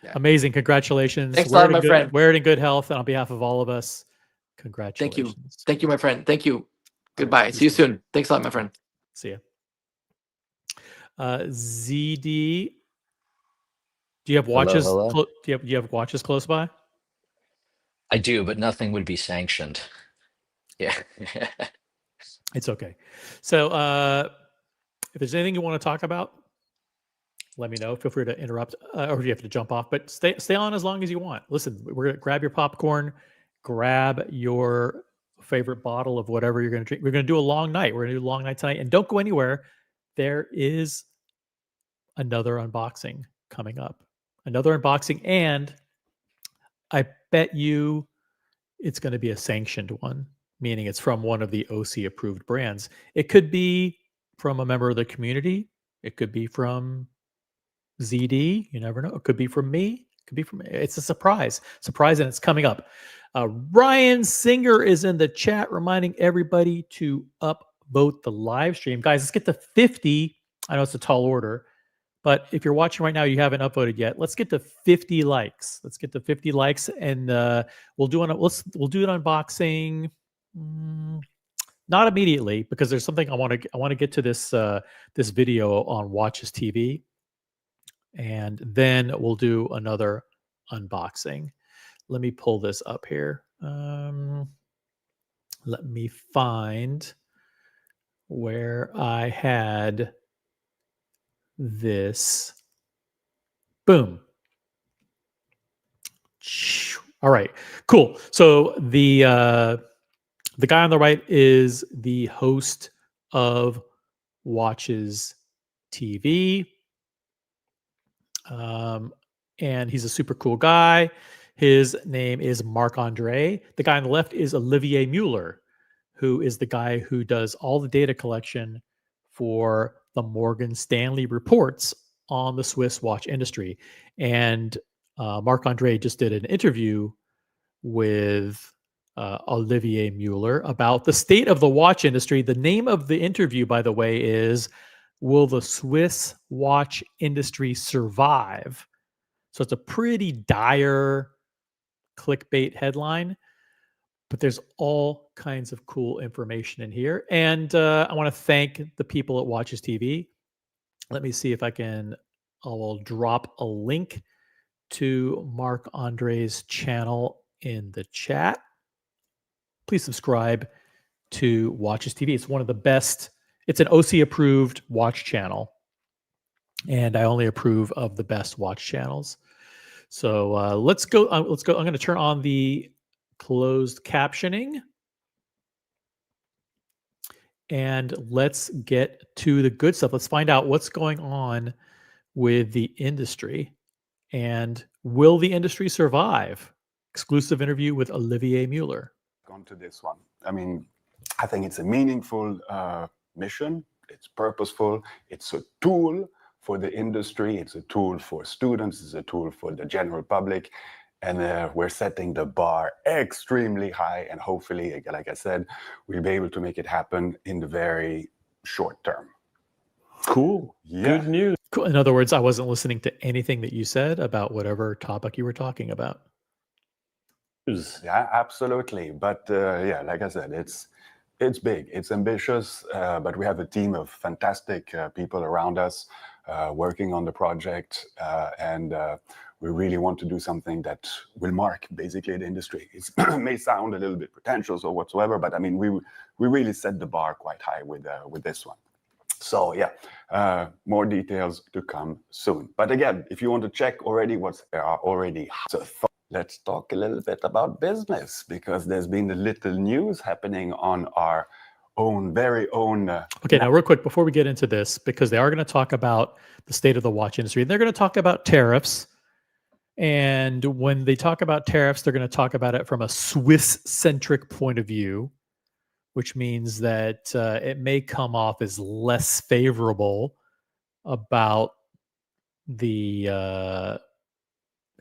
Yeah. Amazing. Congratulations. Thanks a lot, my friend. Wear it in good health, and on behalf of all of us, congratulations. Thank you, my friend. Thank you. Goodbye. Right, see you soon. Thanks a lot, my friend. See ya. ZD, do you have watches? Hello? Do you have watches close by? I do, but nothing would be sanctioned. Yeah. It's okay. So if there's anything you want to talk about, let me know. Feel free to interrupt, or if you have to jump off, but stay on as long as you want. Listen, we're gonna grab your popcorn, grab your favorite bottle of whatever you're gonna drink. We're gonna do a long night. We're gonna do a long night tonight, and don't go anywhere. There is another unboxing coming up. Another unboxing, and I bet you it's going to be a sanctioned one, meaning it's from one of the OC approved brands. It could be from a member of the community. It could be from ZD. You never know. It could be from me. It could be from. It's a surprise. Surprise, and it's coming up. Ryan Singer is in the chat, reminding everybody to upvote the live stream. Guys, let's get to 50. I know it's a tall order, but if you're watching right now, you haven't upvoted yet. Let's get to 50 likes. Let's get to 50 likes, and we'll do an unboxing. Not immediately, because there's something I want to get to this this video on Watches TV, and then we'll do another unboxing. Let me pull this up here. Let me find where I had this. Boom. All right, cool. So the guy on the right is the host of Watches TV. And he's a super cool guy. His name is Marc-Andre. The guy on the left is Olivier Mueller, who is the guy who does all the data collection for the Morgan Stanley reports on the Swiss watch industry. And Marc-Andre just did an interview with Olivier Mueller about the state of the watch industry. The name of the interview, by the way, is Will the Swiss watch industry survive? So it's a pretty dire clickbait headline, but there's all kinds of cool information in here. And I want to thank the people at Watches TV. Let me see if I will drop a link to Marc Andre's channel in the chat. Please subscribe to Watches TV. It's one of the best. It's an OC approved watch channel, and I only approve of the best watch channels. So let's go. Let's go. I'm going to turn on the closed captioning, and let's get to the good stuff. Let's find out what's going on with the industry, and will the industry survive? Exclusive interview with Olivier Mueller. On to this one. I mean, I think it's a meaningful mission. It's purposeful. It's a tool for the industry. It's a tool for students. It's a tool for the general public. And we're setting the bar extremely high. And hopefully, like I said, we'll be able to make it happen in the very short term. Cool. Yeah. Good news. Cool. In other words, I wasn't listening to anything that you said about whatever topic you were talking about. Yeah, absolutely. But yeah, like I said, it's big, it's ambitious, but we have a team of fantastic people around us working on the project, and we really want to do something that will mark basically the industry. It may sound a little bit pretentious or whatsoever, but I mean, we really set the bar quite high with this one. So yeah, more details to come soon. But again, if you want to check already what's there are already. So let's talk a little bit about business, because there's been a little news happening on our very own. Okay, now real quick before we get into this, because they are going to talk about the state of the watch industry, they're going to talk about tariffs. And when they talk about tariffs, they're going to talk about it from a Swiss-centric point of view, which means that it may come off as less favorable about the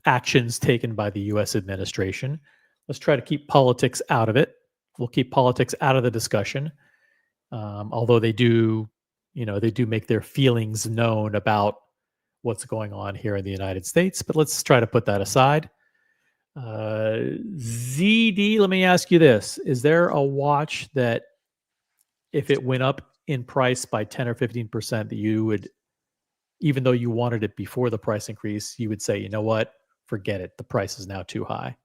actions taken by the U.S. administration. Let's try to keep politics out of it. We'll keep politics out of the discussion, although they do make their feelings known about what's going on here in the United States. But let's try to put that aside. ZD, let me ask you this: is there a watch that, if it went up in price by 10 or 15%, that you would, even though you wanted it before the price increase, you would say, you know what? Forget it. The price is now too high.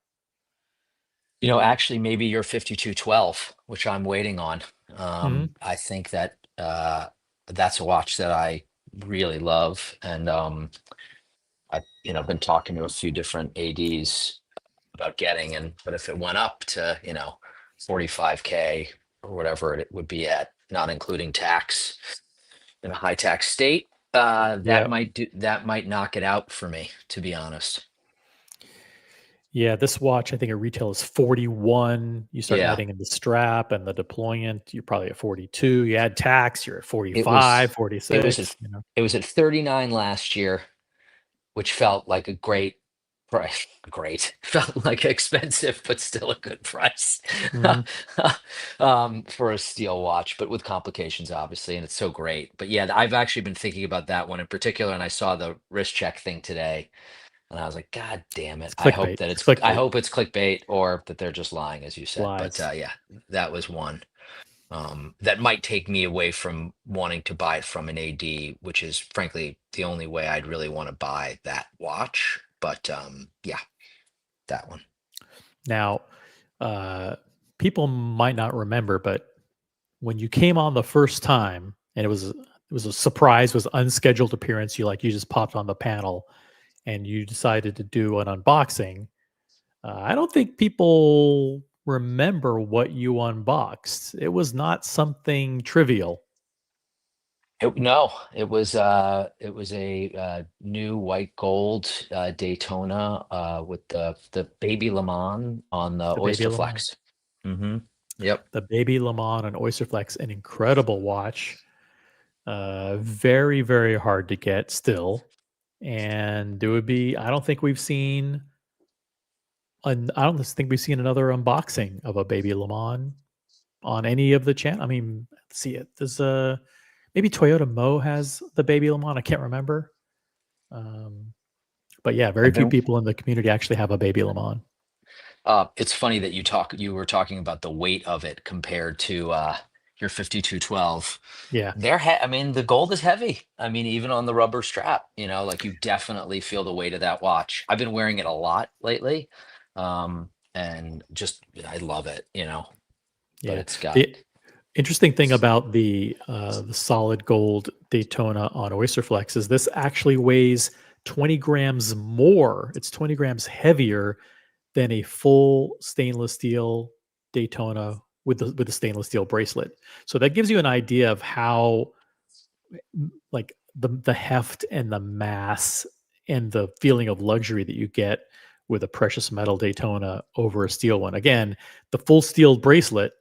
You know, actually, maybe your 5212, which I'm waiting on. I think that that's a watch that I really love, and I've been talking to a few different ADs about getting, but if it went up to 45K or whatever it would be at, not including tax in a high tax state, that might knock it out for me, to be honest. Yeah, this watch, I think, a retail is 41. You start adding in the strap and the deployment, you're probably at 42. You add tax, you're at 45, 46. It was at 39 last year, which felt like a great price. Felt like expensive, but still a good price for a steel watch, but with complications, obviously, and it's so great. But yeah, I've actually been thinking about that one in particular, and I saw the Wristcheck thing today. And I was like, God damn it. I hope it's clickbait, or that they're just lying, as you said. Lies. But yeah, that was one that might take me away from wanting to buy it from an AD, which is frankly the only way I'd really want to buy that watch. But yeah, that one. Now, people might not remember, but when you came on the first time, and it was a surprise, was unscheduled appearance, you just popped on the panel and you decided to do an unboxing. I don't think people remember what you unboxed. It was not something trivial. No, it was a new white gold Daytona with the baby Le Mans on the Oyster Flex. Yep. The baby Le Mans on Oyster Flex, an incredible watch. Very, very hard to get still. And I don't think we've seen another unboxing of a baby Le Mans on any of the channel. I mean, see it. There's Maybe Toyota Mo has the baby Le Mans. I can't remember. But yeah, very few people in the community actually have a baby Le Mans. It's funny that you were talking about the weight of it compared to your 5212. Yeah. I mean, the gold is heavy. I mean, even on the rubber strap, like you definitely feel the weight of that watch. I've been wearing it a lot lately. And just I love it, but Yeah. it's got The interesting thing about the solid gold Daytona on Oysterflex is this actually weighs 20 grams more. It's 20 grams heavier than a full stainless steel Daytona with the stainless steel bracelet. So that gives you an idea of how like the heft and the mass and the feeling of luxury that you get with a precious metal Daytona over a steel one. Again, the full steel bracelet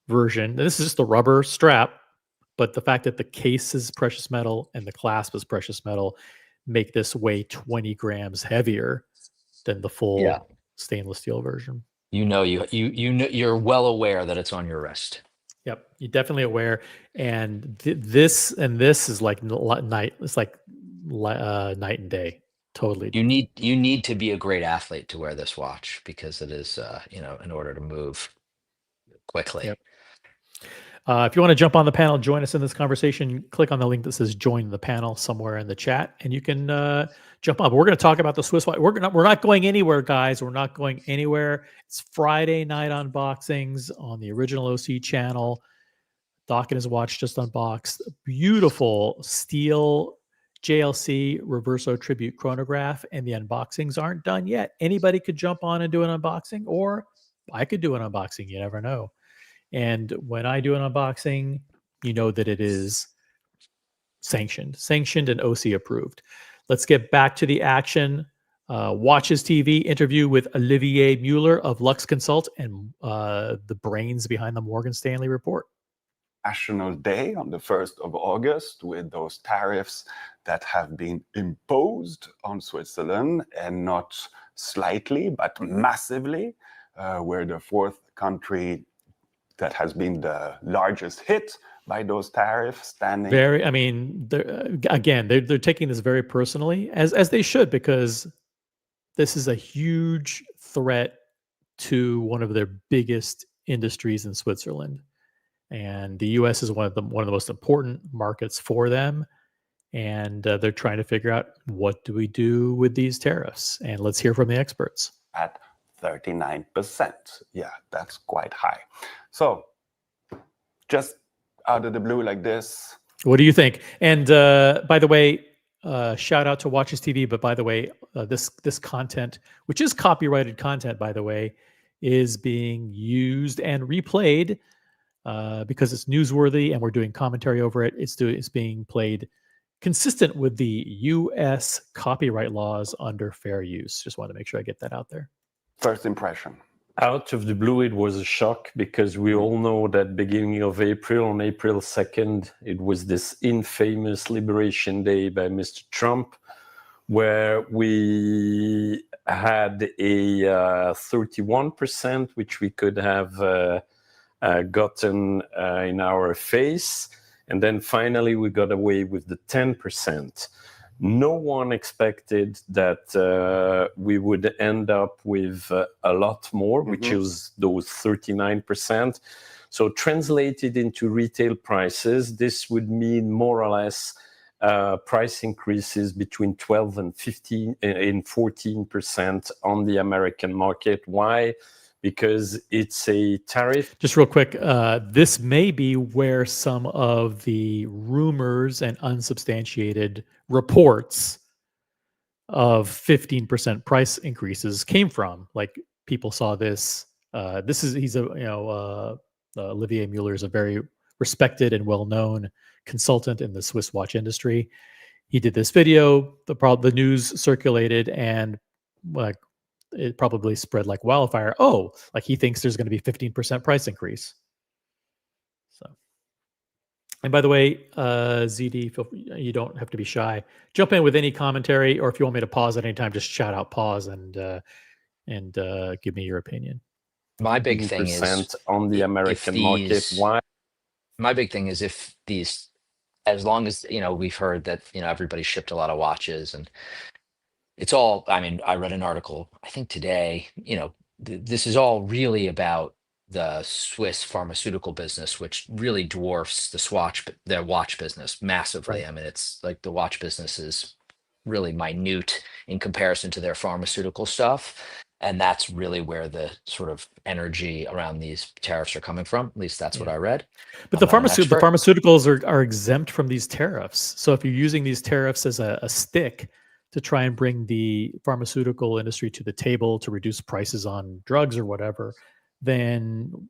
version, this is just the rubber strap, but the fact that the case is precious metal and the clasp is precious metal make this weigh 20 grams heavier than the full stainless steel version. You're well aware that it's on your wrist. Yep, you're definitely aware. And this is like night. It's like night and day. Totally. You need to be a great athlete to wear this watch because it is, in order to move quickly. Yep. If you want to jump on the panel, join us in this conversation, click on the link that says join the panel somewhere in the chat and you can jump on. We're going to talk about the Swiss watch. We're not going anywhere, guys. We're not going anywhere. It's Friday night unboxings on the original OC channel. Doc and his watch just unboxed. Beautiful steel JLC Reverso tribute chronograph, and the unboxings aren't done yet. Anybody could jump on and do an unboxing, or I could do an unboxing. You never know. And when I do an unboxing, you know that it is sanctioned and OC approved. Let's get back to the action. Watches TV interview with Olivier Mueller of Lux Consult and the brains behind the Morgan Stanley report. National Day on the 1st of August with those tariffs that have been imposed on Switzerland, and not slightly, but massively. We're the fourth country that has been the largest hit by those tariffs standing. They're taking this very personally, as they should, because this is a huge threat to one of their biggest industries in Switzerland. And the U.S. is one of the most important markets for them, and they're trying to figure out what do we do with these tariffs. And let's hear from the experts. At 39%, yeah, that's quite high. So, just out of the blue like this, what do you think? And by the way, shout out to Watches TV. But by the way, this content, which is copyrighted content, by the way, is being used and replayed. Because it's newsworthy and we're doing commentary over it. It's being played consistent with the U.S. copyright laws under fair use. Just wanted to make sure I get that out there. First impression. Out of the blue, it was a shock because we all know that beginning of April, on April 2nd, it was this infamous Liberation Day by Mr. Trump, where we had a 31%, which we could have gotten in our face, and then finally we got away with the 10%. No one expected that we would end up with a lot more, which is those 39%. So translated into retail prices, this would mean more or less price increases between 12 and 15 and 14% on the American market. Why? Because it's a tariff. Just real quick, this may be where some of the rumors and unsubstantiated reports of 15% price increases came from. Like, people saw this. Olivier Mueller is a very respected and well-known consultant in the Swiss watch industry. He did this video. The news circulated, and it probably spread like wildfire. Oh, like he thinks there's going to be 15% price increase. So, and by the way, ZD, you don't have to be shy. Jump in with any commentary, or if you want me to pause at any time, just shout out pause and give me your opinion. My big thing is on the American market. Why? My big thing is if these as long as, we've heard that, everybody shipped a lot of watches, and it's all, I mean, I read an article, I think today, this is all really about the Swiss pharmaceutical business, which really dwarfs their watch business massively. Right. I mean, it's like the watch business is really minute in comparison to their pharmaceutical stuff. And that's really where the sort of energy around these tariffs are coming from. At least that's what I read. But I'm the not an expert. pharmaceuticals are exempt from these tariffs. So if you're using these tariffs as a stick to try and bring the pharmaceutical industry to the table to reduce prices on drugs or whatever, then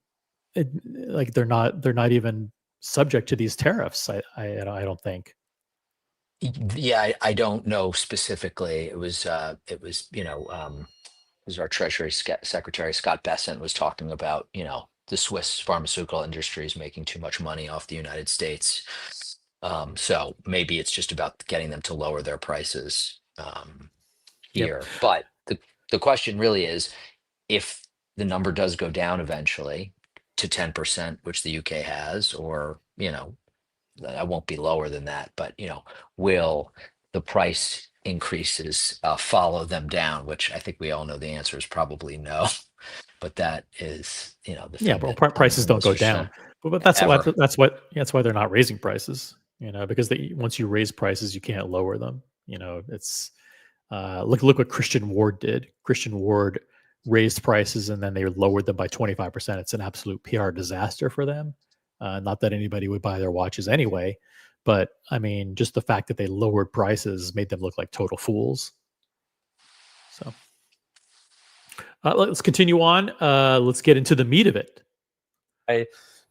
they're not even subject to these tariffs. I don't think. Yeah, I don't know specifically. It was it was our Treasury Secretary Scott Bessent was talking about, the Swiss pharmaceutical industry is making too much money off the United States. So maybe it's just about getting them to lower their prices here. But the question really is, if the number does go down eventually to 10%, which the UK has, or, I won't be lower than that, but, will the price increases follow them down, which I think we all know the answer is probably no. But that is, the thing that prices don't go investors down. don't But that's ever. that's why they're not raising prices. Because once you raise prices, you can't lower them. It's look what Christian Ward did. Christian Ward raised prices and then they lowered them by 25%. It's an absolute PR disaster for them. Not that anybody would buy their watches anyway, but I mean, just the fact that they lowered prices made them look like total fools. So let's continue on. Let's get into the meat of it.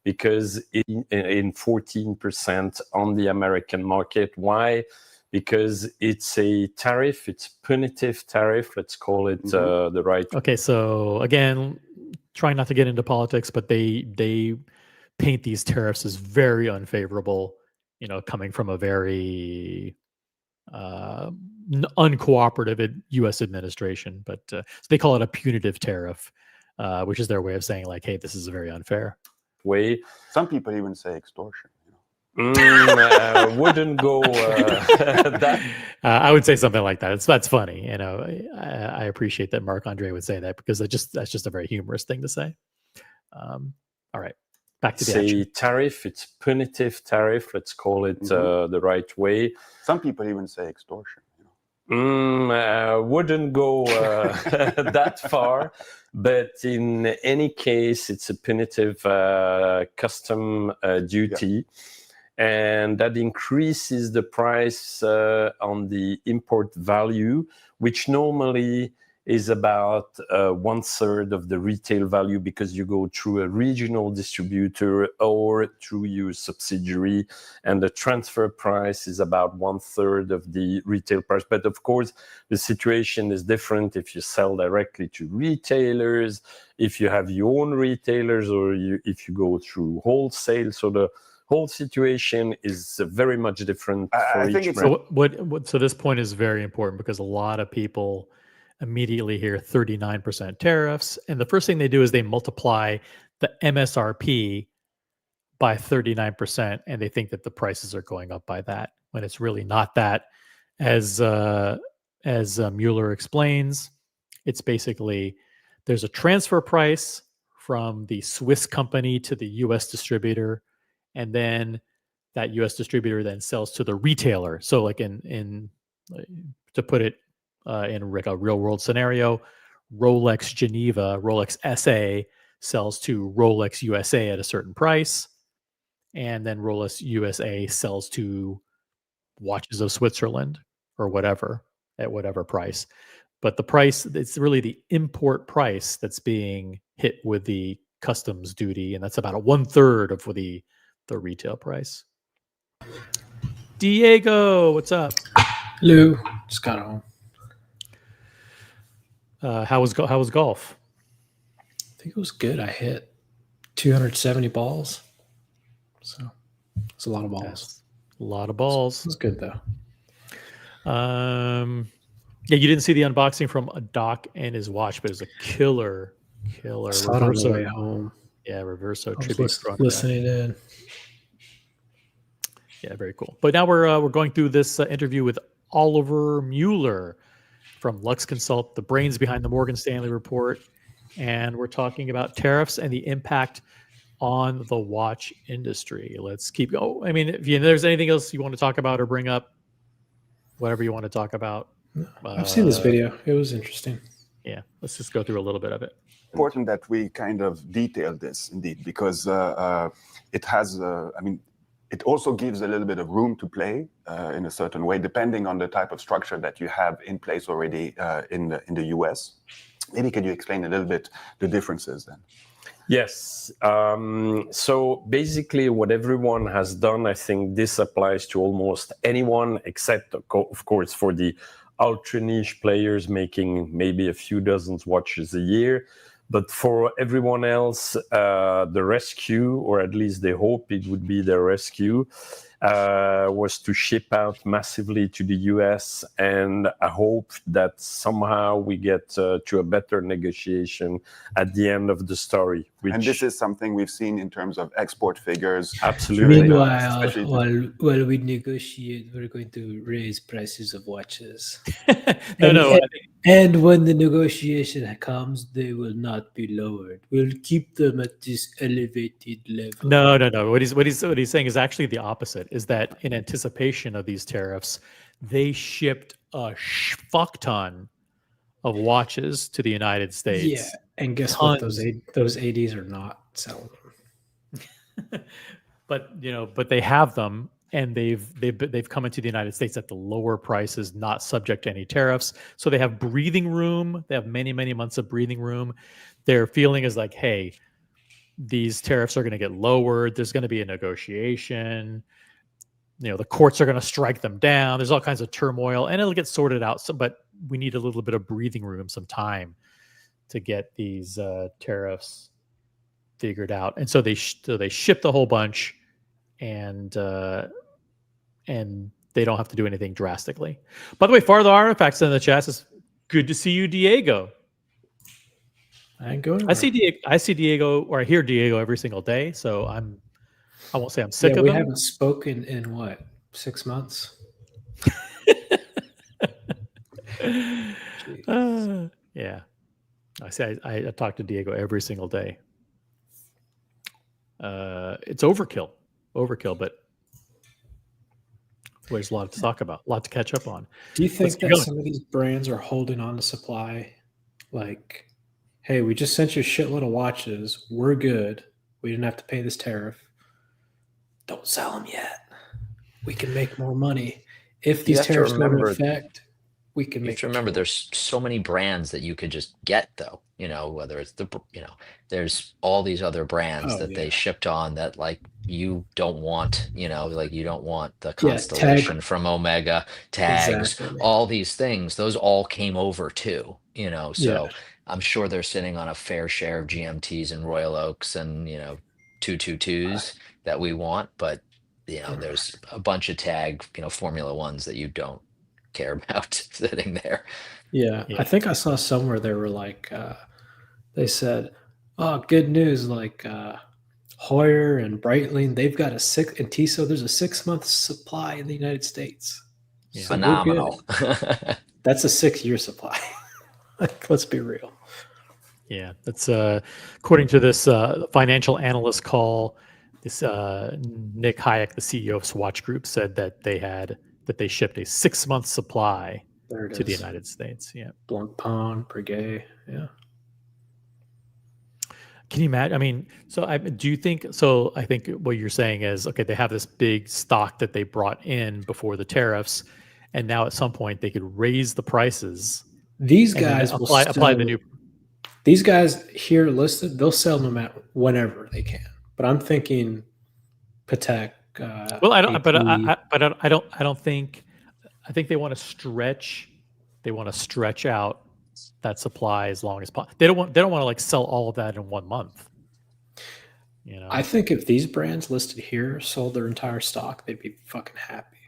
Because in 14% on the American market. Why? Because it's a tariff, it's punitive tariff, let's call it the right. Okay, so again, trying not to get into politics, but they paint these tariffs as very unfavorable, coming from a very uncooperative U.S. administration. But so they call it a punitive tariff, which is their way of saying like, hey, this is very unfair. Way. Some people even say extortion. Wouldn't go that. I would say something like that. That's funny. I appreciate that Marc-Andre would say that because that's just a very humorous thing to say. All right, back to the action. Tariff. It's punitive tariff. Let's call it the right way. Some people even say extortion. Wouldn't go that far, but in any case, it's a punitive custom duty. And that increases the price on the import value, which normally is about 1/3 of the retail value because you go through a regional distributor or through your subsidiary, and the transfer price is about 1/3 of the retail price. But of course, the situation is different if you sell directly to retailers, if you have your own retailers, or if you go through wholesale. So the whole situation is very much different for each brand. So this point is very important because a lot of people immediately hear 39% tariffs, and the first thing they do is they multiply the MSRP by 39%, and they think that the prices are going up by that when it's really not that. As Mueller explains, it's basically there's a transfer price from the Swiss company to the U.S. distributor, and then that U.S. distributor then sells to the retailer. So, like in to put it in like a real world scenario, Rolex Geneva, Rolex SA sells to Rolex USA at a certain price, and then Rolex USA sells to Watches of Switzerland or whatever at whatever price. But the price, it's really the import price that's being hit with the customs duty, and that's about 1/3 of the retail price. Diego, what's up? Hello, just got home. How was golf? I think it was good. I hit 270 balls, so it's a lot of balls. Yes. A lot of balls. It was good though. Yeah, you didn't see the unboxing from a Doc and his watch, but it was a killer I saw it on the way home. Yeah, Reverso I tribute. was listening in. Yeah, very cool. But now we're going through this interview with Oliver Mueller from Lux Consult, the brains behind the Morgan Stanley report, and we're talking about tariffs and the impact on the watch industry. Let's keep going. I mean, if there's anything else you want to talk about or bring up, whatever you want to talk about. I've seen this video. It was interesting. Yeah, let's just go through a little bit of it. Important that we kind of detail this indeed, because it has, it also gives a little bit of room to play in a certain way, depending on the type of structure that you have in place already in the US. Maybe can you explain a little bit the differences then? Yes. So basically what everyone has done, I think this applies to almost anyone except, of course, for the ultra niche players making maybe a few dozen watches a year. But for everyone else, the rescue, or at least they hope it would be their rescue, was to ship out massively to the US. And I hope that somehow we get to a better negotiation at the end of the story. And this is something we've seen in terms of export figures. Absolutely. Meanwhile, while we negotiate, we're going to raise prices of watches. And when the negotiation comes, they will not be lowered. We'll keep them at this elevated level. No. What he's saying is actually the opposite. Is that in anticipation of these tariffs, they shipped a fuck ton of watches to the United States. Yeah, and guess what? Those ADs are not selling them. but they have them, and they've come into the United States at the lower prices, not subject to any tariffs. So they have breathing room. They have many months of breathing room. Their feeling is like, hey, these tariffs are going to get lowered. There's going to be a negotiation. The courts are going to strike them down. There's all kinds of turmoil, and it'll get sorted out. But we need a little bit of breathing room, some time to get these tariffs figured out. And so they shipped a whole bunch, and they don't have to do anything drastically. By the way, Farther Artifacts in the chat says, "Good to see you, Diego." I see Diego, or I hear Diego every single day. So I won't say I'm sick of him. We haven't spoken in what, 6 months? Yeah. I talk to Diego every single day. It's overkill, but there's a lot to talk about, a lot to catch up on. Do you think that some of these brands are holding on to supply? Like, hey, we just sent you a shitload of watches. We're good. We didn't have to pay this tariff. Don't sell them yet. We can make more money. If these tariffs go into effect, we can make. You have to remember, there's so many brands that you could just get, though. Whether it's there's all these other brands they shipped on that, like, you don't want. Like, you don't want the Constellation from Omega, tags, all these things. Those all came over too. So I'm sure they're sitting on a fair share of GMTs and Royal Oaks and 222s that we want, but there's a bunch of tag Formula Ones that you don't care about sitting there. Yeah, I think I saw somewhere they were like, they said, "Oh, good news! Like Hoyer and Breitling, they've got and Tissot, there's a 6-month supply in the United States. Yeah. Phenomenal. That's a 6-year supply. Like, let's be real." Yeah, that's according to this financial analyst call. This Nick Hayek, the CEO of Swatch Group, said that they shipped a 6-month supply to the United States. Yeah, Blancpain, Breguet. Yeah. Can you imagine? I mean, do you think so? I think what you're saying is, okay, they have this big stock that they brought in before the tariffs, and now at some point they could raise the prices. These guys will apply the new. These guys here listed, they'll sell them at whenever they can. But I'm thinking Patek. Well, I don't. But I don't think. I think they want to stretch. They want to stretch out that supply as long as possible. They don't want to like sell all of that in 1 month. I think if these brands listed here sold their entire stock, they'd be fucking happy.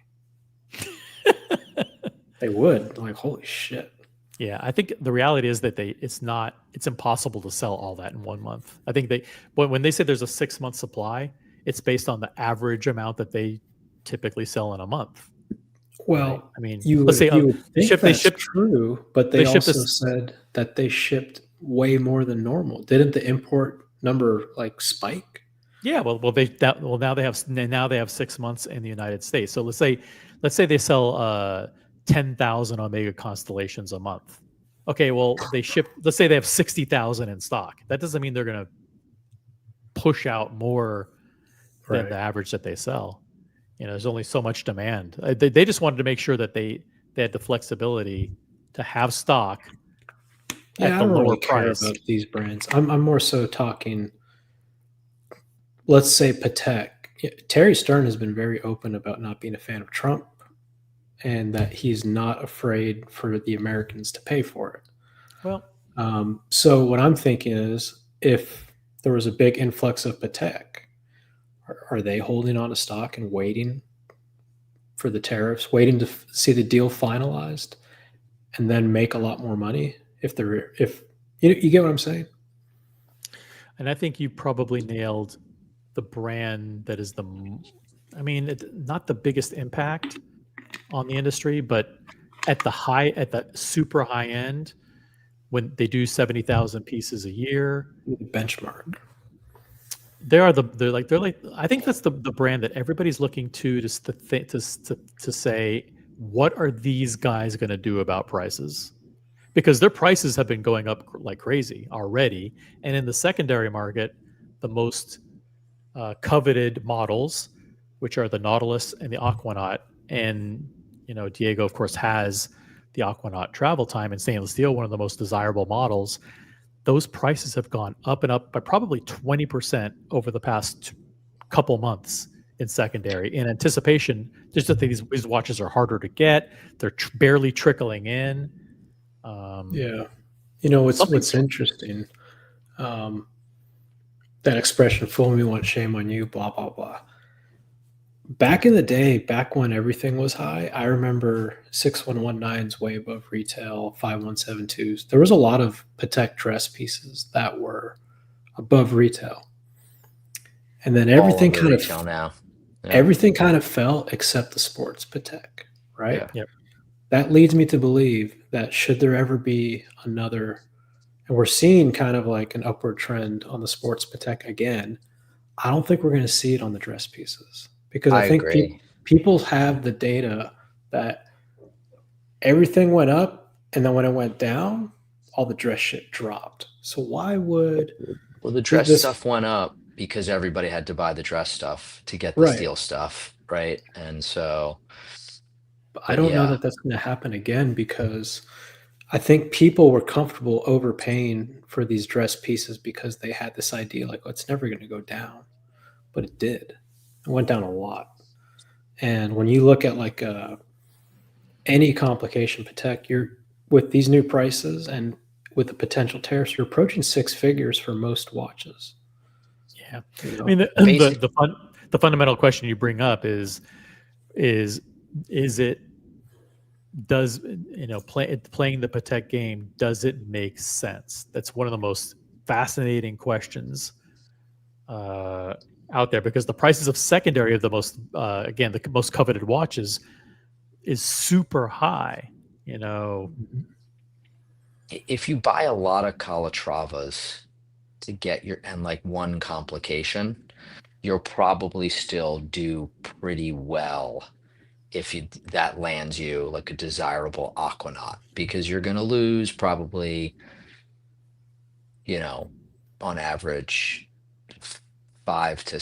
They would. Like, holy shit. Yeah, I think the reality is that it's impossible to sell all that in 1 month. I think when they say there's a 6-month supply, it's based on the average amount that they typically sell in a month. Well, right? I mean, you let's would, say you would think they that's shipped true, but they they shipped also this. said that they shipped way more than normal. Didn't the import number like spike? Yeah, well, now they have 6 months in the United States. So let's say they sell 10,000 Omega constellations a month. Okay, well they ship. Let's say they have 60,000 in stock. That doesn't mean they're going to push out more than Right. the average that they sell. There's only so much demand. They just wanted to make sure that they had the flexibility to have stock Yeah, at I the don't lower really care price. about these brands. I'm more so talking. Let's say Patek. Yeah, Terry Stern has been very open about not being a fan of Trump, and that he's not afraid for the Americans to pay for it. Well, so what I'm thinking is, if there was a big influx of Patek, are they holding on to stock and waiting for the tariffs, waiting to see the deal finalized, and then make a lot more money? If you get what I'm saying? and I think you probably nailed the brand that is not the biggest impact on the industry, but at the super high end, when they do 70,000 pieces a year, The benchmark. they're like I think that's the brand that everybody's looking to say, what are these guys going to do about prices? Because their prices have been going up like crazy already, and in the secondary market, the most coveted models, which are the Nautilus and the Aquanaut, and Diego of course has the Aquanaut travel time in stainless steel, one of the most desirable models. Those prices have gone up and up by probably 20% over the past couple months in secondary, in anticipation just that these watches are harder to get. They're barely trickling in. Yeah. What's interesting? That expression, "fool me once, shame on you," blah blah blah. Back in the day, back when everything was high, I remember 6119s way above retail, 5172s. There was a lot of Patek dress pieces that were above retail, and then everything All over kind retail of now. Yeah. everything kind of fell except the sports Patek, right? Yeah. Yep. That leads me to believe that should there ever be another, and we're seeing kind of like an upward trend on the sports Patek again, I don't think we're going to see it on the dress pieces, because I think agree. people have the data that everything went up, and then when it went down, all the dress shit dropped. So why would Well, the dress this stuff went up because everybody had to buy the dress stuff to get the right? steel stuff, right? And so, I but don't know yeah, that that's going to happen again, because I think people were comfortable overpaying for these dress pieces because they had this idea like, oh, it's never going to go down, but it did. It went down a lot. And when you look at like any complication Patek, you're with these new prices and with the potential tariffs, you're approaching six figures for most watches. Yeah, You know? I mean Basic- the fundamental question you bring up is it, does playing the Patek game, does it make sense? That's one of the most fascinating questions out there, because the prices of secondary of the most the most coveted watches is super high. if you buy a lot of Calatravas to get and like one complication, you'll probably still do pretty well if that lands you like a desirable Aquanaut, because you're going to lose probably, on average, 5 to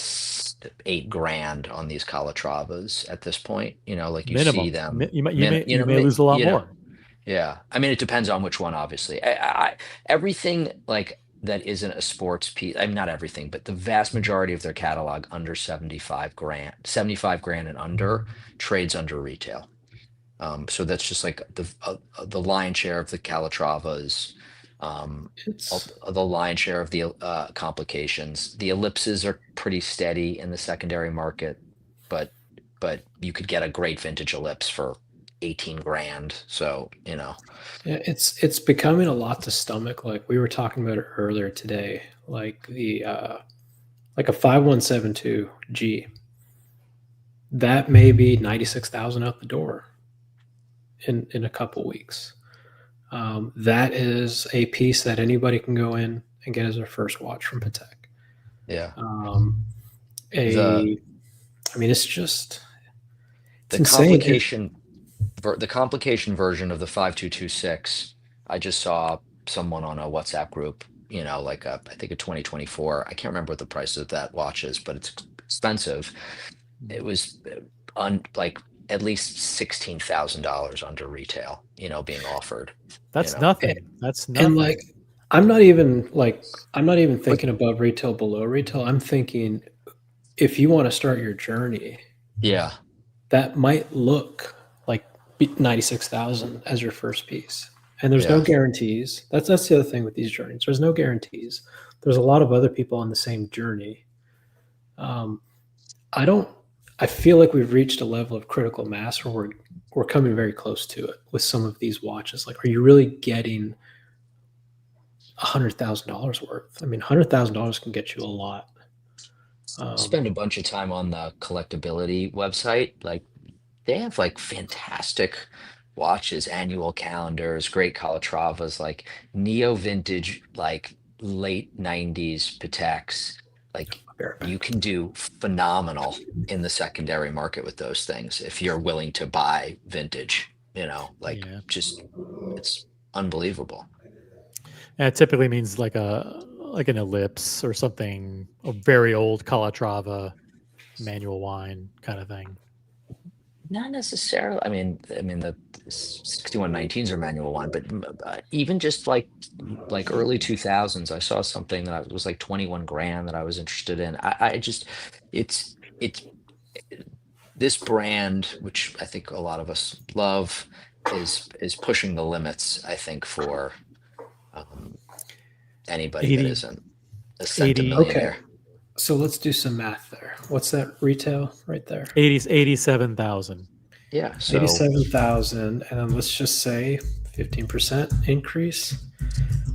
8 grand on these Calatravas at this point. Like you see Minimum. them. You may lose a lot more. Yeah, I mean, it depends on which one, obviously. Everything like that isn't a sports piece. I mean, not everything, but the vast majority of their catalog under 75 grand and under trades under retail. So that's just like the lion's share of the Calatravas, the lion's share of the complications. The ellipses are pretty steady in the secondary market, but you could get a great vintage ellipse for 18 grand. So, Yeah, it's becoming a lot to stomach. Like we were talking about it earlier today, like the like a 5172G. that may be 96,000 out the door in a couple weeks. That is a piece that anybody can go in and get as their first watch from Patek. Yeah. I mean, it's just The insane. the complication version of the 5226. I just saw someone on a WhatsApp group, like I think a 2024. I can't remember what the price of that watch is, but it's expensive. It was like at least $16,000 under retail, being offered. That's nothing. That's nothing. And like, I'm not even thinking above retail, below retail. I'm thinking if you want to start your journey, yeah, that might look like 96,000 as your first piece. And there's no guarantees. That's the other thing with these journeys. There's no guarantees. There's a lot of other people on the same journey. I feel like we've reached a level of critical mass where we're coming very close to it with some of these watches. Like, are you really getting $100,000 worth? I mean, $100,000 can get you a lot. Spend a bunch of time on the collectability website. Like, they have like fantastic watches, annual calendars, great Calatravas, like neo vintage, like late 90s Pateks. Like, you can do phenomenal in the secondary market with those things if you're willing to buy vintage, just it's unbelievable. And it typically means like an Ellipse or something, a very old Calatrava manual wine kind of thing. Not necessarily. I mean the 6119s are manual wine, but even just like early 2000s, I saw something that was like 21 grand that I was interested in. I just it's this brand, which I think a lot of us love, is pushing the limits, I think, for anybody that isn't a centimillionaire. Okay. So let's do some math there. What's that retail right there? 87,000. Yeah. So 87,000. And then let's just say 15% increase.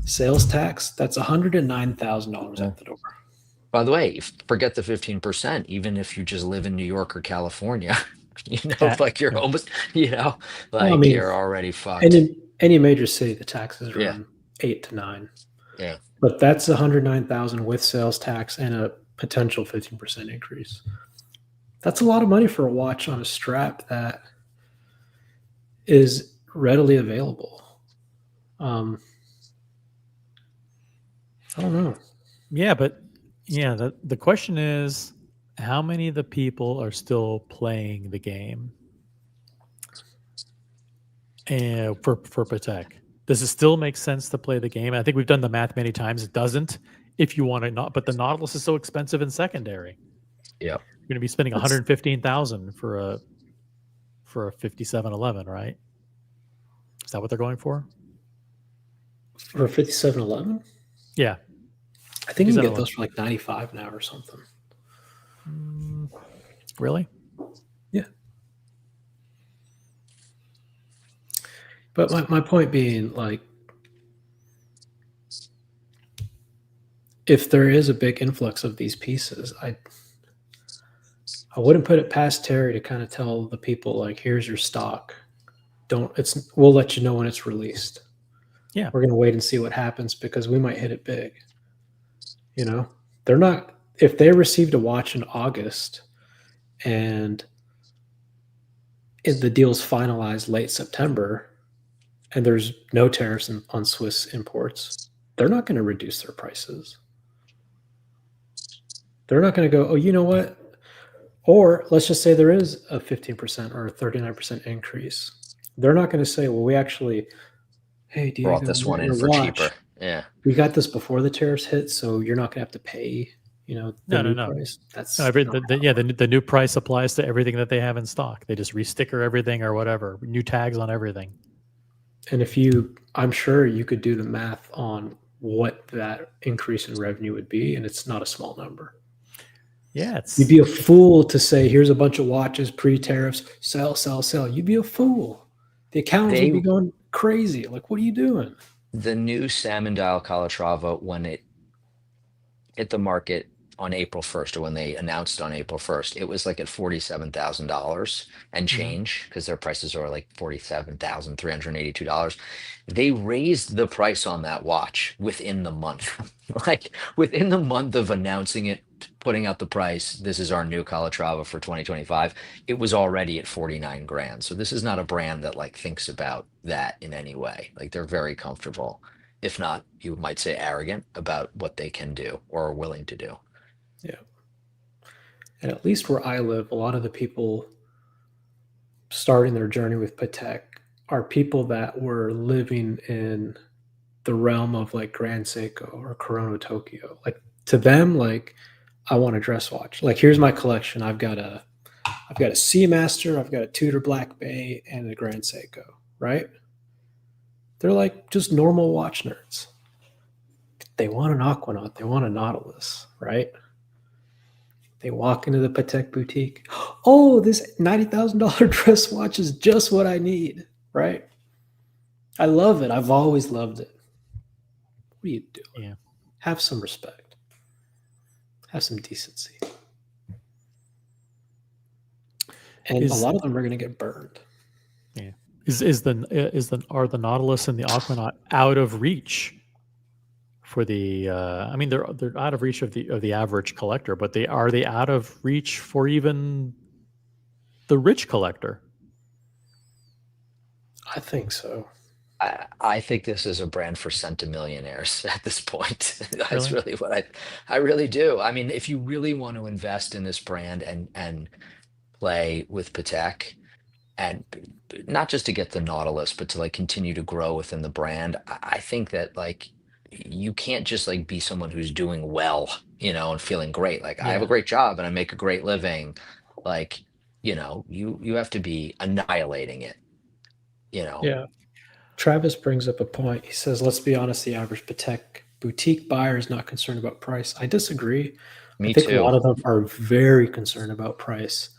Sales tax, that's $109,000 at the door. By the way, forget the 15%, even if you just live in New York or California, like you're almost, you're already fucked. And in any major city, the taxes are around 8 to 9. Yeah. But that's $109,000 with sales tax and a potential 15% increase. That's a lot of money for a watch on a strap that is readily available. I don't know. Yeah, but the question is, how many of the people are still playing the game? And for Patek, does it still make sense to play the game? I think we've done the math many times. It doesn't. If you want to not, but the Nautilus is so expensive in secondary. Yeah, you're going to be spending $115,000 for a 5711, right? Is that what they're going for? For a 5711? Yeah. I think you can get those for like 95 now or something. Really? Yeah. But my point being, like, if there is a big influx of these pieces, I wouldn't put it past Terry to kind of tell the people, like, here's your stock. We'll let you know when it's released. Yeah. We're going to wait and see what happens because we might hit it big. They're not, if they received a watch in August and the deal's finalized late September and there's no tariffs on Swiss imports, they're not going to reduce their prices. They're not going to go, oh, you know what? Or let's just say there is a 15% or a 39% increase. They're not going to say, well, we actually, hey, do you brought this one in for cheaper? Yeah, we got this before the tariffs hit, so you're not going to have to pay. The new price. That's the new price applies to everything that they have in stock. They just resticker everything or whatever, new tags on everything. And I'm sure you could do the math on what that increase in revenue would be, and it's not a small number. Yeah, you'd be a fool to say, here's a bunch of watches pre-tariffs, sell, sell, sell. You'd be a fool. The accountants would be going crazy. Like, what are you doing? The new salmon dial Calatrava, when it hit the market, on April 1st, or when they announced on April 1st, it was like at $47,000 and change, because their prices are like $47,382. They raised the price on that watch within the month. Like within the month of announcing it, putting out the price, this is our new Calatrava for 2025, it was already at 49 grand. So this is not a brand that like thinks about that in any way. Like they're very comfortable, if not, you might say arrogant about what they can do or are willing to do. Yeah. And at least where I live, a lot of the people starting their journey with Patek are people that were living in the realm of like Grand Seiko or Corona Tokyo. Like to them, like I want a dress watch. Like here's my collection. I've got a Seamaster, I've got a Tudor Black Bay, and a Grand Seiko, right? They're like just normal watch nerds. They want an Aquanaut, they want a Nautilus, right? They walk into the Patek boutique. Oh, this $90,000 dress watch is just what I need, right? I love it. I've always loved it. What are you doing? Yeah. Have some respect. Have some decency. And a lot of them are going to get burned. Yeah. Are the Nautilus and the Aquanaut out of reach for the? I mean, they're out of reach of the average collector, but are they out of reach for even the rich collector? I think so. I think this is a brand for centimillionaires at this point. That's Really? really what I really do. I mean, if you really want to invest in this brand and play with Patek, and not just to get the Nautilus, but to like continue to grow within the brand, I think that like you can't just like be someone who's doing well, and feeling great. Like I have a great job and I make a great living. Like, you have to be annihilating it, Yeah. Travis brings up a point. He says, let's be honest, the average Patek boutique buyer is not concerned about price. I disagree. Me I think too. a lot of them are very concerned about price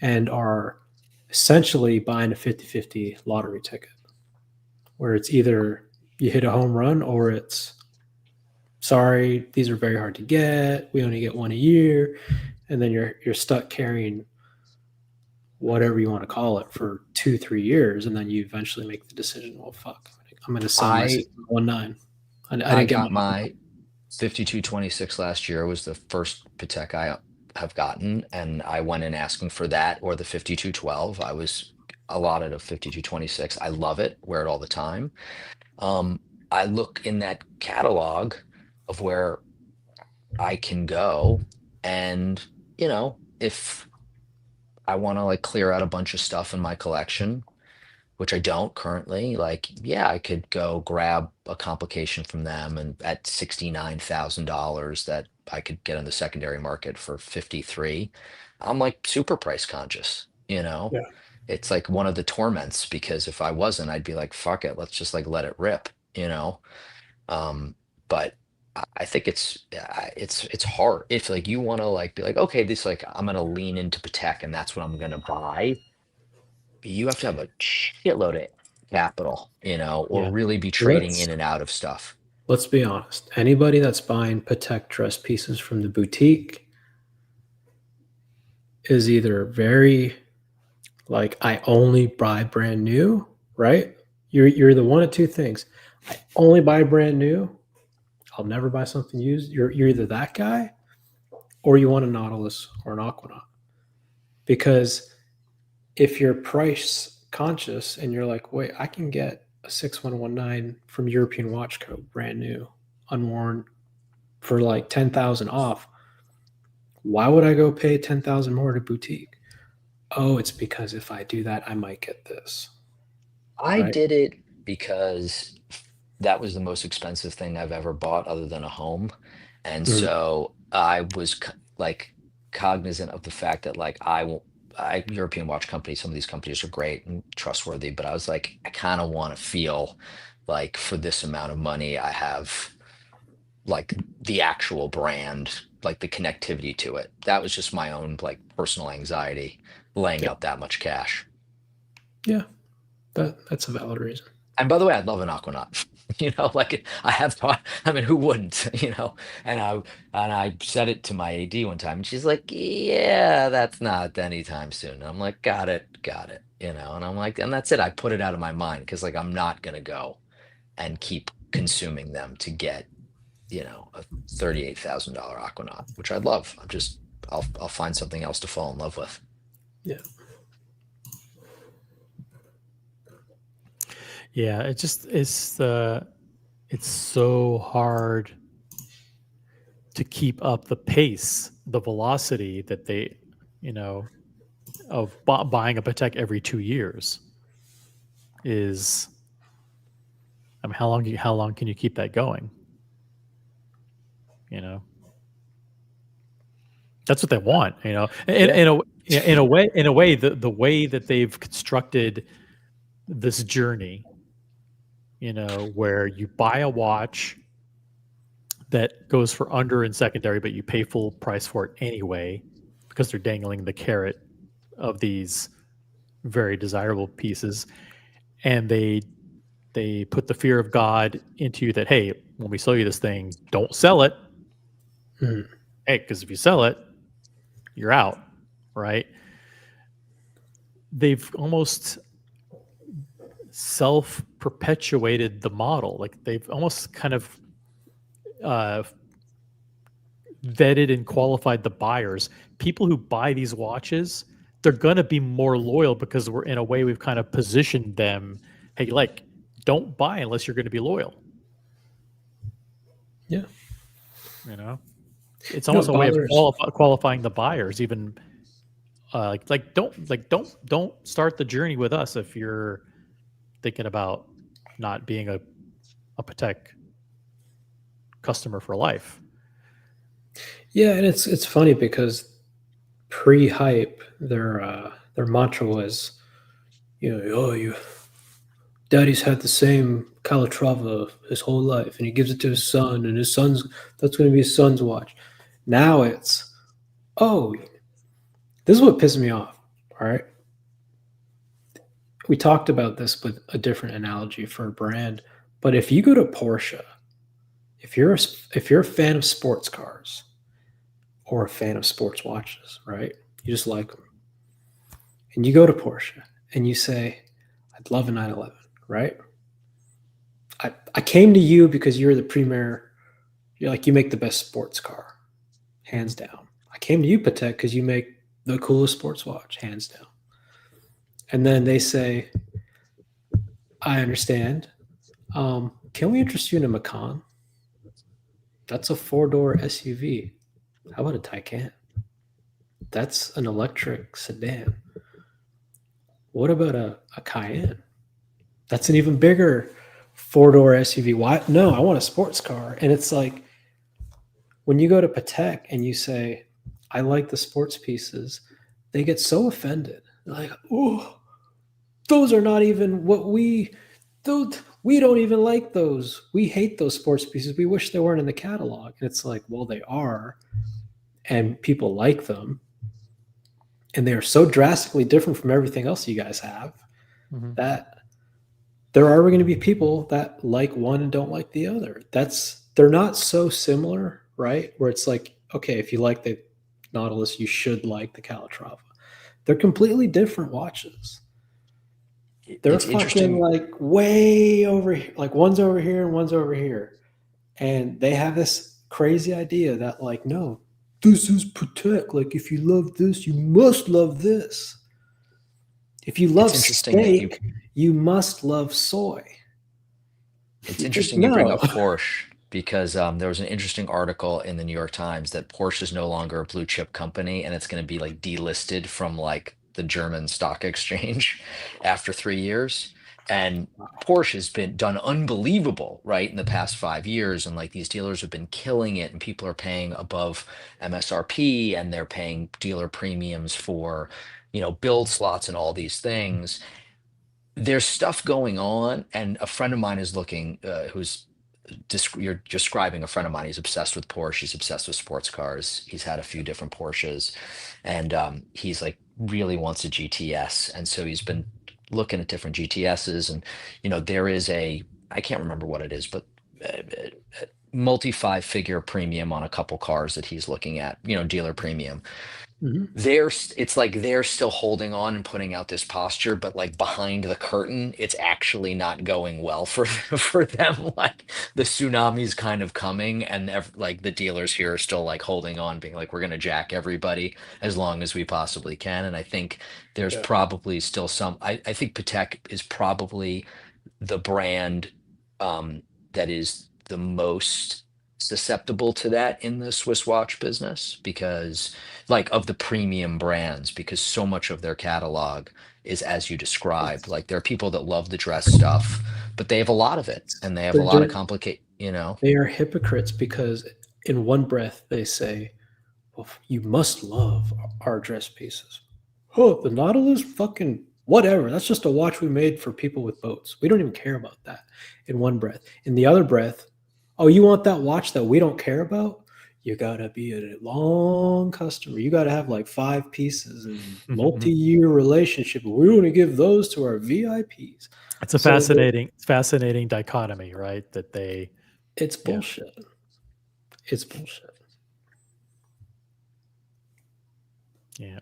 and are essentially buying a 50-50 lottery ticket, where it's either you hit a home run or it's, sorry, these are very hard to get. We only get one a year. And then you're stuck carrying whatever you want to call it for 2-3 years, and then you eventually make the decision, well, fuck, I'm going to sell my 619. I got my 5226 last year. Was the first Patek I have gotten, and I went in asking for that or the 5212. I was allotted a 5226. I love it, wear it all the time. I look in that catalog of where I can go, and if I want to like clear out a bunch of stuff in my collection, which I don't currently, like, yeah, I could go grab a complication from them and at $69,000 that I could get on the secondary market for 53. I'm like super price conscious, Yeah. It's like one of the torments, because if I wasn't, I'd be like, fuck it, let's just like let it rip, but I think it's hard if like you want to like be like, okay, this like I'm gonna lean into Patek and that's what I'm gonna buy. You have to have a shitload of capital, or Yeah. really be trading in and out of stuff. Let's be honest. Anybody that's buying Patek dress pieces from the boutique is either very like, I only buy brand new, right? You're the one of two things. I only buy brand new. I'll never buy something used. You're either that guy or you want a Nautilus or an Aquanaut. Because if you're price conscious and you're like, wait, I can get a 6119 from European Watch Co. brand new, unworn, for like 10,000 off, why would I go pay 10,000 more to boutique? Oh, it's because if I do that, I might get this. I did it because that was the most expensive thing I've ever bought other than a home. And so I was like cognizant of the fact that like European watch companies, some of these companies are great and trustworthy, but I was like, I kind of want to feel like for this amount of money, I have like the actual brand, like the connectivity to it. That was just my own like personal anxiety laying out that much cash. Yeah, that's a valid reason. And by the way, I'd love an Aquanaut. Like I have thought, I mean, who wouldn't, and I said it to my AD one time, and she's like, yeah, that's not anytime soon. And I'm like, got it, and I'm like, and that's it. I put it out of my mind because like I'm not gonna go and keep consuming them to get, a $38,000 Aquanaut, which I'd love. I'll find something else to fall in love with. Yeah. Yeah, it's so hard to keep up the pace, the velocity that they, of buying a Patek every 2 years is. I mean, how long can you keep that going? That's what they want. In a way, the way that they've constructed this journey, where you buy a watch that goes for under in secondary, but you pay full price for it anyway, because they're dangling the carrot of these very desirable pieces, and they put the fear of God into you that, hey, when we sell you this thing, don't sell it. Mm. Hey, because if you sell it, you're out, right? They've almost self-perpetuated the model. Like they've almost kind of vetted and qualified the buyers. People who buy these watches, they're going to be more loyal because we've kind of positioned them, hey, like, don't buy unless you're going to be loyal. Yeah. It's almost a way of qualifying the buyers, even don't start the journey with us if you're thinking about not being a Patek customer for life. Yeah, and it's funny because pre-hype, their mantra was, Daddy's had the same Calatrava his whole life, and he gives it to his son, and that's going to be his son's watch. Now it's, this is what pisses me off. All right. We talked about this with a different analogy for a brand, but if you go to Porsche, if you're a fan of sports cars or a fan of sports watches, right? You just like them. And you go to Porsche and you say, I'd love a 911, right? I came to you because you're the premier, you make the best sports car, hands down. I came to you, Patek, because you make the coolest sports watch, hands down. And then they say, I understand. Can we interest you in a Macan? That's a 4-door SUV. How about a Taycan? That's an electric sedan. What about a Cayenne? That's an even bigger 4-door SUV. Why? No, I want a sports car. And it's like, when you go to Patek and you say, I like the sports pieces, they get so offended. They're like, oh, those are not even what we don't even like those. We hate those sports pieces. We wish they weren't in the catalog. And it's like, well, they are. And people like them. And they are so drastically different from everything else you guys have that there are going to be people that like one and don't like the other. They're not so similar, right? Where it's like, okay, if you like the Nautilus, you should like the Calatrava. They're completely different watches. They're fucking like way over here. Like one's over here and one's over here. And they have this crazy idea that like, no, this is Patek. Like if you love this, you must love this. If you love steak, you must love soy. It's interesting you bring up Porsche because there was an interesting article in the New York Times that Porsche is no longer a blue chip company and it's going to be like delisted from like the German stock exchange after 3 years. And Porsche has been done unbelievable, right, in the past 5 years. And like these dealers have been killing it and people are paying above MSRP and they're paying dealer premiums for, build slots and all these things. There's stuff going on. And a friend of mine is looking, you're describing a friend of mine. He's obsessed with Porsche. He's obsessed with sports cars. He's had a few different Porsches and he's like really wants a GTS. And so he's been looking at different GTSs and, there is a I can't remember what it is, but multi 5-figure premium on a couple cars that he's looking at, dealer premium. It's like they're still holding on and putting out this posture, but like behind the curtain, it's actually not going well for for them. Like the tsunami's kind of coming, and like the dealers here are still like holding on, being like, we're going to jack everybody as long as we possibly can. And I think there's probably still some. I think Patek is probably the brand that is the most susceptible to that in the Swiss watch business, because like of the premium brands, because so much of their catalog is as you described. Like there are people that love the dress stuff, but they have a lot of it, and they have a lot of They are hypocrites because in one breath they say, well, you must love our dress pieces. Oh, the Nautilus, fucking whatever. That's just a watch we made for people with boats. We don't even care about that. In one breath. In the other breath, oh, you want that watch that we don't care about? You gotta be a long customer. You gotta have like 5 pieces and multi-year relationship. We want to give those to our VIPs. It's a fascinating dichotomy, right? It's bullshit. It's bullshit. Yeah.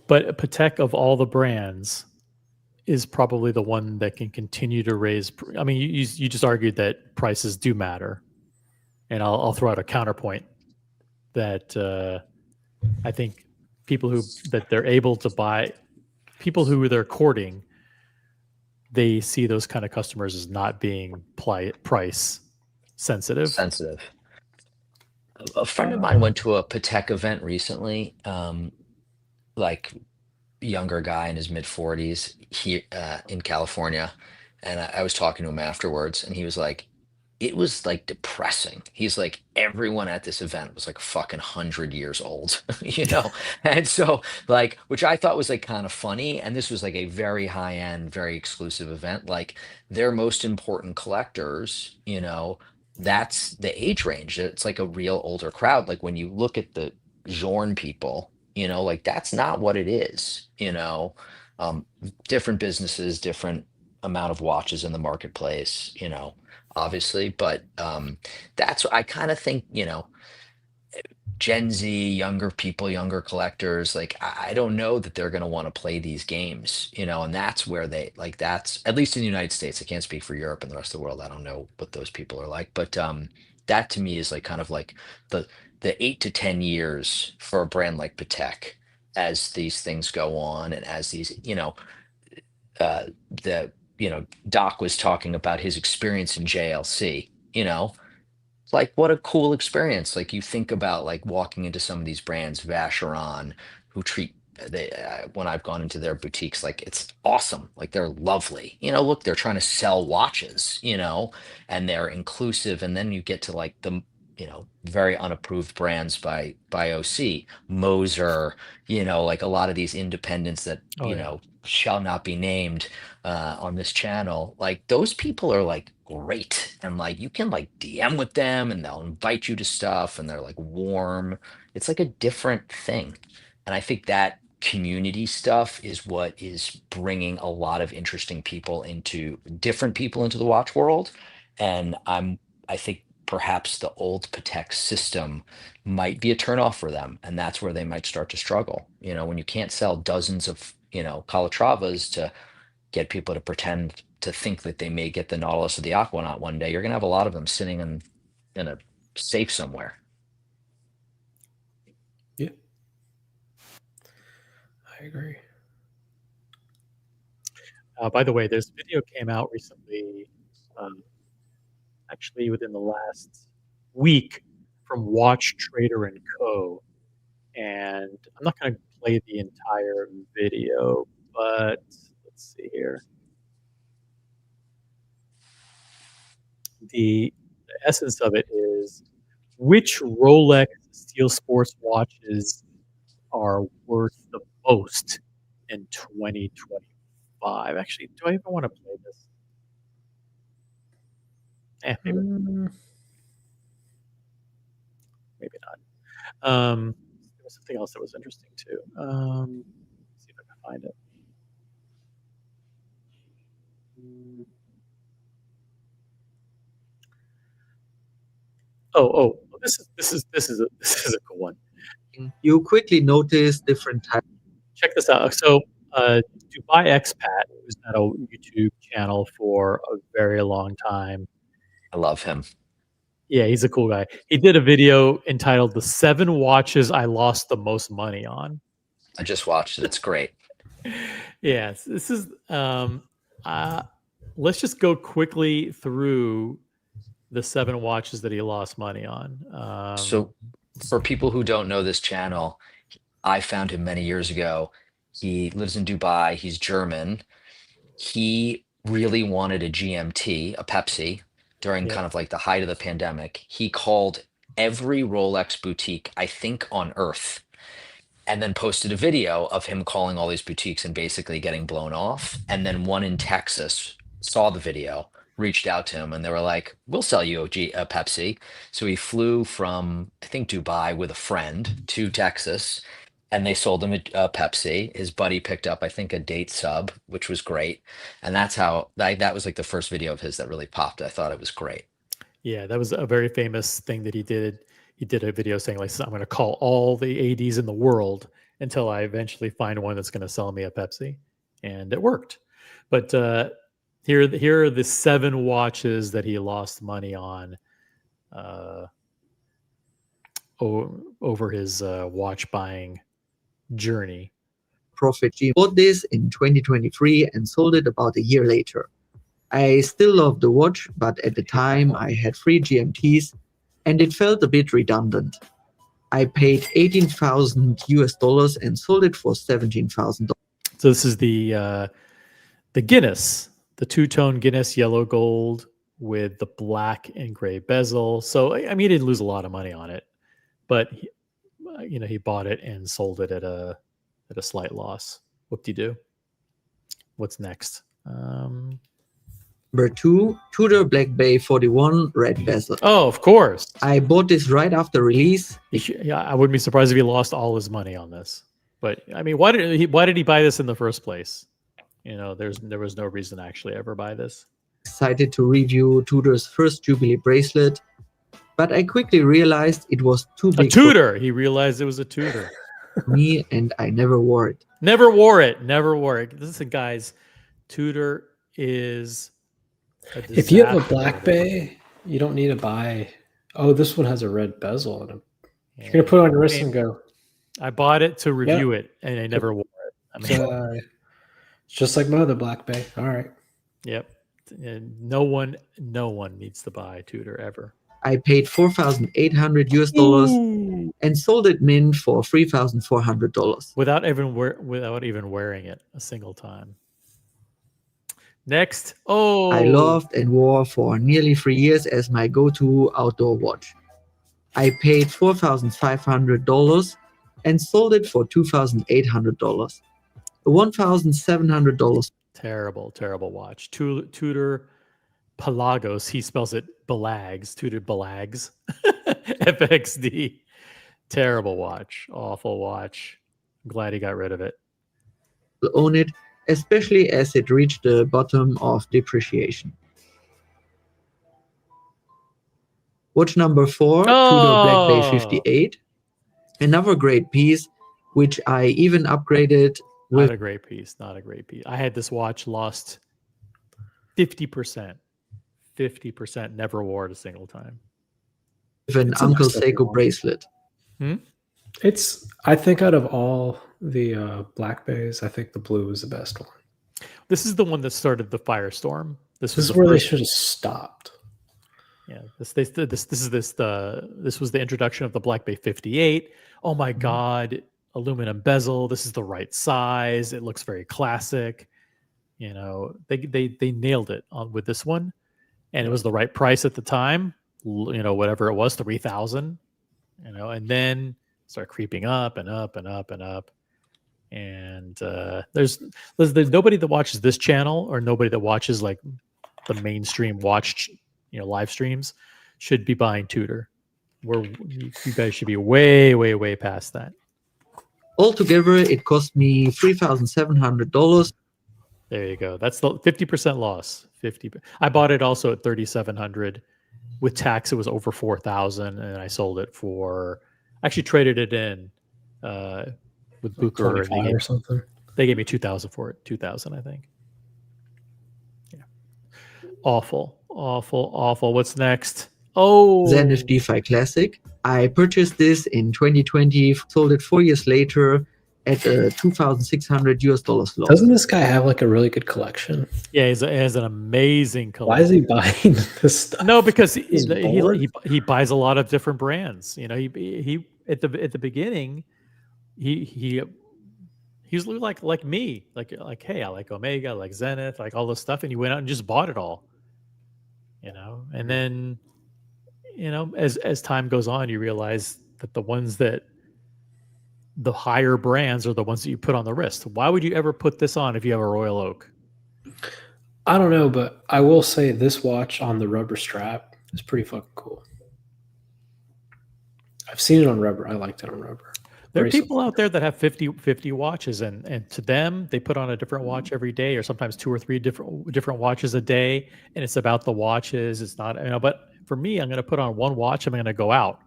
But Patek, of all the brands, is probably the one that can continue to raise. I mean, you just argued that prices do matter, and I'll throw out a counterpoint that I think they're able to buy, people who they're courting, they see those kind of customers as not being price sensitive. A friend of mine went to a Patek event recently, like younger guy in his mid 40s here in California, and I was talking to him afterwards, and he was like, it was like depressing. He's like, everyone at this event was like fucking 100 years old, and so like, which I thought was like kind of funny. And this was like a very high end, very exclusive event. Like their most important collectors, that's the age range. It's like a real older crowd. Like when you look at the Journe people, like that's not what it is. Different businesses, different amount of watches in the marketplace, obviously, but that's what I kind of think, Gen Z, younger people, younger collectors, like I don't know that they're going to want to play these games, and that's where that's at least in the United States. I can't speak for Europe and the rest of the world. I don't know what those people are like, but that to me is like kind of like the 8 to 10 years for a brand like Patek, as these things go on, and as these, Doc was talking about his experience in JLC, like what a cool experience. Like you think about like walking into some of these brands, Vacheron, who treat when I've gone into their boutiques, like it's awesome. Like they're lovely. Look, they're trying to sell watches, and they're inclusive. And then you get to like the very unapproved brands by OC, Moser, like a lot of these independents that shall not be named on this channel. Like those people are like great, and like you can like DM with them, and they'll invite you to stuff, and they're like warm. It's like a different thing, and I think that community stuff is what is bringing a lot of interesting people different people into the watch world. And I think perhaps the old Patek system might be a turnoff for them, and that's where they might start to struggle. When you can't sell dozens of Calatravas to get people to pretend to think that they may get the Nautilus or the Aquanaut one day, you're going to have a lot of them sitting in a safe somewhere. Yeah, I agree. By the way, this video came out recently, actually within the last week, from Watch Trader and Co. And I'm not going to play the entire video, but let's see here. The essence of it is, which Rolex steel sports watches are worth the most in 2025? Actually, do I even want to play this? Maybe. Maybe not. There was something else that was interesting too. Let's see if I can find it. This is a cool one. You quickly notice different types. Check this out. So, Dubai Expat, who's had a YouTube channel for a very long time. I love him. Yeah, he's a cool guy. He did a video entitled "The 7 Watches I Lost the Most Money On." I just watched it. It's great. Yes, this is. Let's just go quickly through the 7 watches that he lost money on. So, for people who don't know this channel, I found him many years ago. He lives in Dubai. He's German. He really wanted a GMT, a Pepsi, during kind of like the height of the pandemic. He called every Rolex boutique, I think, on Earth, and then posted a video of him calling all these boutiques and basically getting blown off. And then one in Texas saw the video, reached out to him, and they were like, "We'll sell you a Pepsi." So he flew from, I think, Dubai with a friend to Texas, and they sold him a Pepsi. His buddy picked up, I think, a date sub, which was great. And that's how that was like the first video of his that really popped. I thought it was great. Yeah, that was a very famous thing that he did. He did a video saying, like, I'm going to call all the ADs in the world until I eventually find one that's going to sell me a Pepsi. And it worked. But here are the 7 watches that he lost money on over his watch buying journey. Profit. He bought this in 2023 and sold it about a year later. I still love the watch, but at the time I had 3 GMTs and it felt a bit redundant. I paid $18,000 and sold it for $17,000. So this is the Guinness, the 2-tone Guinness yellow gold with the black and gray bezel. So I mean, he didn't lose a lot of money on it, but he bought it and sold it at a slight loss. Whoop-de-doo. What's next? Number 2, Tudor Black Bay 41 red bezel. Oh, of course. I bought this right after release. Yeah, I wouldn't be surprised if he lost all his money on this. But I mean, why did he buy this in the first place? There was no reason to actually ever buy this. Excited to review Tudor's first Jubilee bracelet, but I quickly realized it was too big. A Tudor. He realized it was a Tudor. Me, and I never wore it. Never wore it. Listen, guys, Tudor is a disaster. If you have a Black Bay, you don't need to buy. Oh, this one has a red bezel in it. Yeah. You're gonna put it on your wrist and go. I bought it to review it, and I never wore it. I mean, it's just like my other Black Bay. All right. Yep. And no one needs to buy Tudor ever. I paid $4,800 and sold it mint for $3,400 without even wearing it a single time. Next, I loved and wore for nearly 3 years as my go-to outdoor watch. I paid $4,500 and sold it for $2,800. $1,700. Terrible watch. Tudor Pelagos. He spells it Belags. Tudor Belags. FXD. Terrible watch. Awful watch. I'm glad he got rid of it. Own it, especially as it reached the bottom of depreciation. Watch number 4, Tudor Black Bay 58. Another great piece, which I even upgraded with. Not a great piece. I had this watch lost 50%. 50%, never wore it a single time. With an Uncle Seiko bracelet. I think out of all the Black Bays, I think the blue is the best one. This is the one that started the firestorm. This is where they should have stopped. Yeah, this was the introduction of the Black Bay 58. Oh my God, aluminum bezel. This is the right size. It looks very classic. They nailed it with this one, and it was the right price at the time. Whatever it was, 3,000. And then start creeping up and up and up and up. And there's nobody that watches this channel, or nobody that watches like the mainstream watch live streams should be buying Tudor. You guys should be way past that. Altogether, it cost me $3,700. There you go. That's the 50% loss. 50. I bought it also at 3,700. With tax, it was over 4,000, and I sold it for. Actually, traded it in with Like Booker. 25 or something. They gave me 2,000 for it. 2,000, I think. Yeah. Awful. What's next? Oh, Zenith DeFi Classic. I purchased this in 2020, sold it 4 years later at a $2,600 loss. Doesn't this guy have like a really good collection? Yeah, he has an amazing collection. Why is he buying this stuff? No, because He's bored? he buys a lot of different brands. You know, he at the beginning, he's like me, like hey, I like Omega, I like Zenith, like all this stuff, and he went out and just bought it all. You know, and then, you know, as time goes on, you realize that the higher brands are the ones that you put on the wrist. Why would you ever put this on if you have a Royal Oak? I don't know, but I will say this watch on the rubber strap is pretty fucking cool. I've seen it on rubber. I liked it on rubber. There are people out there that have 50 watches, and to them, they put on a different watch every day, or sometimes 2 or 3 different watches a day, and it's about the watches. It's not, you know, but for me, I'm going to put on one watch. I'm going to go out,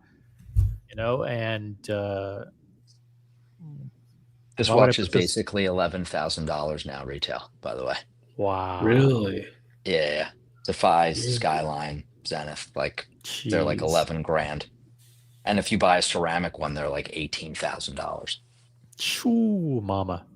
you know, and this watch is basically $11,000 now retail, by the way. Wow. Really? Yeah. Defies, Skyline, Zenith, like they're like 11 grand. And if you buy a ceramic one, they're like $18,000. Choo, mama.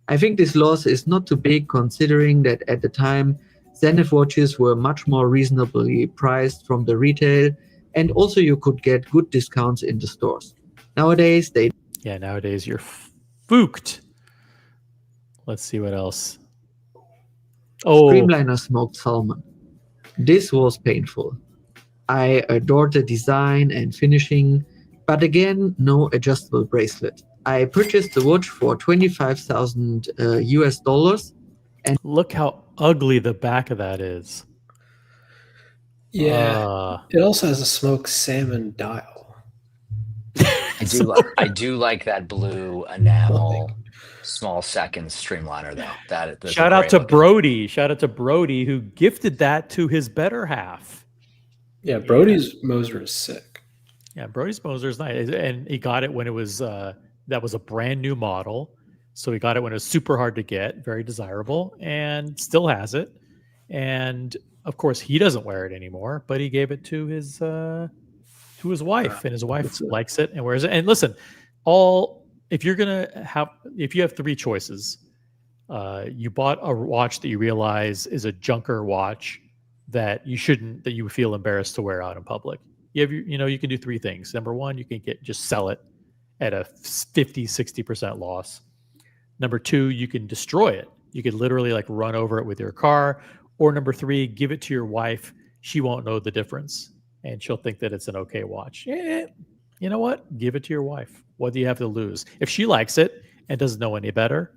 I think this loss is not too big considering that at the time, Zenith watches were much more reasonably priced from the retail, and also you could get good discounts in the stores. Nowadays, nowadays you're spooked. Let's see what else. Oh, Streamliner smoked salmon. This was painful. I adored the design and finishing, but again, no adjustable bracelet. I purchased the watch for $25,000 and look how ugly the back of that is. Yeah. It also has a smoked salmon dial. I do like that blue enamel small seconds streamliner though. Shout out to Brody. Shout out to Brody who gifted that to his better half. Yeah, Brody's Moser is sick. Yeah, Brody's Moser is nice, and he got it when it was that was a brand new model. So he got it when it was super hard to get, very desirable, and still has it. And of course, he doesn't wear it anymore, but he gave it to his wife, and his wife likes it and wears it. And listen, if you have 3 choices, you bought a watch that you realize is a junker watch that you feel embarrassed to wear out in public. You can do 3 things. Number 1, you can just sell it at a 50-60% loss. Number 2, you can destroy it. You could literally like run over it with your car. Or number 3, give it to your wife. She won't know the difference, and she'll think that it's an okay watch. You know what? Give it to your wife. What do you have to lose? If she likes it and doesn't know any better,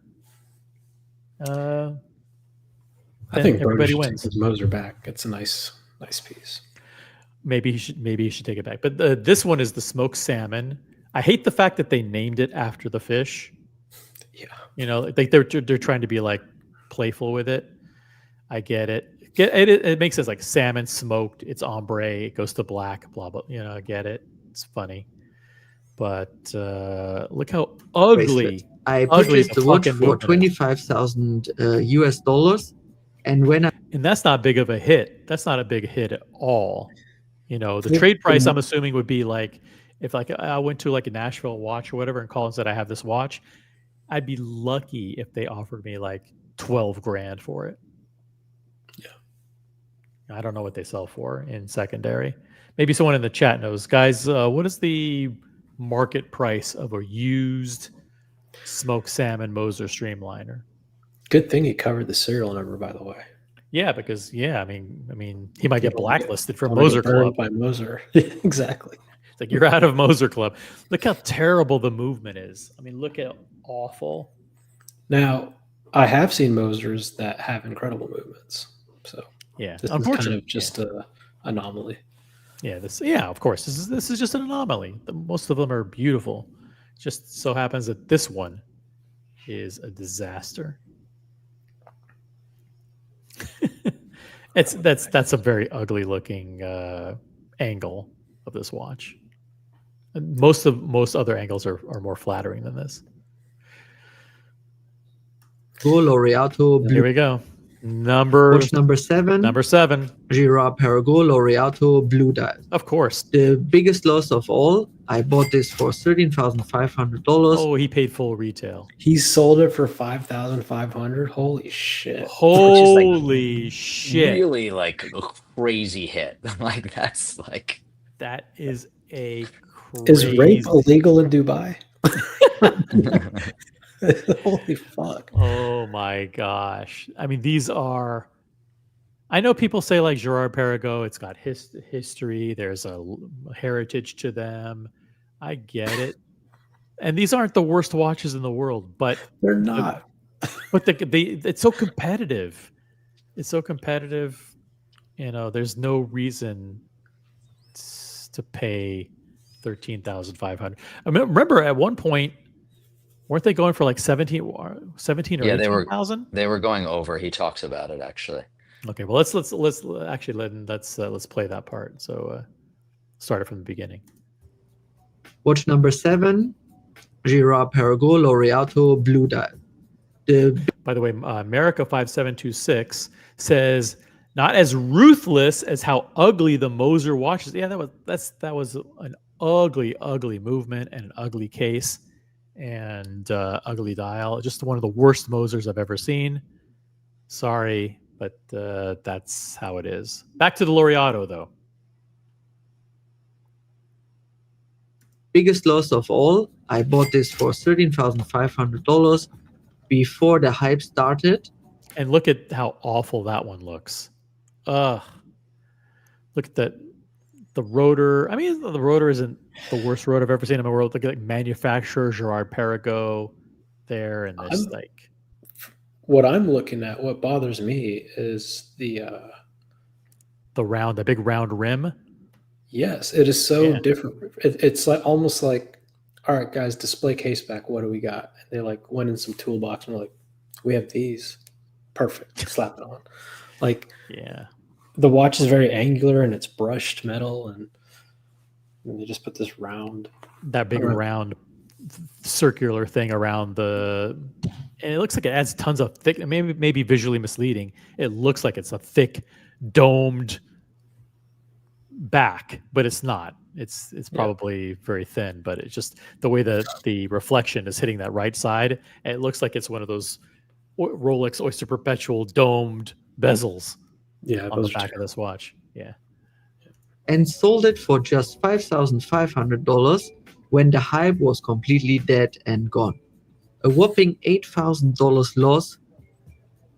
I think everybody wins. His Moser back. It's a nice piece. Maybe he should take it back. But this one is the smoked salmon. I hate the fact that they named it after the fish. Yeah, you know, like they're trying to be like playful with it. I get it. It makes sense, like salmon smoked. It's ombre. It goes to black. Blah blah. You know, I get it. It's funny, but look how ugly. I purchased the watch for $25,000 and that's not big of a hit. That's not a big hit at all. You know, the trade price I'm assuming would be like if like I went to like a Nashville watch or whatever and called and said I have this watch, I'd be lucky if they offered me like 12 grand for it. Yeah. I don't know what they sell for in secondary. Maybe someone in the chat knows. Guys, what is the market price of a used smoked salmon Moser streamliner? Good thing he covered the serial number, by the way. Yeah, because I mean, he might get blacklisted from Moser Club. By Moser, exactly. It's like you're out of Moser Club. Look how terrible the movement is. I mean, look how awful. Now, I have seen Mosers that have incredible movements. So yeah, this is kind of just an anomaly. Yeah, of course. This is just an anomaly. Most of them are beautiful. It just so happens that this one is a disaster. That's a very ugly looking angle of this watch. And most other angles are more flattering than this. Laureato Here Blue. we go. Watch number 7. Number 7. Girard-Perregaux Laureato Blue Dial. Of course. The biggest loss of all, I bought this for $13,500. Oh, he paid full retail. He sold it for $5,500. Holy shit! Holy shit! Really like a crazy hit. Like that's like that is a crazy... Is rape illegal in Dubai? Holy fuck! Oh my gosh! I mean, these are. I know people say like Girard-Perregaux, it's got history. There's a heritage to them. I get it. And these aren't the worst watches in the world, but they're not. But it's so competitive. It's so competitive. You know, there's no reason to pay $13,500. I mean, remember at one point, weren't they going for like 17 or 18,000? They were going over. He talks about it actually. Okay, well let's play that part. So start it from the beginning. Watch number 7, Girard-Perregaux Laureato Blue Dial. By the way, America 5726 says not as ruthless as how ugly the Moser watch is. Yeah, that was an ugly movement and an ugly case and ugly dial. Just one of the worst Mosers I've ever seen. Sorry, but that's how it is. Back to the Laureato, though. Biggest loss of all, I bought this for $13,500 before the hype started. And look at how awful that one looks. Ugh. Look at that. The rotor. I mean, the rotor isn't the worst rotor I've ever seen in my world. Look at like manufacturer Girard-Perregaux there, and this What I'm looking at, what bothers me is the big round rim. Yes, it is so different. It's like almost like, all right, guys, display case back. What do we got? And they like went in some toolbox and like, we have these. Perfect. Slap it on. Like, yeah, the watch is very angular and it's brushed metal, and they just put this round, that big round circular thing around and it looks like it adds tons of thick. Maybe visually misleading. It looks like it's a thick domed back, but it's not. It's probably very thin, but it's just the way that the reflection is hitting that right side. It looks like it's one of those Rolex Oyster Perpetual domed bezels. Yeah, on the back of this watch. Yeah, and sold it for just $5,500 when the hype was completely dead and gone. A whopping $8,000 loss.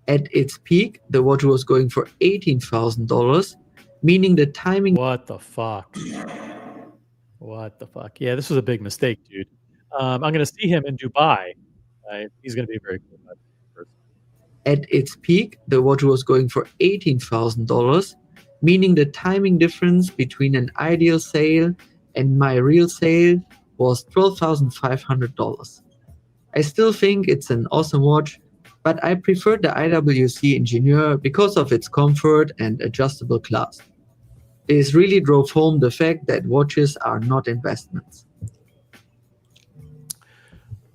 At its peak, the watch was going for $18,000. Meaning the timing. What the fuck? What the fuck? Yeah, this was a big mistake, dude. I'm going to see him in Dubai. He's going to be very cool. At its peak, the watch was going for $18,000, meaning the timing difference between an ideal sale and my real sale was $12,500. I still think it's an awesome watch, but I prefer the IWC Ingenieur because of its comfort and adjustable clasp. This really drove home the fact that watches are not investments.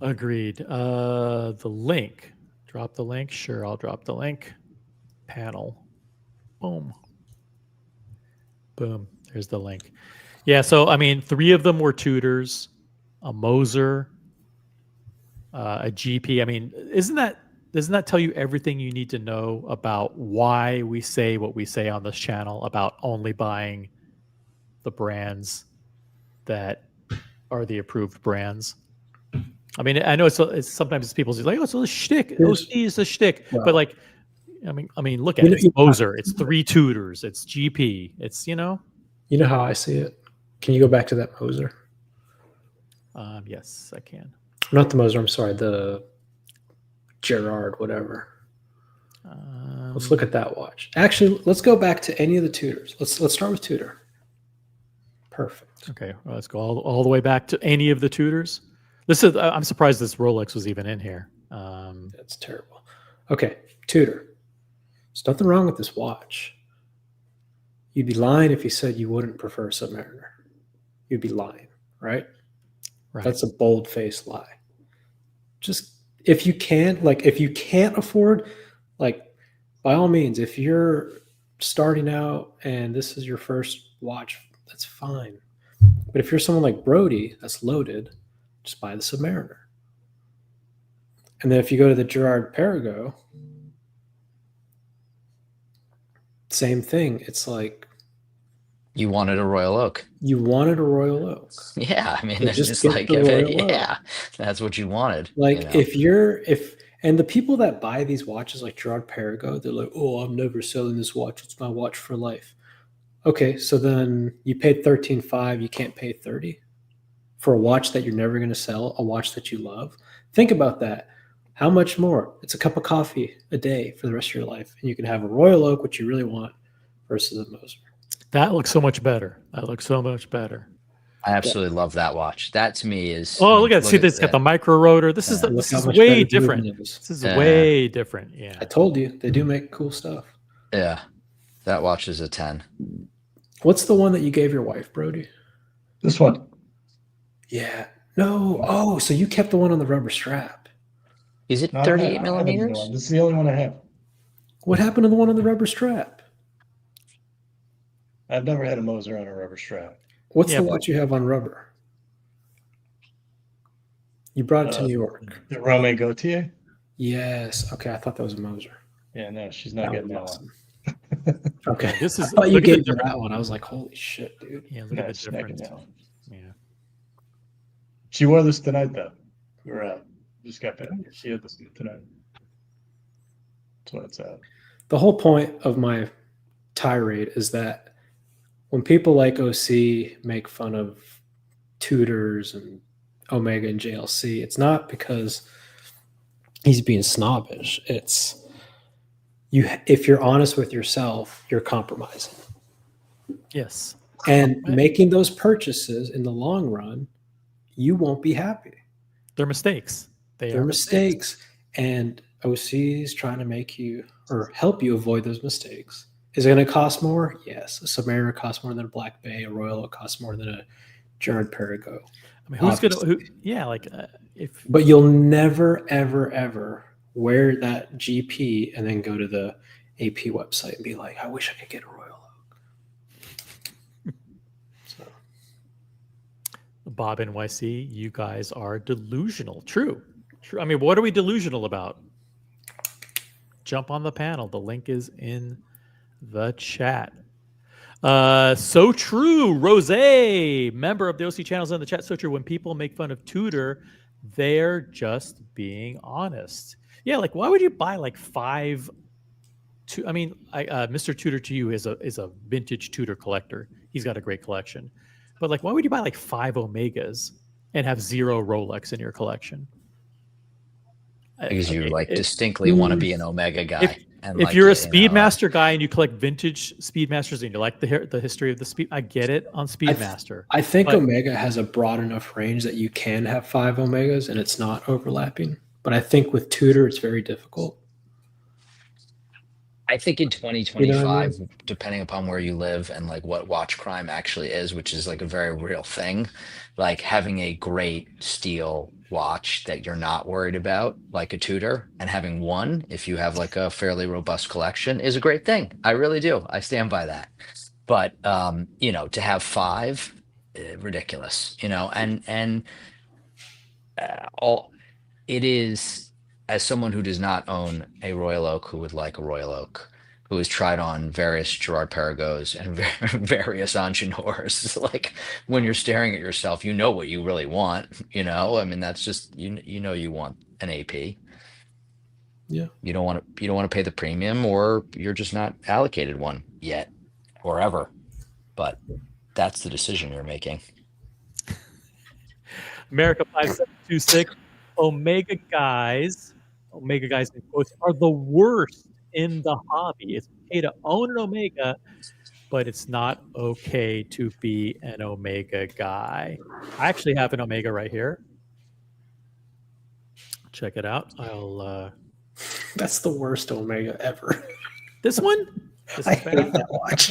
Agreed. The link. Drop the link. Sure, I'll drop the link. Panel. Boom. Boom. There's the link. Yeah, so, I mean, 3 of them were Tudors, a Moser, a GP. I mean, doesn't that tell you everything you need to know about why we say what we say on this channel about only buying the brands that are the approved brands? I mean, I know it's sometimes people say like, oh, it's a shtick. It's a shtick. Wow. But like, I mean, look at it. It's Moser. It's 3 Tudors. It's GP. It's, You know how I see it? Can you go back to that Moser? Yes, I can. Not the Moser. I'm sorry. The Gerard, whatever. Let's look at that watch. Actually, let's go back to any of the Tudors. Let's start with Tudor. Perfect. Okay, well, let's go all the way back to any of the Tudors. I'm surprised this Rolex was even in here. That's terrible. Okay, Tudor. There's nothing wrong with this watch. You'd be lying if you said you wouldn't prefer Submariner. You'd be lying, right? Right. That's a bold-faced lie. Just if you can't afford, like, by all means, if you're starting out and this is your first watch, that's fine. But if you're someone like Brody that's loaded, just buy the Submariner. And then if you go to the Girard-Perregaux, same thing. It's like You wanted a Royal Oak. you wanted a Royal Oak. Yeah, I mean, So that's just get like, the Royal Oak. yeah, that's what you wanted. Like you know? and the people that buy these watches like Girard-Perregaux, they're like, oh, I'm never selling this watch. It's my watch for life. Okay, so then you paid $13,500, you can't pay $30 for a watch that you're never going to sell, a watch that you love. Think about that. How much more? It's a cup of coffee a day for the rest of your life, and you can have a Royal Oak, which you really want, versus a Moser. That looks so much better. That looks so much better. I absolutely love that watch. That to me is. Oh, look at see this got the micro rotor. This is way different. This is way different. Yeah. I told you they do make cool stuff. Yeah. That watch is a 10. What's the one that you gave your wife, Brody? This one. Yeah. No. Oh, so you kept the one on the rubber strap. Is it No, 38 I millimeters? have this is the only one I have. What happened to the one on the rubber strap? I've never had a Moser on a rubber strap. What's the watch you have on rubber? You brought it to New York. The Romain Gaultier? Yes. Okay, I thought that was a Moser. Yeah, no, she's not getting that awesome. one. Okay. This is. I thought you gave her that one. I was like, holy shit, dude. Yeah, look No, at the she's not getting difference. that one. Yeah. She wore this tonight, though. We were out. Just got back. She had this tonight. That's what it's at. The whole point of my tirade is that when people like OC make fun of Tudors and Omega and JLC, it's not because he's being snobbish. It's if you're honest with yourself, you're compromising. Yes. And making those purchases in the long run, you won't be happy. They're mistakes. They're mistakes. And OC is trying to make you or help you avoid those mistakes. Is it going to cost more? Yes. A Submariner costs more than a Black Bay. A Royal Oak costs more than a Girard-Perregaux. I mean, who's going to? If. But you'll never, ever, ever wear that GP and then go to the AP website and be like, I wish I could get a Royal Oak. So. Bob NYC, you guys are delusional. True. I mean, what are we delusional about? Jump on the panel. The link is in the chat. So true. Rose, member of the OC channels in the chat. So true. When people make fun of Tudor, they're just being honest. Yeah, like why would you buy like 5? I mean, Mr. Tudor to you is a vintage Tudor collector. He's got a great collection. But like, why would you buy like 5 Omegas and have 0 Rolex in your collection? Because you distinctly want to be an Omega guy. If you're a Speedmaster guy and you collect vintage Speedmasters and you like the history of the Speed, I get it on Speedmaster. I think Omega has a broad enough range that you can have 5 Omegas and it's not overlapping. But I think with Tudor, it's very difficult. I think in 2025, depending upon where you live and like what watch crime actually is, which is like a very real thing, like having a great steel watch that you're not worried about, like a Tudor, and having one, if you have like a fairly robust collection, is a great thing. I really do. I stand by that. But to have 5, ridiculous. And all it is. As someone who does not own a Royal Oak, who would like a Royal Oak, who has tried on various Girard-Perregaux and various Ingenieurs, like when you're staring at yourself, you know what you really want. I mean, that's just you want an AP. Yeah. You don't want to pay the premium, or you're just not allocated one yet, or ever. But that's the decision you're making. America 5726, Omega guys in quotes are the worst in the hobby. It's okay to own an Omega, but it's not okay to be an Omega guy. I actually have an Omega right here. Check it out. That's the worst Omega ever. This one? This I is hate bad. that watch.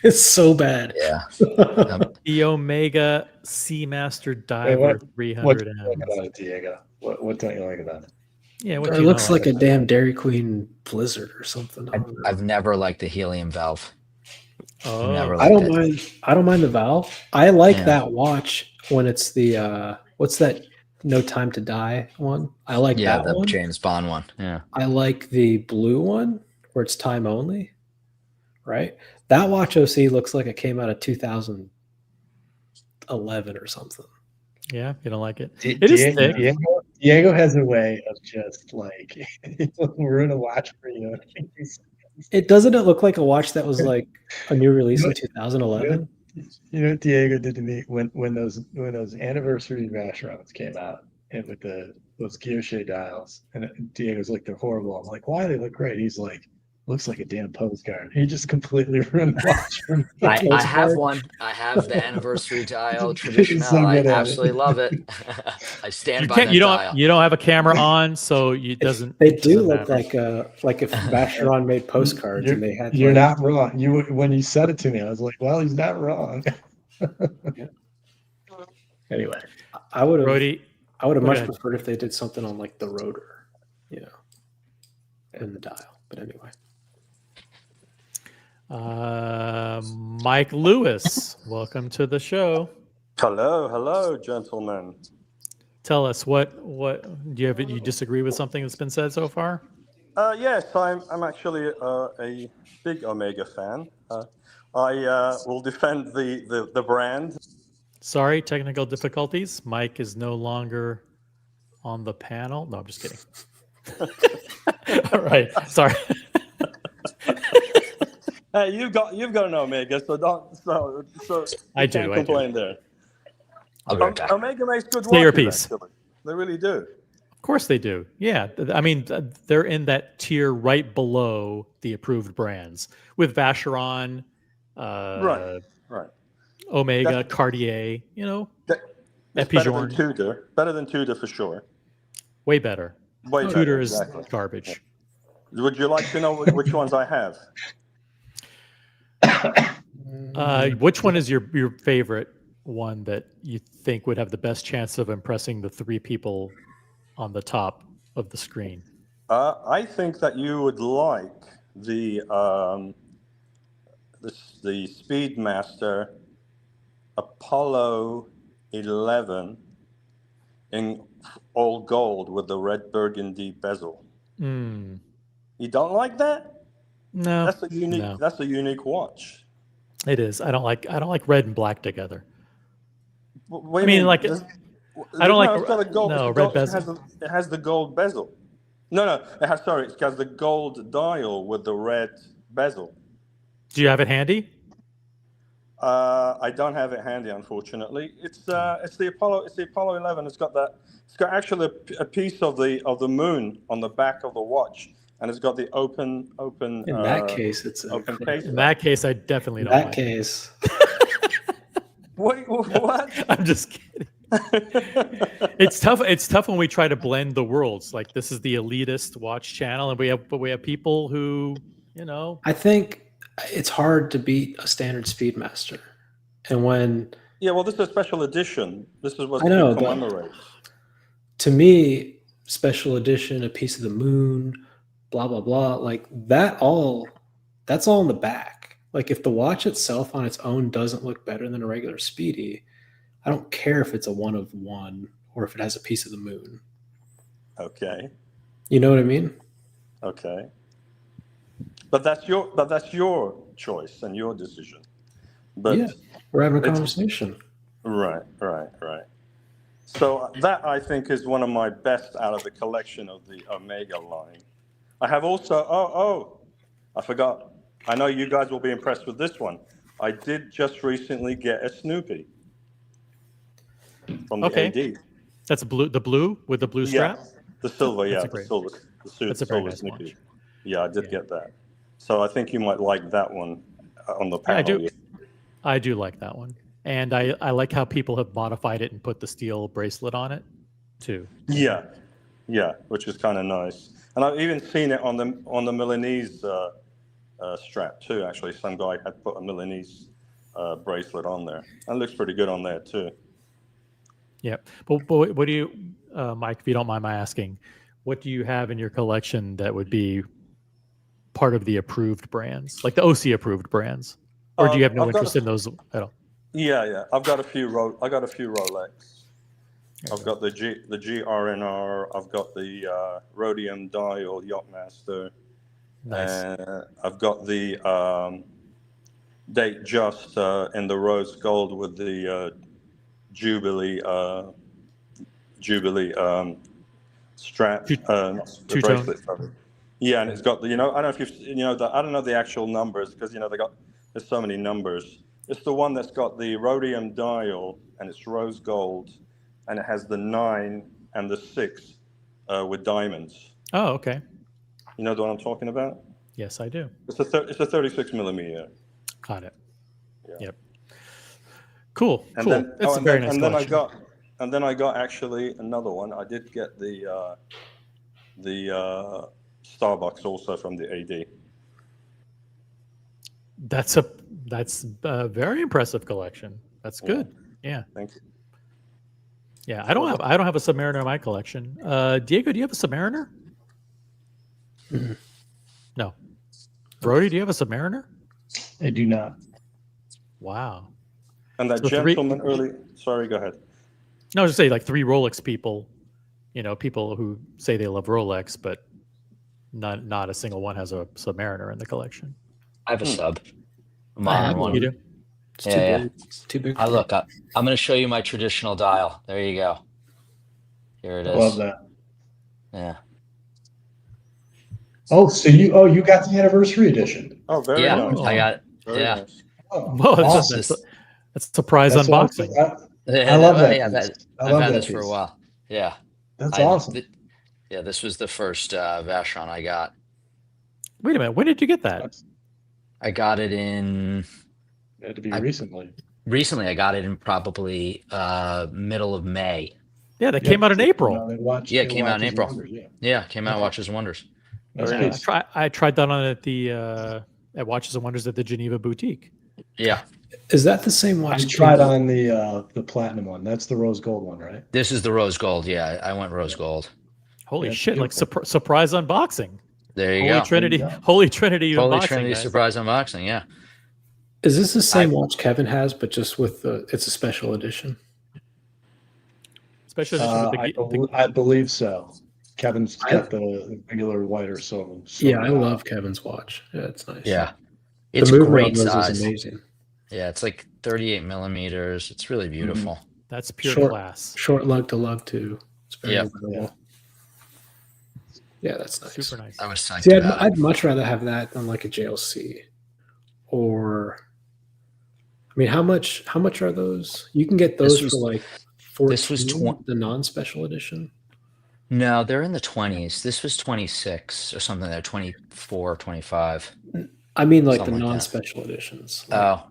It's so bad. Yeah. The Omega Seamaster Wait, Diver what 300 do you like M. about it, Diego? What don't you like about it? Yeah, Or what it you looks know? like a damn Dairy Queen Blizzard or something. I don't know. I've never liked the helium valve. Oh, Never I liked don't it. mind. I don't mind the valve. I like Yeah. that watch when it's the what's that? No Time to Die one. I like Yeah, that the one. James Bond one. Yeah. I like the blue one where it's time only. Right. That watch OC looks like it came out of 2011 or something. yeah, you don't like it? It is thick. Diego has a way of just like we're in a watch for you. It doesn't it look like a watch that was like a new release in 2011? You know what Diego did to me when those anniversary Vacherons came out and with those Guilloche dials, and Diego's like, they're horrible. I'm like, why? They look great. He's like, looks like a damn postcard. He just completely ruined the watch for me. I have one. I have the anniversary dial traditional. So I good at it. absolutely love it. I stand You by can't. that You dial. don't have a camera on, so it doesn't. They it do doesn't look matter. like if Vacheron made postcards and they had. You're like, not wrong. When you said it to me, I was like, well, he's not wrong. Anyway, I would have. Brody, I would have go much ahead. preferred if they did something on like the rotor, and the dial. But anyway, Mike Lewis, welcome to the show. Hello, gentlemen. Tell us what do you disagree with something that's been said so far? Yes, I'm actually a big Omega fan. I will defend the brand. Sorry, technical difficulties. Mike is no longer on the panel. No, I'm just kidding. All right, sorry. Hey, you've got an Omega, so don't I do. Can't complain there. I'll be right back. Omega makes good Say your watches, piece. actually. They really do. Of course they do. Yeah, I mean they're in that tier right below the approved brands with Vacheron, Right. Omega, Cartier. It's better than Tudor. Better than Tudor for sure. Way better. Way better, Tudor is exactly. garbage. Would you like to know which ones I have? Which one is your favorite one that you think would have the best chance of impressing the three people on the top of the screen? I think that you would like the Speedmaster Apollo 11 in all gold with the red burgundy bezel. Mm. You don't like that? No, That's a unique. no. That's a unique watch. It is. I don't like red and black together. What I do you mean, like, I don't like. It's got a gold. No, it's red gold, bezel. It has the gold bezel. No, it has. Sorry, it has the gold dial with the red bezel. Do you have it handy? I don't have it handy, unfortunately. It's the Apollo. It's the Apollo 11. It's got that. It's got actually a piece of the moon on the back of the watch, and it's got the open. in that case, it's open incredible. case. In that case, I definitely In don't. that like case, Wait, what? I'm just kidding. It's tough. It's tough when we try to blend the worlds. Like this is the elitist watch channel, and we have people who, I think it's hard to beat a standard Speedmaster, and when Yeah, well, this is a special edition. This is what I know, it but commemorates. to me, special edition, a piece of the moon, blah blah blah, like that's all in the back. Like if the watch itself on its own doesn't look better than a regular Speedy, I don't care if it's a one of one or if it has a piece of the moon. Okay. You know what I mean? Okay. But that's your choice and your decision. But yeah, we're having a it's- conversation. Right. So that I think is one of my best out of the collection of the Omega line. I have also I forgot. I know you guys will be impressed with this one. I did just recently get a Snoopy from the AD. That's the blue with the blue strap. Yeah, the silver. That's Yeah, a the great- silver. That's a very silver nice Snoopy. watch. Yeah, I did get that. So I think you might like that one on the Yeah, panel. I do. I do like that one, and I like how people have modified it and put the steel bracelet on it, too. Yeah, which is kind of nice. And I've even seen it on the Milanese strap too. Actually, some guy had put a Milanese bracelet on there. That looks pretty good on there too. Yeah, but what do you, Mike? If you don't mind my asking, what do you have in your collection that would be part of the approved brands, like the OC approved brands, or do you have no interest in those at all? Yeah. I've got a few Rolex. I've got the GRNR. I've got the rhodium dial Yachtmaster. Nice. I've got the date just in the rose gold with the Jubilee strap, the bracelet. Yeah, and it's got the, I don't know if you've, I don't know the actual numbers because there's so many numbers. It's the one that's got the rhodium dial and it's rose gold, and it has the 9 and the 6 with diamonds. Oh, okay. You know the one I'm talking about? Yes, I do. It's a 36 millimeter. Got it. Yeah. Yep. Cool. And cool. then, That's a very nice collection. And then I got actually another one. I did get the Starbucks also from the AD. That's a very impressive collection. That's good. Yeah. Thank you. Yeah, I don't have a Submariner in my collection. Diego, do you have a Submariner? No. Brody, do you have a Submariner? I do not. Wow. And that gentleman early. Sorry, go ahead. No, I was just saying, like 3 Rolex people, people who say they love Rolex, but not a single one has a Submariner in the collection. I have a sub. A modern one. You do? It's Too big. I'm going to show you my traditional dial. There you go. Here it is. Love that. Yeah. Oh, so you got the anniversary edition. Oh, very nice. I got it. Very yeah. nice. Oh, Well, awesome. that's a surprise unboxing. I love that. Yeah, I've had this for a while. Yeah. That's awesome. This was the first Vacheron I got. Wait a minute. When did you get that? I got it in. It had to be recently. Recently, I got it in probably middle of May. Yeah, that came out in April. It came out in April. Wonders, came out Watches and Wonders. I tried that on at Watches and Wonders at the Geneva boutique. Yeah. Is that the same watch? I tried on the platinum one. That's the rose gold one, right? This is the rose gold. Yeah, I went rose gold. Holy shit! Like surprise unboxing. There you Holy go. Trinity. Holy Trinity. Holy unboxing, Trinity guys. surprise unboxing. Yeah. Is this the same watch Kevin has, but just with it's a special edition? Special edition with I believe so. Kevin's got the regular white or so. Yeah, I love Kevin's watch. Yeah, it's nice. Yeah. The It's movement great on those size. is amazing. Yeah, it's like 38 millimeters. It's really beautiful. That's pure class. Short lug to lug too. It's very Yep. wearable. Yeah, that's nice. Super nice. I was psyched See, about it. I'd much rather have that than like a JLC, or I mean, how much are those? You can get those for like 14. This was the non-special edition. No, they're in the 20s. This was 26 or something like 24, 25. I mean, like Something the like that. non-special editions. Oh, I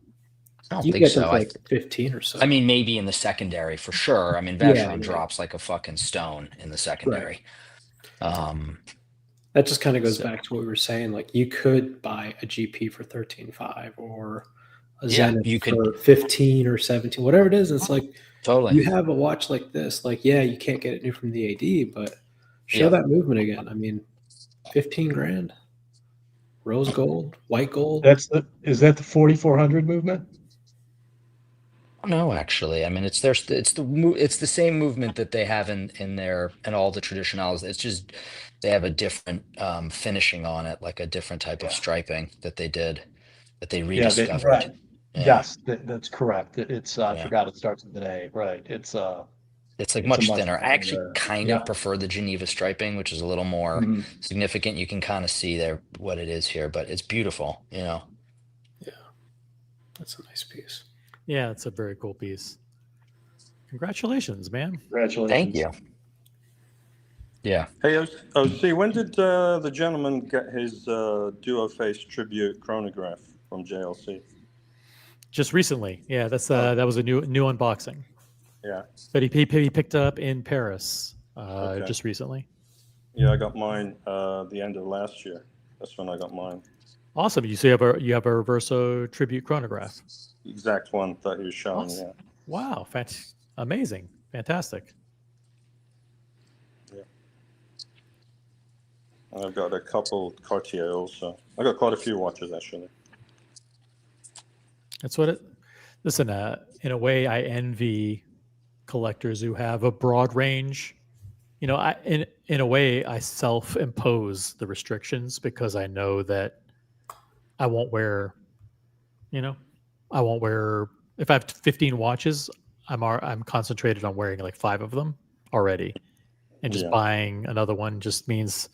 don't you think get them so. for like 15 or so. I mean, maybe in the secondary for sure. I mean, Vacheron drops like a fucking stone in the secondary. That just kind of goes back to what we were saying. Like, you could buy a GP for 13.5 or a Zenith you could for 15 or 17, whatever it is. It's like totally. you have a watch like this. Like, yeah, you can't get it new from the AD, but show that movement again. I mean, 15 grand, rose gold, white gold. Is that the 4400 movement? No, actually, I mean it's the same movement that they have in all the traditionals. It's just they have a different finishing on it, like a different type of striping that they rediscovered. Right. Yeah. Yes, that's correct. It's I forgot it starts with an A. Right. It's like much thinner. I actually kind of prefer the Geneva striping, which is a little more significant. You can kind of see there what it is here, but it's beautiful. Yeah, that's a nice piece. Yeah, it's a very cool piece. Congratulations, man. Congratulations. Thank you. Yeah. Hey, see, when did the gentleman get his duo face tribute chronograph from JLC? Just recently. Yeah, that's that was a new unboxing. Yeah. But he picked it up in Paris just recently. Yeah, I got mine the end of last year. That's when I got mine. Awesome. You have a Reverso tribute chronograph. Exact one that you're showing. Awesome. Yeah. Wow, amazing, fantastic. Yeah. And I've got a couple Cartier also. I got quite a few watches actually. That's what it. Listen, in a way, I envy collectors who have a broad range. You know, in a way, I self-impose the restrictions because I know that I won't wear. You know, I won't wear. If I have 15 watches, I'm concentrated on wearing like 5 of them already, and just buying another one just means,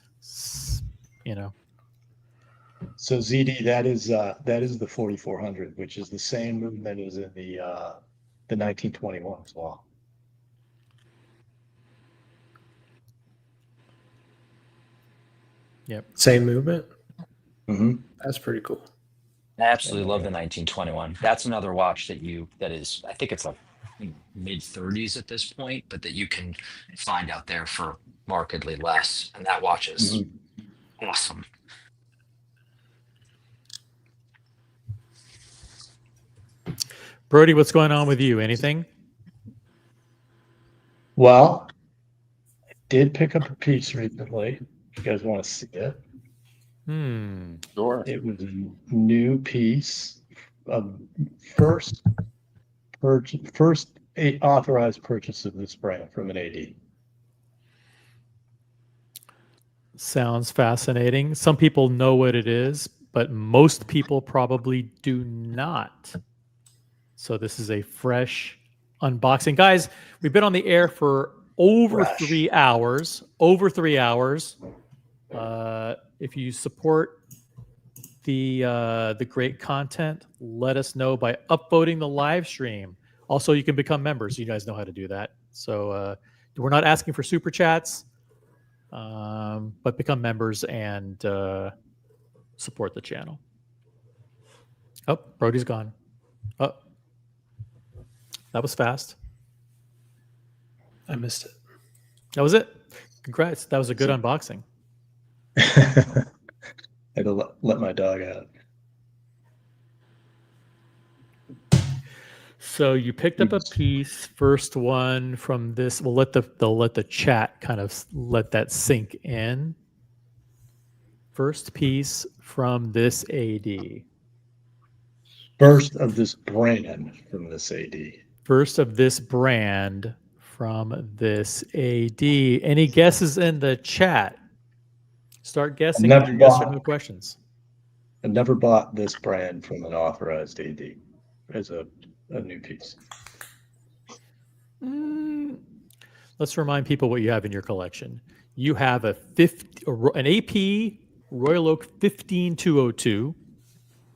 you know. So ZD, that is the 4400, which is the same movement as in the 1921 as well. Yep. Same movement. Mm-hmm. That's pretty cool. I absolutely love the 1921. That's another watch that is, I think it's like mid 30s at this point, but that you can find out there for markedly less. And that watch is awesome. Brody, what's going on with you? Anything? Well, I did pick up a piece recently. If you guys want to see it? Sure. It was a new piece of first authorized purchase of this brand from an AD. Sounds fascinating. Some people know what it is, but most people probably do not. So this is a fresh unboxing. Guys, we've been on the air for over 3 hours. Over 3 hours. If you support the great content, let us know by upvoting the live stream. Also, you can become members. You guys know how to do that. So we're not asking for super chats, but become members and support the channel. Oh, Brody's gone. Oh, that was fast. I missed it. That was it. Congrats. That was a good unboxing. I had to let my dog out. So you picked up a piece, first one from this. We'll they'll let the chat kind of let that sink in. First piece from this AD. First of this brand from this AD. First of this brand from this AD. Any guesses in the chat? Start guessing. Yes or no questions. I never bought this brand from an authorized AD as a new piece. Let's remind people what you have in your collection. You have an AP Royal Oak 15202.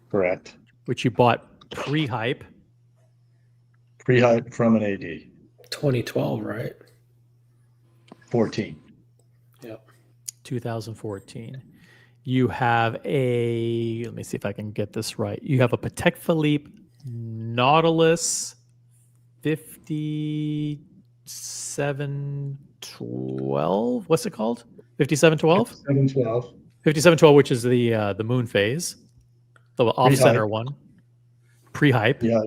Correct. Which you bought pre-hype. Pre-hype from an AD. 2012, right? 14. Yep. 2014. You have let me see if I can get this right. You have a Patek Philippe Nautilus 5712. What's it called? 5712? 5712. 5712, which is the moon phase. The off-center one. Pre-hype. Yeah,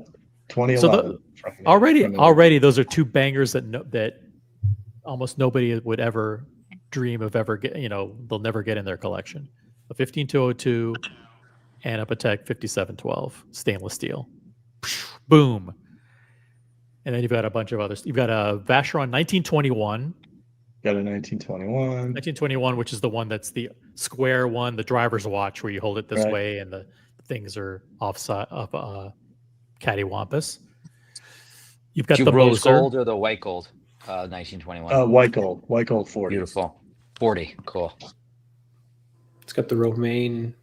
2011. So already those are two bangers that almost nobody would ever dream of ever get, they'll never get in their collection. A 15202 and a Patek 5712 stainless steel. Boom. And then you've got a bunch of others. You've got a Vacheron 1921. Got a 1921. 1921, which is the one that's the square one, the driver's watch, where you hold it this way and the things are offside of cattywampus. You've got the rose Moser. gold or the white gold, 1921. White gold 40. Beautiful. 40, cool. It's got the Romaine.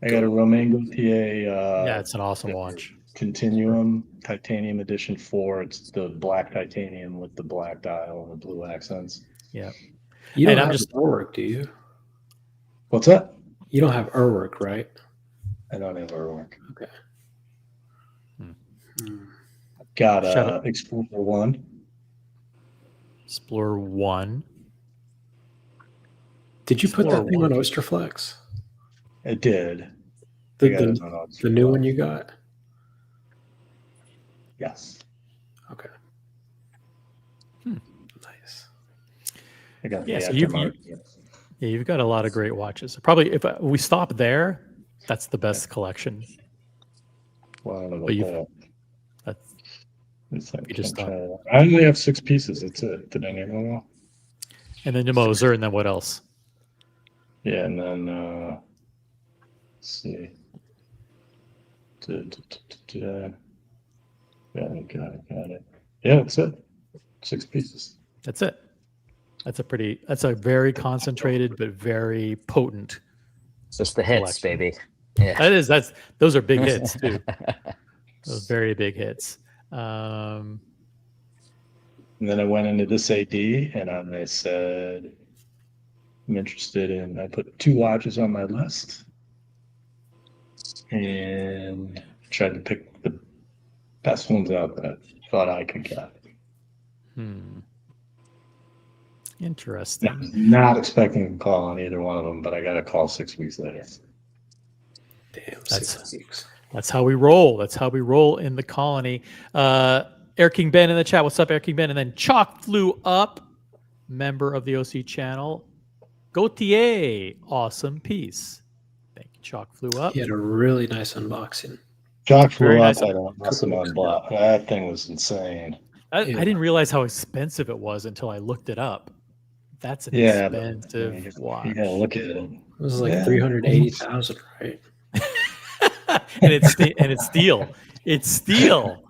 I got a Romaine Gaultier. Yeah, it's an awesome watch. Continuum Titanium Edition 4. It's the black titanium with the black dial and the blue accents. Yeah. You don't have Urwerk, do you? What's that? You don't have Urwerk, right? I don't have Urwerk. Okay. Got Explorer 1. Explorer 1. Did you put that thing on Oysterflex? It did. The new one you got? Yes. Okay. Nice. I got Yeah, the so aftermarket. you've got a lot of great watches. Probably if we stop there, that's the best collection. Wow, But that's you just stop. I only have 6 pieces. That's it. Did I name them all? And then the Moser, and then what else? Yeah, and then let's see. Got it. Yeah, that's it. 6 pieces. That's it. That's a very concentrated but very potent. Just the hits, baby. Yeah. Those are big hits too. Those very big hits. And then I went into this AD and I said, I'm interested in, I put 2 watches on my list and tried to pick the best ones out that I thought I could get. Interesting. Not expecting a call on either one of them, but I got a call 6 weeks later. Damn, 6 weeks. That's how we roll. That's how we roll in the colony. Air King Ben in the chat. What's up, Air King Ben? And then Chalk flew up, member of the OC channel. Gautier, awesome piece. Thank you. Chalk flew up. He had a really nice unboxing. Chalk flew Very up. nice. I don't on block. That thing was insane. I didn't realize how expensive it was until I looked it up. That's an expensive watch. You gotta look at it. It was like 380,000, right? and it's steel. It's steel.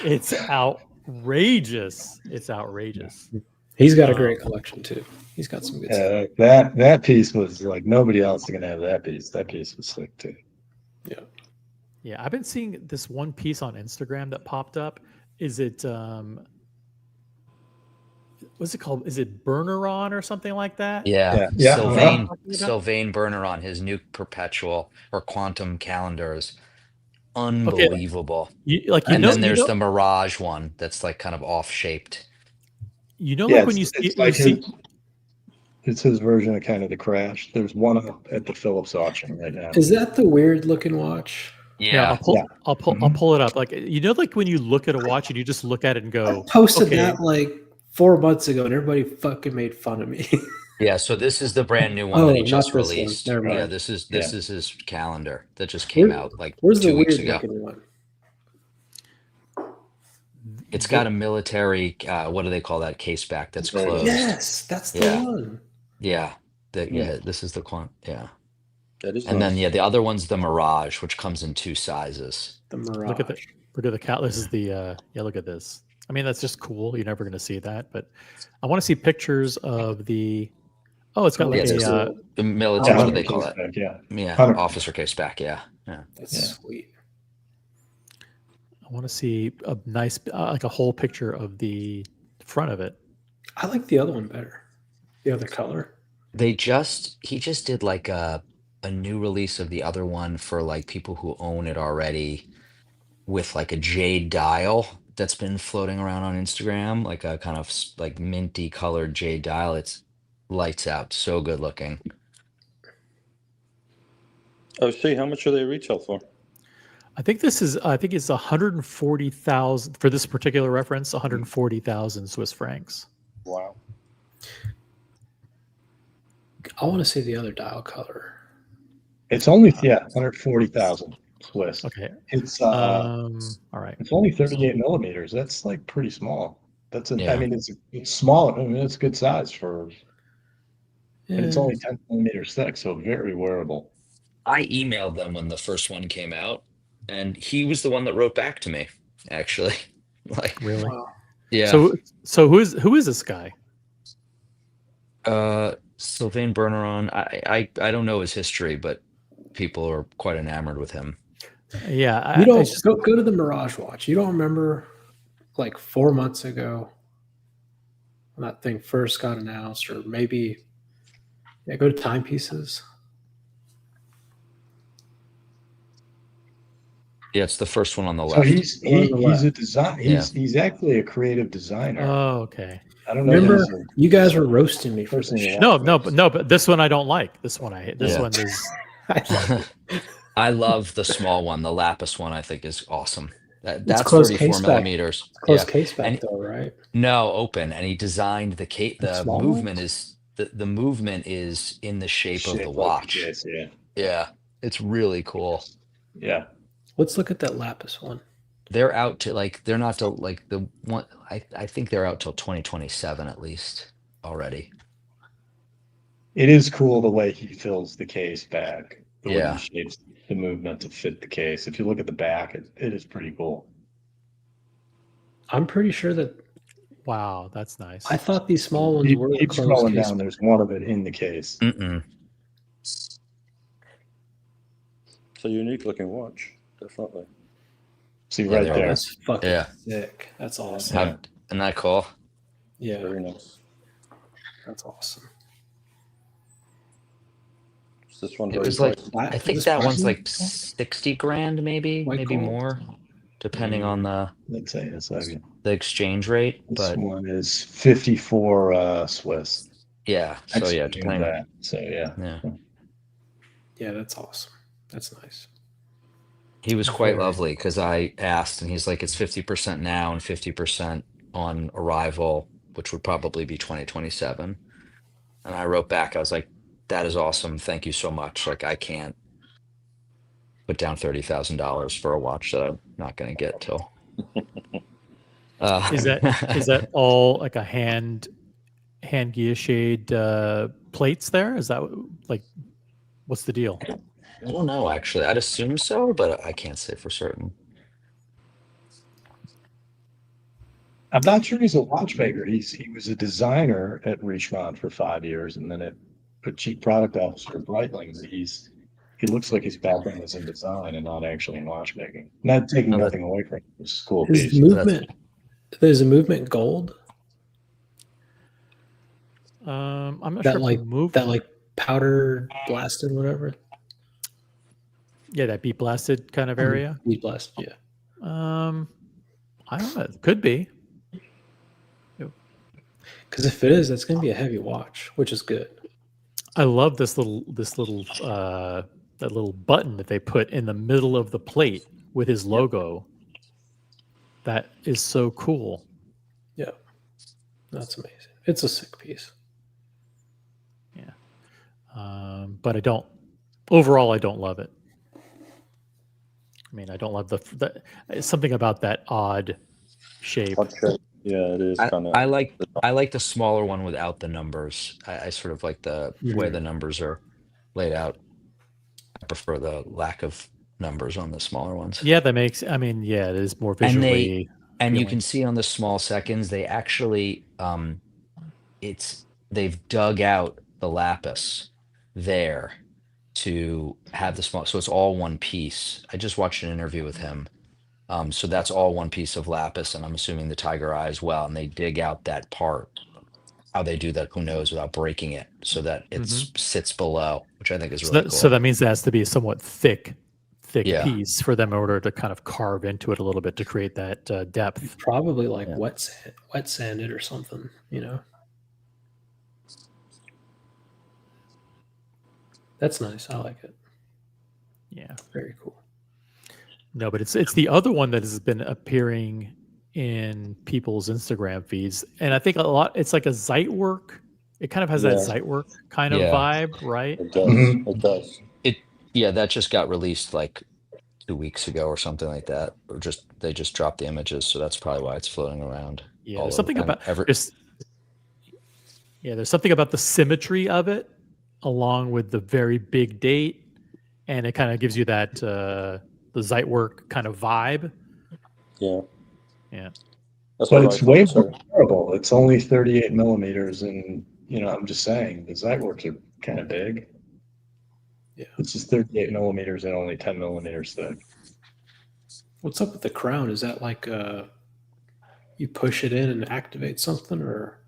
It's outrageous. It's outrageous. He's got a great collection too. He's got some good stuff. That piece was like nobody else is gonna have that piece. That piece was sick too. Yeah, I've been seeing this one piece on Instagram that popped up. Is it what's it called? Is it Berneron or something like that? Yeah. Yeah. Sylvain Berneron, his new perpetual or quantum calendar is unbelievable. And then there's the Mirage one that's like kind of off shaped. Like when you see it's his version of kind of the Crash. There's one up at the Phillips auction right now. Is that the weird looking watch? Yeah, I'll pull it up. Like like when you look at a watch and you just look at it and go. I posted that like 4 months ago, and everybody fucking made fun of me. Yeah, so this is the brand new one that he just not this one. released. Never mind. Yeah, this is his calendar that just came out like Where's 2 the weeks weird ago. looking one? It's got a military, what do they call that case back that's closed? Yes, that's the one. Yeah. This is the quant. Yeah. That is And then nice. the other one's the Mirage, which comes in 2 sizes. The Mirage. Look at the cat. This is the look at this. I mean, that's just cool. You're never going to see that, but I want to see pictures of the. Oh, it's got like the military. What do they call it? Back, yeah. Officer case back. Yeah. That's sweet. I want to see a nice, like a whole picture of the front of it. I like the other one better. The other color. He just did like a new release of the other one for like people who own it already, with like a jade dial that's been floating around on Instagram, like a kind of like minty colored jade dial. It's lights out, so good looking. Oh, see, how much are they retail for? I think it's 140,000 for this particular reference. 140,000 Swiss francs. Wow. I want to see the other dial color. It's only 140,000 Swiss. Okay. It's all right. It's only 38 millimeters. That's like pretty small. I Yeah. mean, it's small. I mean, it's good size for. And it's only 10 millimeters thick, so very wearable. I emailed them when the first one came out, and he was the one that wrote back to me, actually. Like, Really? Wow. yeah. So who is this guy? Sylvain Berneron. I don't know his history, but people are quite enamored with him. Yeah, You don't go to the Mirage watch. You don't remember like 4 months ago when that thing first got announced, or maybe go to timepieces. Yeah, it's the first one on the So left. he's a design. He's actually a creative designer. Oh, okay. I don't know. Remember, you guys were roasting me for First thing this. you No, but this one I don't like. This one this Yeah. one is. I love the small one. The lapis one, I think, is awesome. It's That's closed 34 case back. millimeters. It's closed Yeah. case back And though, right? no, open. And he designed the The the small movement ones? is the movement is in the shape of the Shaped like watch. this, yeah. Yeah. It's really cool. Yeah. Let's look at that lapis one. They're out to like they're not till like the one I think they're out till 2027 at least already. It is cool the way he fills the case back, the way Yeah. he shapes the movement to fit the case. If you look at the back, it is pretty cool. I'm pretty sure that Wow, that's nice. I thought these small ones were Keep closed scrolling case. down. There's one of it in the case. Mm-mm. It's a unique looking watch, definitely. See Yeah, right they're there. That's fucking Yeah. sick. That's awesome. How, isn't that cool? Yeah, Very nice. that's awesome. Is this one It very was like bright? I think This that one's person? like 60 grand, maybe White gold. more, depending on Let's say a second. the exchange rate. This But one is 54 Swiss. yeah, so yeah, Excluding depending that. So yeah. yeah. Yeah, that's awesome. That's nice. He was quite Very- lovely because I asked and he's like, it's 50% now and 50% on arrival, which would probably be 2027. And I wrote back, I was like, that is awesome. Thank you so much. Like I can't put down $30,000 for a watch that I'm not going to get till. Is that all like a hand guillocheed plates there? Is that like what's the deal? I don't know, actually. I'd assume so, but I can't say for certain. I'm not sure he's a watchmaker. He was a designer at Richemont for 5 years, and then a chief product officer at Breitling. He looks like his background is in design and not actually in watchmaking. Not taking nothing away from him. It's a cool Is piece. the movement? There's a movement gold. I'm not That sure like if move that like powder blasted whatever. yeah, that beat blasted kind of area. Beat blasted, yeah. I don't know. It could be. Because if it is, that's going to be a heavy watch, which is good. I love this little that little button that they put in the middle of the plate with his logo. That is so cool. Yeah, that's amazing. It's a sick piece. Yeah, but I don't. Overall, I don't love it. I mean, I don't love the something about that odd shape. Yeah, it is kind of. I like the smaller one without the numbers. I sort of like the way the numbers are laid out. I prefer the lack of numbers on the smaller ones. Yeah, that makes. I mean, yeah, it is more visually. And you can see on the small seconds, they actually they've dug out the lapis there to have the small, so it's all one piece. I just watched an interview with him. So that's all one piece of lapis, and I'm assuming the tiger eye as well. And they dig out that part. How they do that, who knows, without breaking it, so that it sits below, which I think is really cool. So that means it has to be a somewhat thick Yeah. piece for them in order to kind of carve into it a little bit to create that depth. Probably like wet sanded or something, you know. That's nice. I like it. Yeah, very cool. No, but it's the other one that has been appearing in people's Instagram feeds, and I think a lot. It's like a Zeitwerk. It kind of has that Zeitwerk kind of vibe, right? It does. It does. Yeah, that just got released like 2 weeks ago or something like that, or they just dropped the images, so that's probably why it's floating around. Yeah, there's something about there's something about the symmetry of it, along with the very big date, and it kind of gives you that the Zeitwerk kind of vibe. Yeah. Yeah. But it's way more durable. It's only 38 millimeters, and I'm just saying the Zeitwerks are kind of big. Yeah, it's just 38 millimeters and only 10 millimeters thick. What's up with the crown? Is that like you push it in and activate something, or?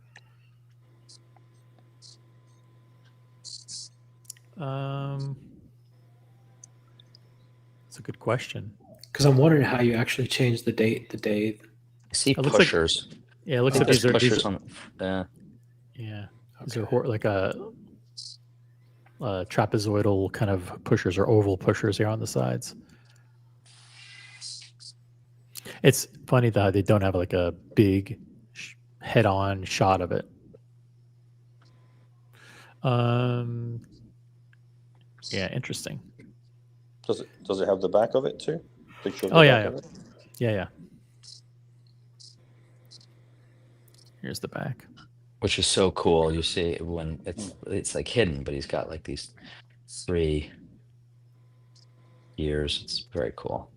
It's a good question. Because I'm wondering how you actually change the date, the day. I see It looks pushers. Like, yeah, it looks like there's these are pushers these, on. yeah, these are like a. trapezoidal kind of pushers or oval pushers here on the sides. It's funny that they don't have like a big head-on shot of it. Yeah, interesting. Does it have the back of it too? Picture of the Oh back yeah, of it? yeah. Here's the back, which is so cool. You see when it's like hidden, but he's got like these 3 years. It's very cool.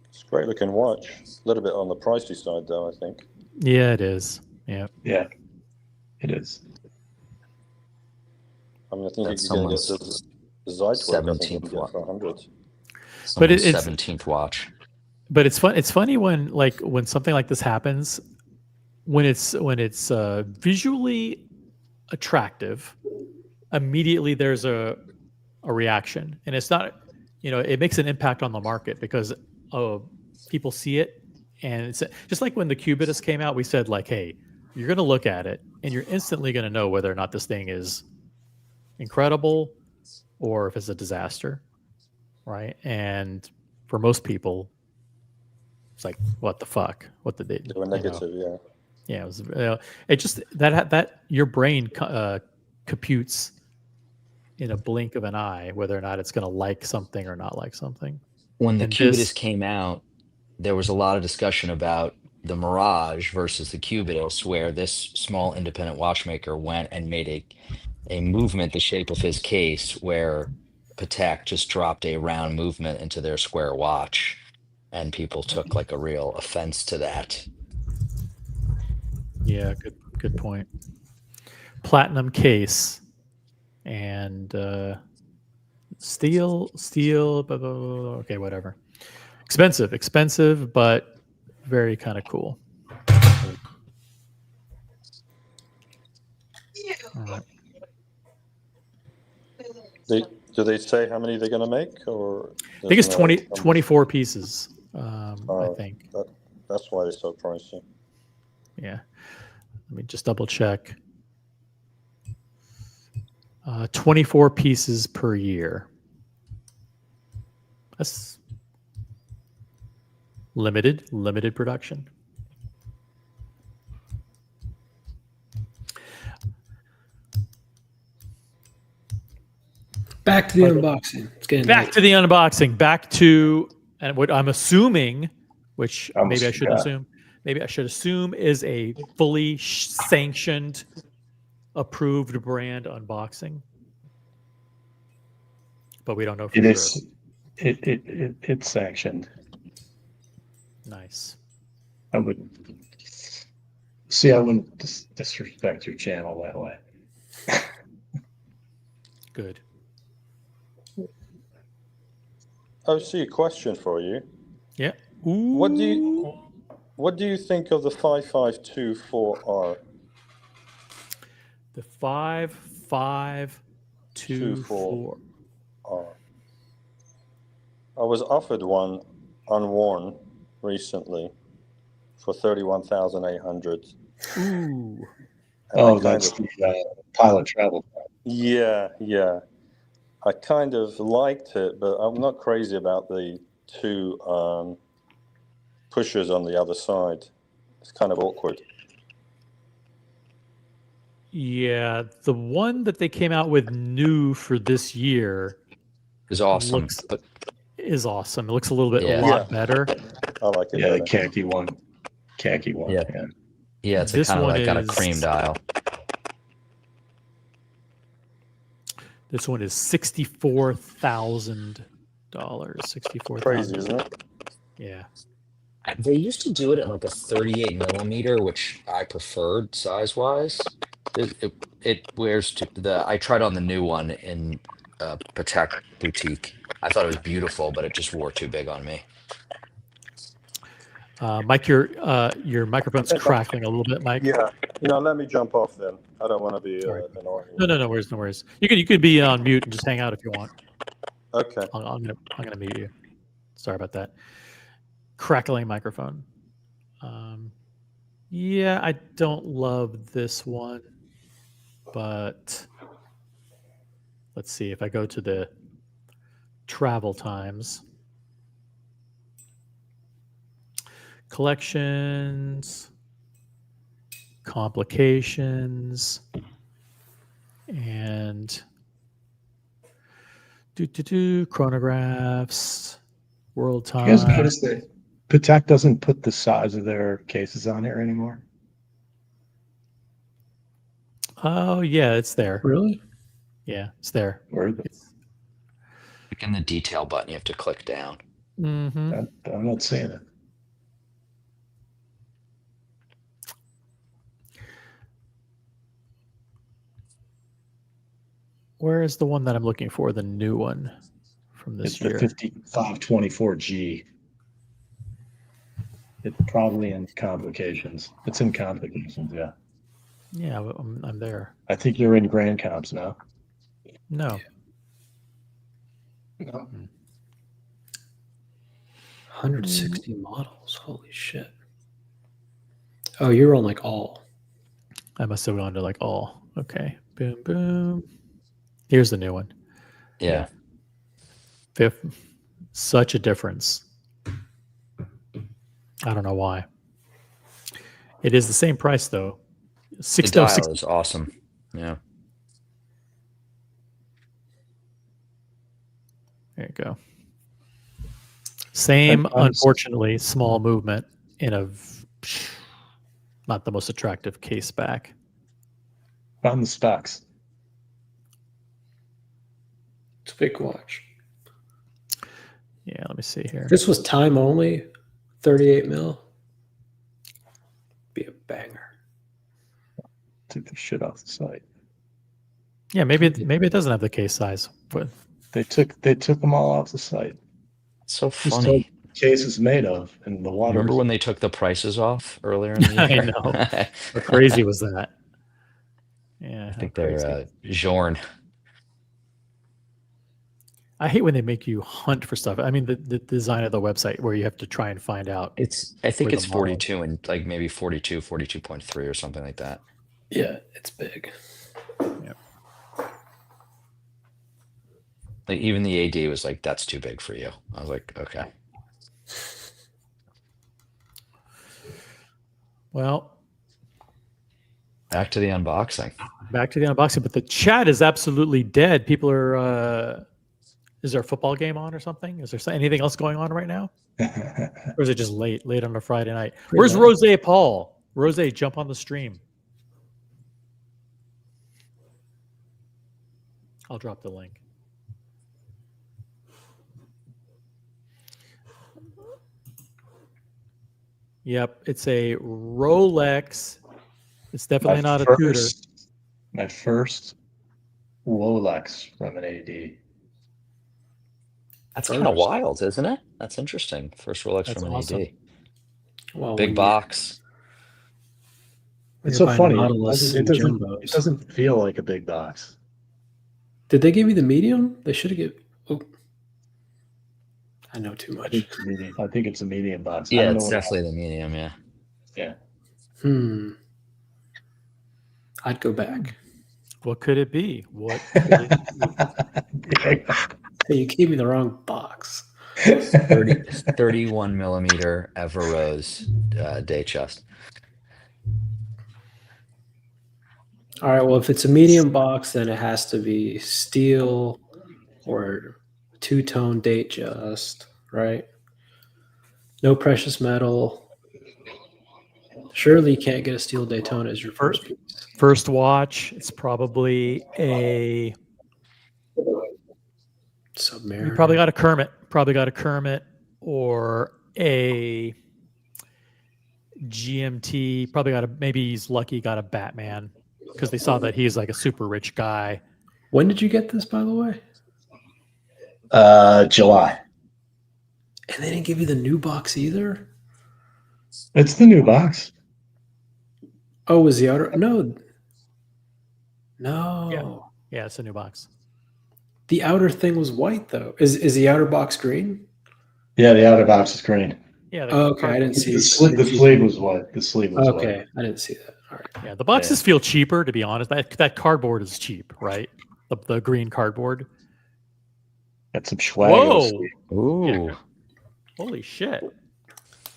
It's a great looking watch. A little bit on the pricey side though, I think. Yeah, it is. Yeah. Yeah, it is. I mean, I think That's you can get someone's the Zeitwerk, I think you can 17th get for 100. But Someone's it's 17th watch. But it's fun. It's funny when something like this happens, when it's visually attractive, immediately there's a reaction, and it's not, it makes an impact on the market because people see it, and it's just like when the Cubitus came out. We said like, hey, you're going to look at it, and you're instantly going to know whether or not this thing is incredible or if it's a disaster, right? And for most people, it's like, what the fuck? What did they? They were negative, yeah. Yeah, it was. It just that your brain computes in a blink of an eye whether or not it's going to like something or not like something. When the And Cubitus came out, there was a lot of discussion about the Mirage versus the Cubitus, where this small independent watchmaker went and made a movement the shape of his case, where Patek just dropped a round movement into their square watch, and people took like a real offense to that. Yeah, good point. Platinum case and steel, blah, blah, blah, okay, whatever. Expensive, but very kind of cool. All right. Do they say how many they're going to make, or? I think it's 24 pieces. I think that's why they're so pricey. Yeah. Let me just double check. 24 pieces per year. That's limited production. Back to the unboxing. It's getting back late. to the unboxing. Back to, and what I'm assuming, which maybe I shouldn't assume, maybe I should assume is a fully sanctioned, approved brand unboxing. But we don't know for sure. It's sanctioned. Nice. I wouldn't disrespect your channel that way. Good. Oh, see, a question for you. Yeah. Ooh. What do you think of the 5524R? The 5524R. I was offered one unworn recently for 31,800. Ooh. Oh, that's the pilot travel. Yeah. I kind of liked it, but I'm not crazy about the 2 pushers on the other side. It's kind of awkward. Yeah, the one that they came out with new for this year is awesome. Is awesome. It looks a little bit a lot better. I like it. Yeah, the khaki one. Yeah, it's This kind of one like got a is- cream dial. This one is $64,000. $64,000. Crazy, isn't it? Yeah. They used to do it at like a 38 millimeter, which I preferred size wise. It wears to I tried on the new one in Patek boutique. I thought it was beautiful, but it just wore too big on me. Mike, your microphone's crackling a little bit, Mike. Yeah. Let me jump off then. I don't want to be annoying. No worries. You could be on mute and just hang out if you want. Okay. I'm gonna mute you. Sorry about that. Crackling microphone. Yeah, I don't love this one, but let's see if I go to the travel times. Collections, complications, and chronographs, world time. You guys notice that Patek doesn't put the size of their cases on here anymore? Oh, yeah, it's there. Really? Yeah, it's there. Where is it? Click in the detail button. You have to click down. Mm-hmm. I'm not seeing it. Where is the one that I'm looking for? The new one from this It's year. the 5524G. It's probably in complications. It's in complications, yeah. Yeah, I'm there. I think you're in grand comps now. No. No. 160 models. Holy shit. Oh, you're on like all. I must have gone to like all. Okay. Boom, boom. Here's the new one. Yeah. Such a difference. I don't know why. It is the same price though. The dial is awesome. Yeah. There you go. Same, unfortunately, small movement in a not the most attractive case back. On the specs. It's a big watch. Yeah, let me see here. This was time only, 38 mil. Be a banger. Took the shit off the site. Yeah, maybe it doesn't have the case size, but They took them all off the site. It's so Just told funny. the case is made of, and the water. Remember when they took the prices off earlier in the year? I know. How crazy was that? Yeah, I think they're Jorn. I hate when they make you hunt for stuff. I mean, the design of the website where you have to try and find out. I think where it's the model- 42 and like maybe 42, 42.3 or something like that. Yeah, it's big. Yep. Like even the AD was like, "That's too big for you." I was like, "Okay." Well, Back to the unboxing. back to the unboxing, but the chat is absolutely dead. People are. Is there a football game on or something? Is there anything else going on right now? Or is it just late on a Friday night? Where's Rose Paul? Rose, jump on the stream. I'll drop the link. Yep, it's a Rolex. It's definitely not a Tudor. My first Rolex from an AD. That's kind of wild, isn't it? That's interesting. First Rolex That's from an awesome. AD. Well, Big box. It's so funny. Nautilus It and doesn't feel like a big box. Did they give you the medium? They should have given. Oh, I know too much. I think it's a medium box. Yeah, it's definitely the medium. Yeah. Yeah. I'd go back. What could it be? What? Could it be? Hey, you gave me the wrong box. 31 millimeter Everose day chest. All right. Well, if it's a medium box, then it has to be steel or two-tone date just, right? No precious metal. Surely you can't get a steel Daytona as your first piece. First watch. It's probably a Submariner. You probably got a Kermit. Or a GMT. Probably got a. Maybe he's lucky. Got a Batman because they saw that he's like a super rich guy. When did you get this, by the way? July. And they didn't give you the new box either? It's the new box. Oh, was the outer? No. Yeah, it's a new box. The outer thing was white, though. Is the outer box green? Yeah, the outer box is green. Yeah. Okay, I didn't see the sleeve was white. The sleeve was okay, white. I didn't see that. All right. Yeah, the boxes feel cheaper, to be honest. That cardboard is cheap, right? the green cardboard. Got some swag. Whoa! Ooh. Yeah. Holy shit!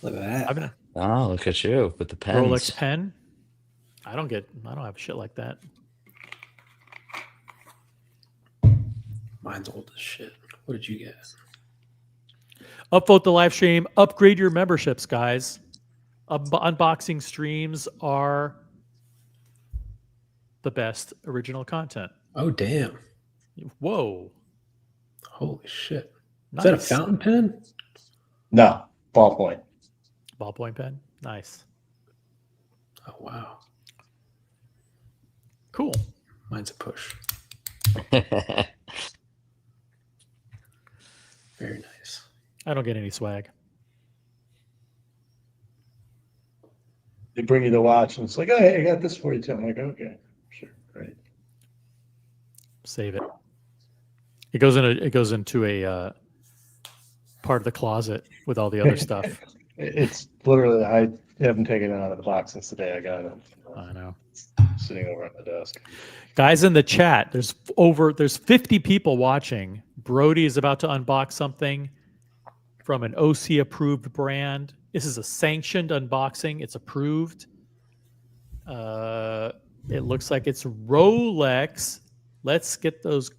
Look at that. Oh, look at you with the pens. Rolex pen. I don't have shit like that. Mine's old as shit. What did you get? Upvote the live stream. Upgrade your memberships, guys. Unboxing streams are the best original content. Oh, damn. Whoa. Holy shit. Nice. Is that a fountain pen? No, ballpoint. Ballpoint pen. Nice. Oh, wow. Cool. Mine's a push. Very nice. I don't get any swag. They bring you the watch, and it's like, oh, hey, I got this for you too. I'm like, okay, sure, great. Save it. It goes into a part of the closet with all the other stuff. It's literally, I haven't taken it out of the box since the day I got it. I know. It's sitting over on the desk. Guys in the chat, there's 50 people watching. Brody is about to unbox something from an OC approved brand. This is a sanctioned unboxing. It's approved. It looks like it's Rolex. Let's get those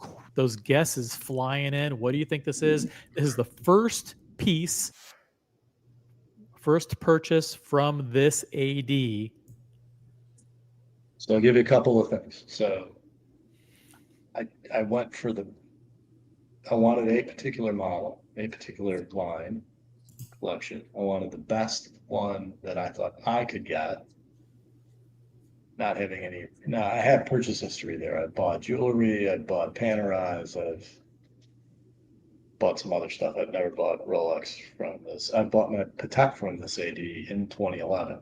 guesses flying in. What do you think this is? This is the first purchase from this AD. So I'll give you a couple of things. So I went for I wanted a particular model, a particular line collection. I wanted the best one that I thought I could get. Not having any, no, I had purchase history there. I bought jewelry, I bought Panerais, I've bought some other stuff. I've never bought Rolex from this. I bought my Patek from this AD in 2011,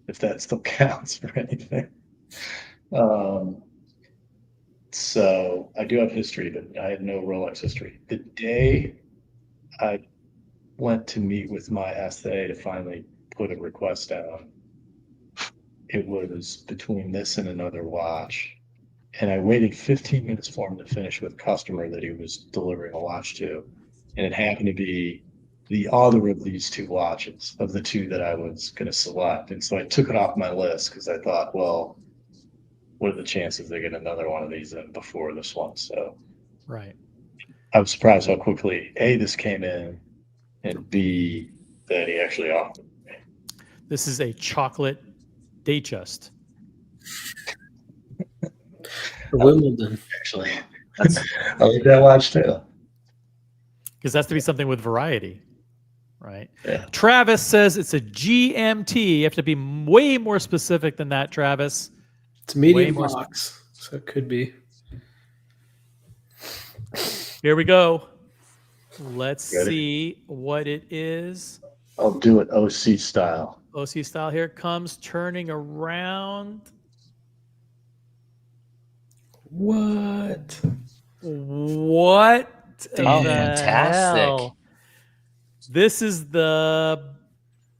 if that still counts for anything. So I do have history, but I had no Rolex history. The day I went to meet with my SA to finally put a request down, it was between this and another watch. And I waited 15 minutes for him to finish with a customer that he was delivering a watch to. And it happened to be the other of these two watches, of the two that I was going to select. And so I took it off my list because I thought, well, what are the chances they get another one of these in before this one? So right. I was surprised how quickly, A, this came in, and B, that he actually offered me. This is a chocolate Datejust. Wimbledon. Actually, I like that watch too. Because that's to be something with variety, right? Yeah. Travis says it's a GMT. You have to be way more specific than that, Travis. It's medium box, so it could be. Here we go. Let's see what it is. I'll do it OC style. OC style. Here it comes, turning around. What? What? Oh, the fantastic. hell? This is the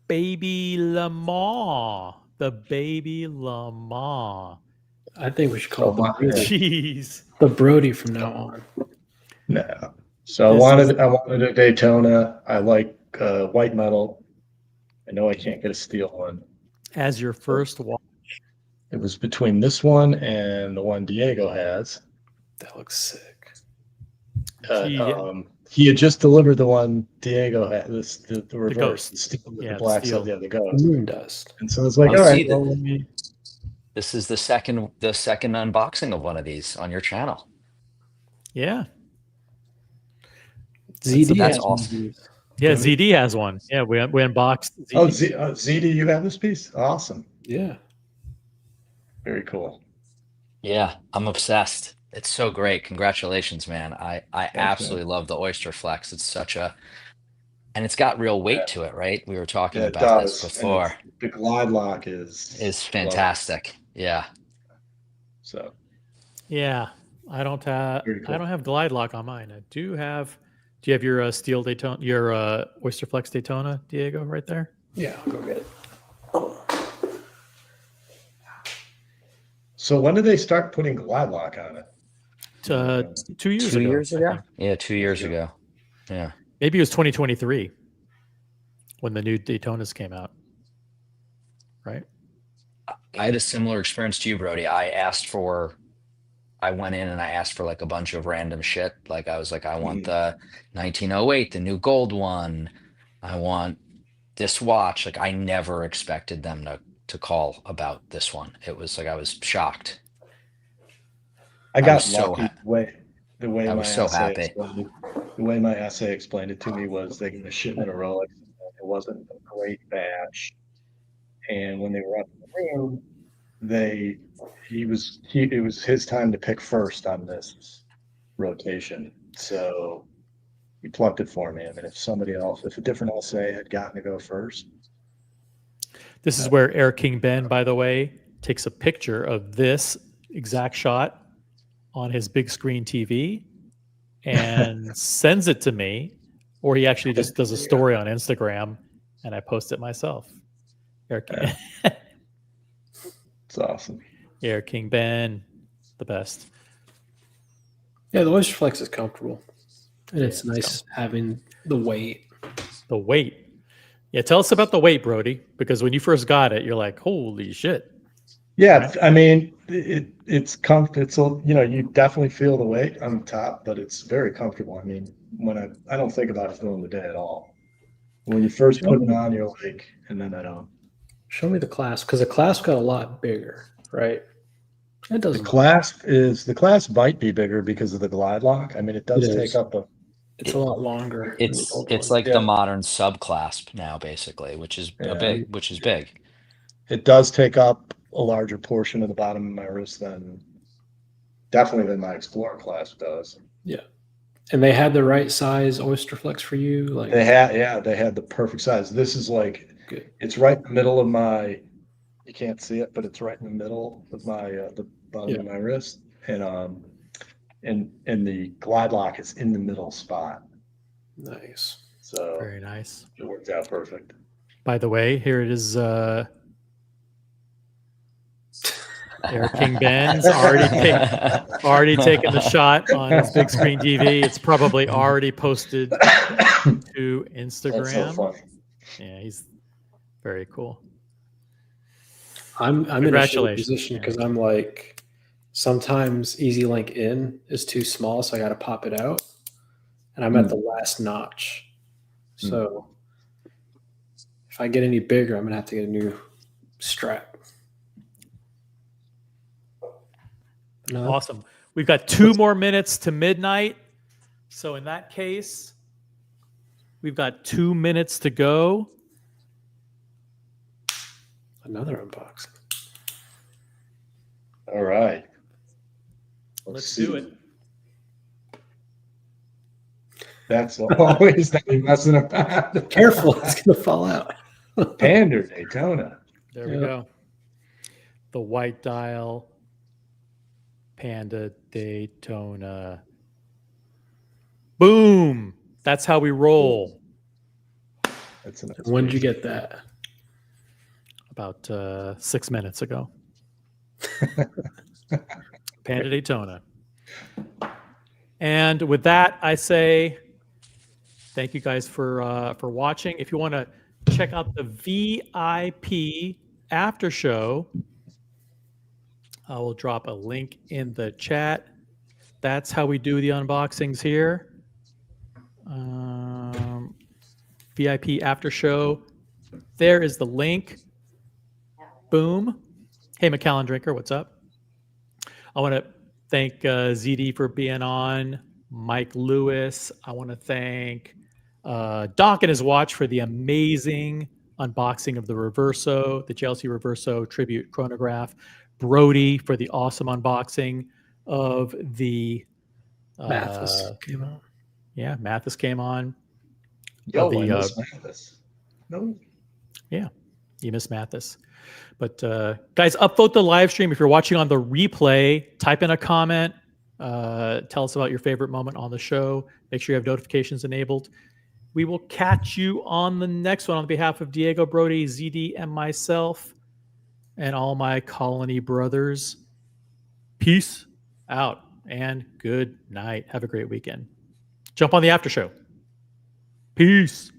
Baby Lamar. The Baby Lamar. I think we should call it the Brody. Jeez. The Brody from now on. No. So I wanted a Daytona. I like white metal. I know I can't get a steel one. As your first watch. It was between this one and the one Diego has. That looks sick. He had just delivered the one Diego had, the reverse, the steel with Yeah, the black steel. side, the ghost. Moon dust. And so it's like, Oh, all right, see, well, let me. This is the second unboxing of one of these on your channel. Yeah. ZD That's has awesome. one of these. Yeah, ZD has one. Yeah, we unboxed ZD. Oh, ZD, you have this piece? Awesome. Yeah. Very cool. Yeah, I'm obsessed. It's so great. Congratulations, man. I absolutely love the Oyster Flex. It's such a, and it's got real weight to it, right? We were talking Yeah, it about does. this before. And the glide lock is Fantastic. Yeah. So Yeah. I don't have glide lock on mine. I do you have your steel Daytona, your Oyster Flex Daytona, Diego, right there? Yeah, I'll go get it. So when did they start putting glide lock on it? 2 years 2 ago. years I ago? think. Yeah, 2 years ago. Yeah. Maybe it was 2023 when the new Daytonas came out. Right? I had a similar experience to you, Brody. I went in and I asked for like a bunch of random shit. Like I was like, I want the 1908, the new gold one. I want this watch. Like I never expected them to call about this one. It was like I was shocked. I got was so lucky the way I my was so essay happy. explained it to me was they gave a shipment of Rolex. It wasn't a great batch, and when they were up in the room, it was his time to pick first on this rotation. So he plucked it for me. I mean, if a different essay had gotten to go first. This is where Air King Ben, by the way, takes a picture of this exact shot on his big screen TV and sends it to me, or he actually just does a story on Instagram and I post it myself. Air King. It's awesome. Air King Ben, the best. Yeah, the Oyster Flex is comfortable. And it's nice having the weight. The weight. Yeah, tell us about the weight, Brody, because when you first got it, you're like, holy shit. Yeah, I mean, it's comfortable. You definitely feel the weight on the top, but it's very comfortable. I mean, when I don't think about it during the day at all. When you first put it on, you're like, and then I don't. Show me the clasp, because the clasp got a lot bigger, right? It doesn't. The clasp might be bigger because of the glide lock. I mean, it does take up It's a lot longer. It's like the modern subclasp now, basically, which is big. It does take up a larger portion of the bottom of my wrist than my Explorer clasp does. Yeah, and they had the right size Oyster Flex for you. Like they had the perfect size. This is like it's right in the middle of my. You can't see it, but it's right in the middle of my the bottom of my wrist, and the glide lock is in the middle spot. Nice. So very nice. It worked out perfect. By the way, here it is. Air King Ben's already taken the shot on his big screen TV. It's probably already posted to Instagram. That's so funny. Yeah, he's very cool. I'm in a shitty position because I'm like, sometimes Easy Link in is too small, so I got to pop it out, and I'm at the last notch. So if I get any bigger, I'm gonna have to get a new strap. No. Awesome. We've got 2 more minutes to midnight. So in that case, we've got 2 minutes to go. Another unboxing. All right. Let's do it. That's always that we messing about. Careful, it's gonna fall out. Pander Daytona. There we go. The white dial. Panda Daytona. Boom. That's how we roll. That's a nice when did you get that? About 6 minutes ago. Panda Daytona. And with that, I say thank you guys for watching. If you want to check out the VIP after show, I will drop a link in the chat. That's how we do the unboxings here. VIP after show. There is the link. Boom. Hey, Macallan Drinker, what's up? I want to thank ZD for being on. Mike Lewis. I want to thank Doc and his watch for the amazing unboxing of the Reverso, the JLC Reverso tribute chronograph. Brody for the awesome unboxing of the Mathis came on. Yeah, Mathis came on. Yo, I miss Mathis. No. Yeah, you miss Mathis. But guys, upvote the live stream. If you're watching on the replay, type in a comment. Tell us about your favorite moment on the show. Make sure you have notifications enabled. We will catch you on the next one on behalf of Diego, Brody, ZD, and myself, and all my colony brothers. Peace out. and good night. Have a great weekend. Jump on the after show. Peace.